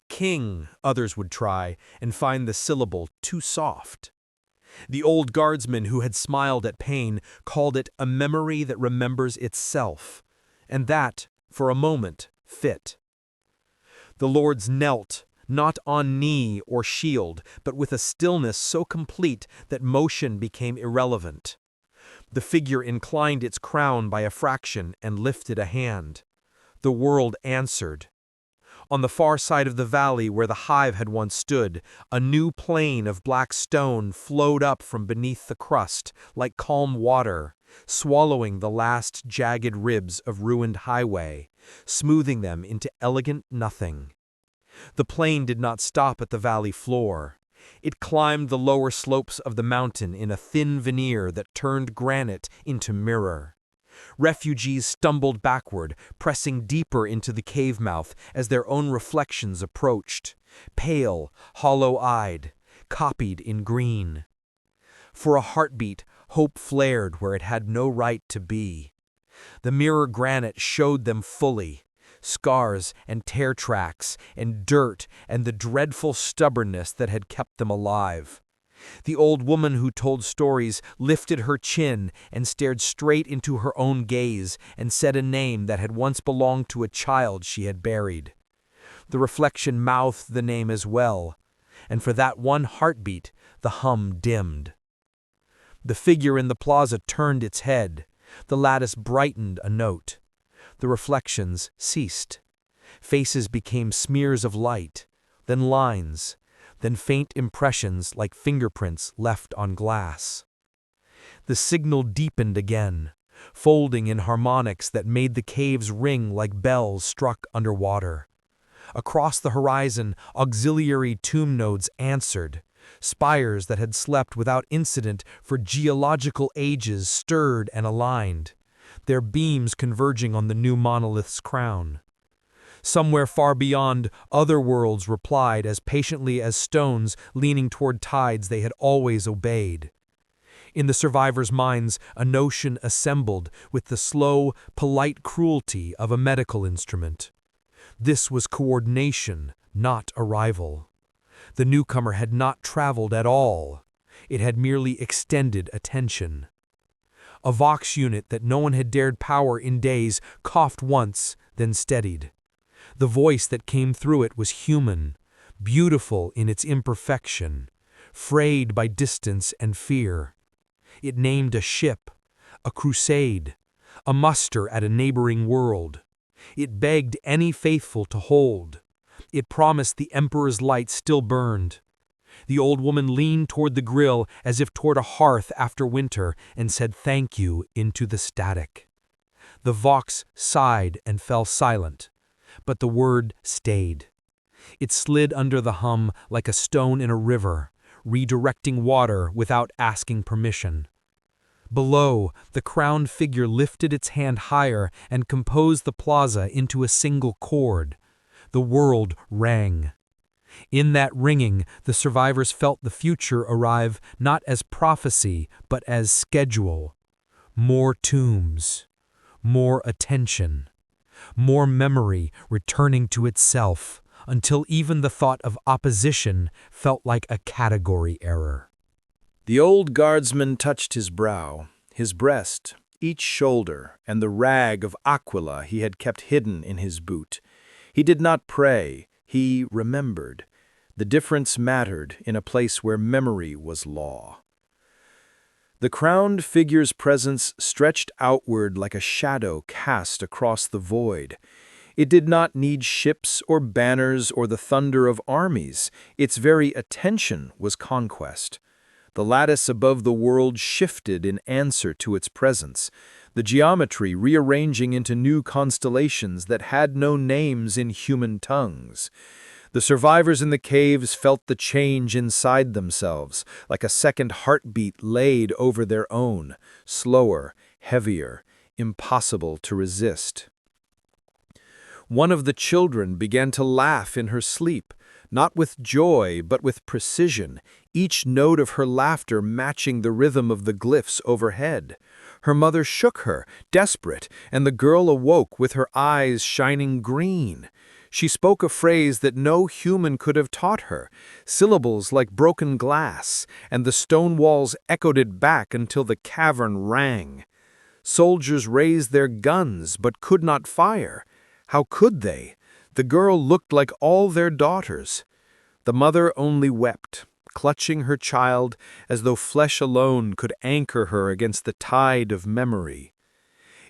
King, others would try, and find the syllable too soft. The old guardsman who had smiled at pain called it a memory that remembers itself, and that, for a moment, fit. The lords knelt, not on knee or shield, but with a stillness so complete that motion became irrelevant. The figure inclined its crown by a fraction and lifted a hand. The world answered. On the far side of the valley where the hive had once stood, a new plain of black stone flowed up from beneath the crust, like calm water, swallowing the last jagged ribs of ruined highway, smoothing them into elegant nothing. The plain did not stop at the valley floor. It climbed the lower slopes of the mountain in a thin veneer that turned granite into mirror. Refugees stumbled backward, pressing deeper into the cave mouth as their own reflections approached, pale, hollow-eyed, copied in green. For a heartbeat, hope flared where it had no right to be. The mirror granite showed them fully, scars and tear tracks and dirt and the dreadful stubbornness that had kept them alive. The old woman who told stories lifted her chin and stared straight into her own gaze and said a name that had once belonged to a child she had buried. The reflection mouthed the name as well, and for that one heartbeat the hum dimmed. The figure in the plaza turned its head. The lattice brightened a note. The reflections ceased. Faces became smears of light, then lines, then faint impressions like fingerprints left on glass. The signal deepened again, folding in harmonics that made the caves ring like bells struck underwater. Across the horizon, auxiliary tomb nodes answered. Spires that had slept without incident for geological ages stirred and aligned, their beams converging on the new monolith's crown. Somewhere far beyond, other worlds replied as patiently as stones leaning toward tides they had always obeyed. In the survivors' minds, a notion assembled with the slow, polite cruelty of a medical instrument. This was coordination, not arrival. The newcomer had not traveled at all. It had merely extended attention. A Vox unit that no one had dared power in days coughed once, then steadied. The voice that came through it was human, beautiful in its imperfection, frayed by distance and fear. It named a ship, a crusade, a muster at a neighboring world. It begged any faithful to hold. It promised the Emperor's light still burned. The old woman leaned toward the grill as if toward a hearth after winter and said thank you into the static. The vox sighed and fell silent, but the word stayed. It slid under the hum like a stone in a river, redirecting water without asking permission. Below, the crowned figure lifted its hand higher and composed the plaza into a single chord. The world rang. In that ringing, the survivors felt the future arrive not as prophecy, but as schedule. More tombs, more attention, more memory returning to itself, until even the thought of opposition felt like a category error. The old guardsman touched his brow, his breast, each shoulder, and the rag of aquila he had kept hidden in his boot. He did not pray, he remembered. The difference mattered in a place where memory was law. The crowned figure's presence stretched outward like a shadow cast across the void. It did not need ships or banners or the thunder of armies. Its very attention was conquest. The lattice above the world shifted in answer to its presence, the geometry rearranging into new constellations that had no names in human tongues. The survivors in the caves felt the change inside themselves, like a second heartbeat laid over their own, slower, heavier, impossible to resist. One of the children began to laugh in her sleep, not with joy but with precision, each note of her laughter matching the rhythm of the glyphs overhead. Her mother shook her, desperate, and the girl awoke with her eyes shining green. She spoke a phrase that no human could have taught her, syllables like broken glass, and the stone walls echoed it back until the cavern rang. Soldiers raised their guns but could not fire. How could they? The girl looked like all their daughters. The mother only wept, clutching her child as though flesh alone could anchor her against the tide of memory.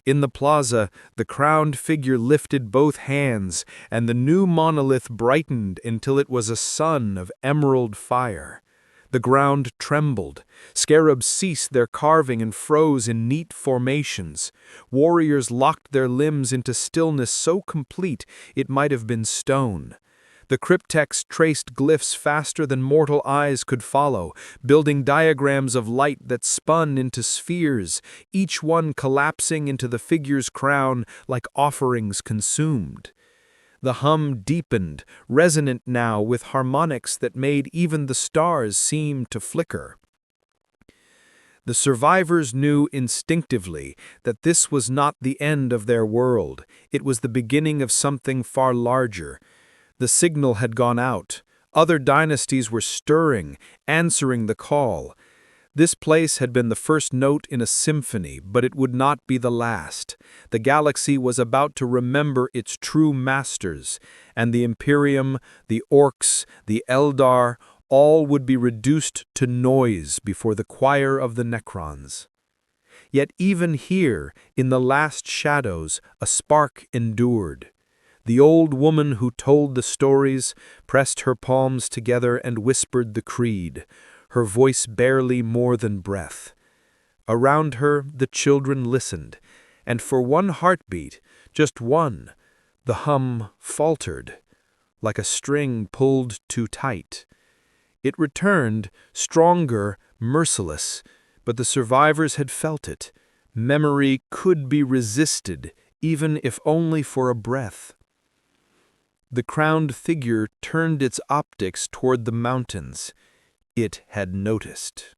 In the plaza, the crowned figure lifted both hands, and the new monolith brightened until it was a sun of emerald fire. The ground trembled. Scarabs ceased their carving and froze in neat formations. Warriors locked their limbs into stillness so complete it might have been stone. The cryptex traced glyphs faster than mortal eyes could follow, building diagrams of light that spun into spheres, each one collapsing into the figure's crown like offerings consumed. The hum deepened, resonant now with harmonics that made even the stars seem to flicker. The survivors knew instinctively that this was not the end of their world. It was the beginning of something far larger. The signal had gone out. Other dynasties were stirring, answering the call. This place had been the first note in a symphony, but it would not be the last. The galaxy was about to remember its true masters, and the Imperium, the Orcs, the Eldar, all would be reduced to noise before the choir of the Necrons. Yet even here, in the last shadows, a spark endured. The old woman who told the stories pressed her palms together and whispered the creed, her voice barely more than breath. Around her, the children listened, and for one heartbeat, just one, the hum faltered, like a string pulled too tight. It returned, stronger, merciless, but the survivors had felt it. Memory could be resisted, even if only for a breath. The crowned figure turned its optics toward the mountains. It had noticed.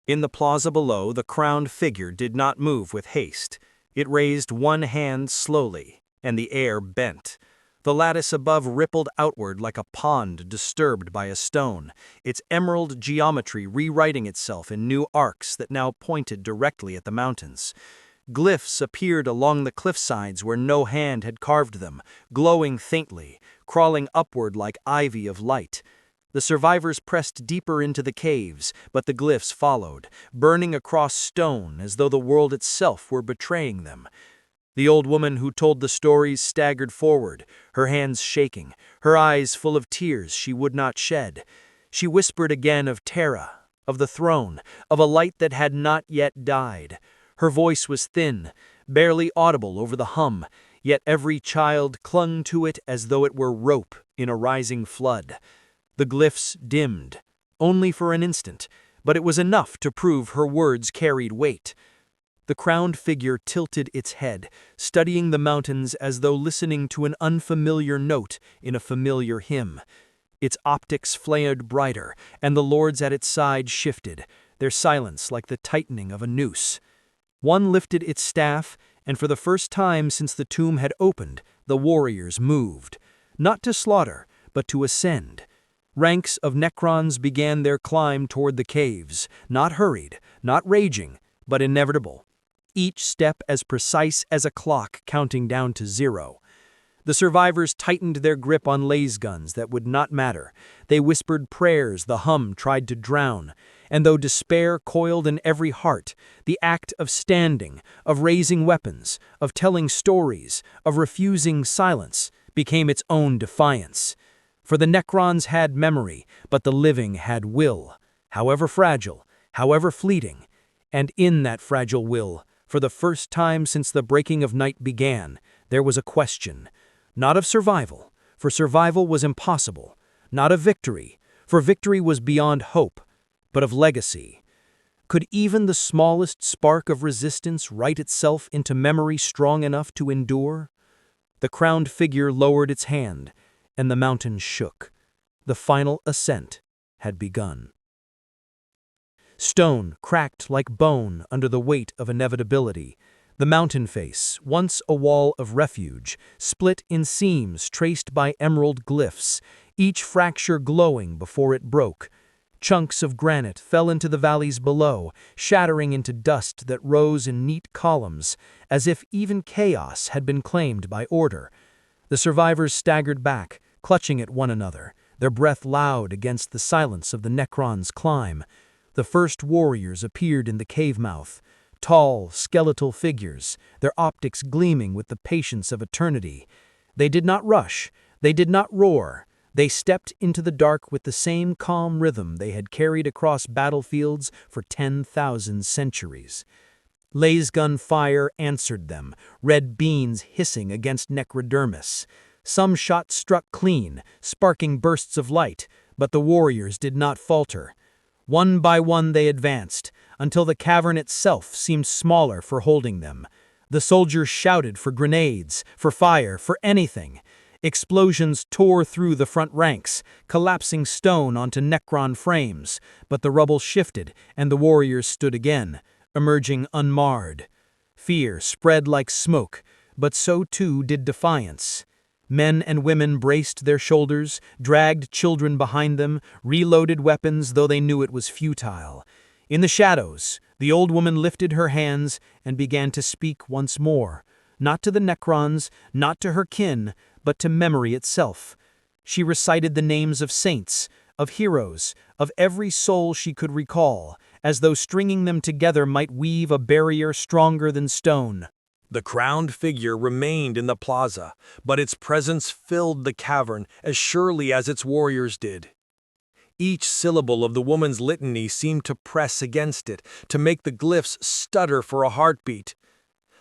In the plaza below, the crowned figure did not move with haste. It raised one hand slowly, and the air bent. The lattice above rippled outward like a pond disturbed by a stone, its emerald geometry rewriting itself in new arcs that now pointed directly at the mountains. Glyphs appeared along the cliffsides where no hand had carved them, glowing faintly, crawling upward like ivy of light. The survivors pressed deeper into the caves, but the glyphs followed, burning across stone as though the world itself were betraying them. The old woman who told the stories staggered forward, her hands shaking, her eyes full of tears she would not shed. She whispered again of Terra, of the throne, of a light that had not yet died. Her voice was thin, barely audible over the hum, yet every child clung to it as though it were rope in a rising flood. The glyphs dimmed, only for an instant, but it was enough to prove her words carried weight. The crowned figure tilted its head, studying the mountains as though listening to an unfamiliar note in a familiar hymn. Its optics flared brighter, and the lords at its side shifted, their silence like the tightening of a noose. One lifted its staff, and for the first time since the tomb had opened, the warriors moved, not to slaughter, but to ascend. Ranks of Necrons began their climb toward the caves, not hurried, not raging, but inevitable. Each step as precise as a clock counting down to 0. The survivors tightened their grip on laser guns that would not matter. They whispered prayers the hum tried to drown, and though despair coiled in every heart, the act of standing, of raising weapons, of telling stories, of refusing silence, became its own defiance. For the Necrons had memory, but the living had will, however fragile, however fleeting. And in that fragile will, for the first time since the breaking of night began, there was a question. Not of survival, for survival was impossible. Not of victory, for victory was beyond hope, but of legacy. Could even the smallest spark of resistance write itself into memory strong enough to endure? The crowned figure lowered its hand, and the mountain shook. The final ascent had begun. Stone cracked like bone under the weight of inevitability. The mountain face, once a wall of refuge, split in seams traced by emerald glyphs, each fracture glowing before it broke. Chunks of granite fell into the valleys below, shattering into dust that rose in neat columns, as if even chaos had been claimed by order. The survivors staggered back, clutching at one another, their breath loud against the silence of the Necrons' climb. The first warriors appeared in the cave mouth, tall, skeletal figures, their optics gleaming with the patience of eternity. They did not rush, they did not roar. They stepped into the dark with the same calm rhythm they had carried across battlefields for 10,000 centuries. Lasgun fire answered them, red beams hissing against necrodermis. Some shots struck clean, sparking bursts of light, but the warriors did not falter. One by one they advanced, until the cavern itself seemed smaller for holding them. The soldiers shouted for grenades, for fire, for anything. Explosions tore through the front ranks, collapsing stone onto Necron frames, but the rubble shifted and the warriors stood again, emerging unmarred. Fear spread like smoke, but so too did defiance. Men and women braced their shoulders, dragged children behind them, reloaded weapons though they knew it was futile. In the shadows, the old woman lifted her hands and began to speak once more, not to the Necrons, not to her kin, but to memory itself. She recited the names of saints, of heroes, of every soul she could recall, as though stringing them together might weave a barrier stronger than stone. The crowned figure remained in the plaza, but its presence filled the cavern as surely as its warriors did. Each syllable of the woman's litany seemed to press against it, to make the glyphs stutter for a heartbeat.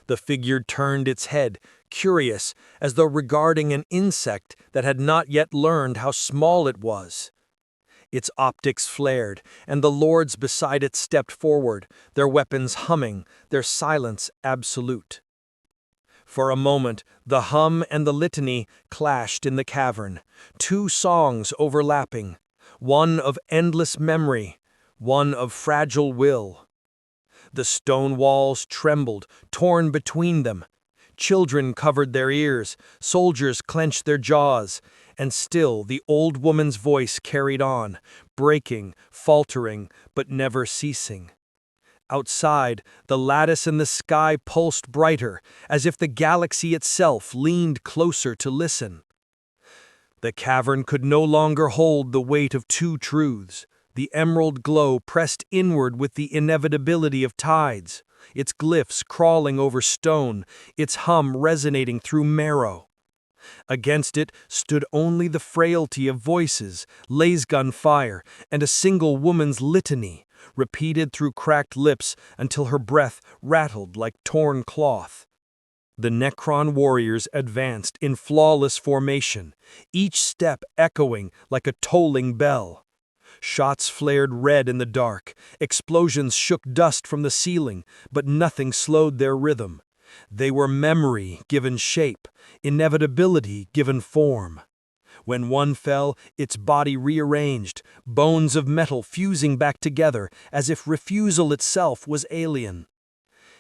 The figure turned its head, curious, as though regarding an insect that had not yet learned how small it was. Its optics flared, and the lords beside it stepped forward, their weapons humming, their silence absolute. For a moment, the hum and the litany clashed in the cavern, two songs overlapping, one of endless memory, one of fragile will. The stone walls trembled, torn between them. Children covered their ears, soldiers clenched their jaws, and still the old woman's voice carried on, breaking, faltering, but never ceasing. Outside, the lattice in the sky pulsed brighter, as if the galaxy itself leaned closer to listen. The cavern could no longer hold the weight of two truths. The emerald glow pressed inward with the inevitability of tides, its glyphs crawling over stone, its hum resonating through marrow. Against it stood only the frailty of voices, lasgun fire, and a single woman's litany, repeated through cracked lips until her breath rattled like torn cloth. The Necron warriors advanced in flawless formation, each step echoing like a tolling bell. Shots flared red in the dark, explosions shook dust from the ceiling, but nothing slowed their rhythm. They were memory given shape, inevitability given form. When one fell, its body rearranged, bones of metal fusing back together as if refusal itself was alien.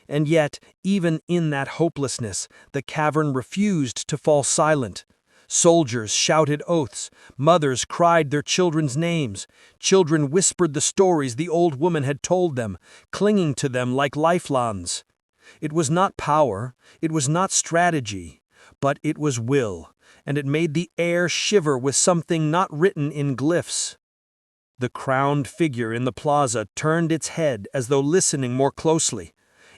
And yet, even in that hopelessness, the cavern refused to fall silent. Soldiers shouted oaths, mothers cried their children's names, children whispered the stories the old woman had told them, clinging to them like lifelines. It was not power, it was not strategy, but it was will, and it made the air shiver with something not written in glyphs. The crowned figure in the plaza turned its head as though listening more closely.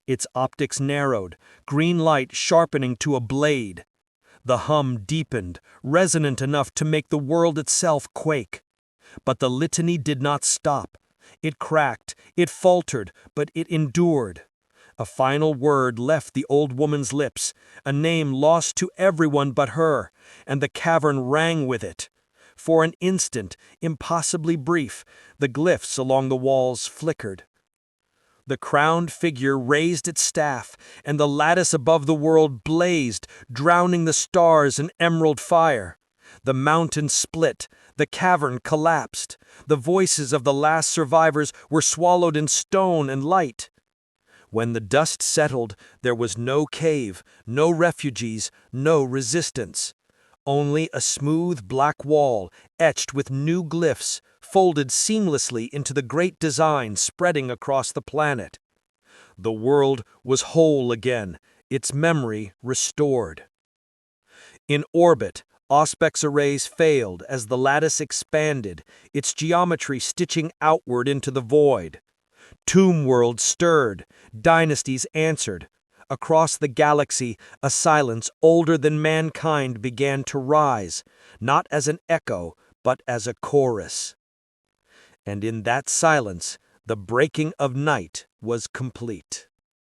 Its optics narrowed, green light sharpening to a blade. The hum deepened, resonant enough to make the world itself quake. But the litany did not stop. It cracked, it faltered, but it endured. A final word left the old woman's lips, a name lost to everyone but her, and the cavern rang with it. For an instant, impossibly brief, the glyphs along the walls flickered. The crowned figure raised its staff, and the lattice above the world blazed, drowning the stars in emerald fire. The mountain split, the cavern collapsed. The voices of the last survivors were swallowed in stone and light. When the dust settled, there was no cave, no refugees, no resistance. Only a smooth black wall, etched with new glyphs, folded seamlessly into the great design spreading across the planet. The world was whole again, its memory restored. In orbit, Auspex arrays failed as the lattice expanded, its geometry stitching outward into the void. Tomb worlds stirred, dynasties answered. Across the galaxy, a silence older than mankind began to rise, not as an echo, but as a chorus. And in that silence, the breaking of night was complete.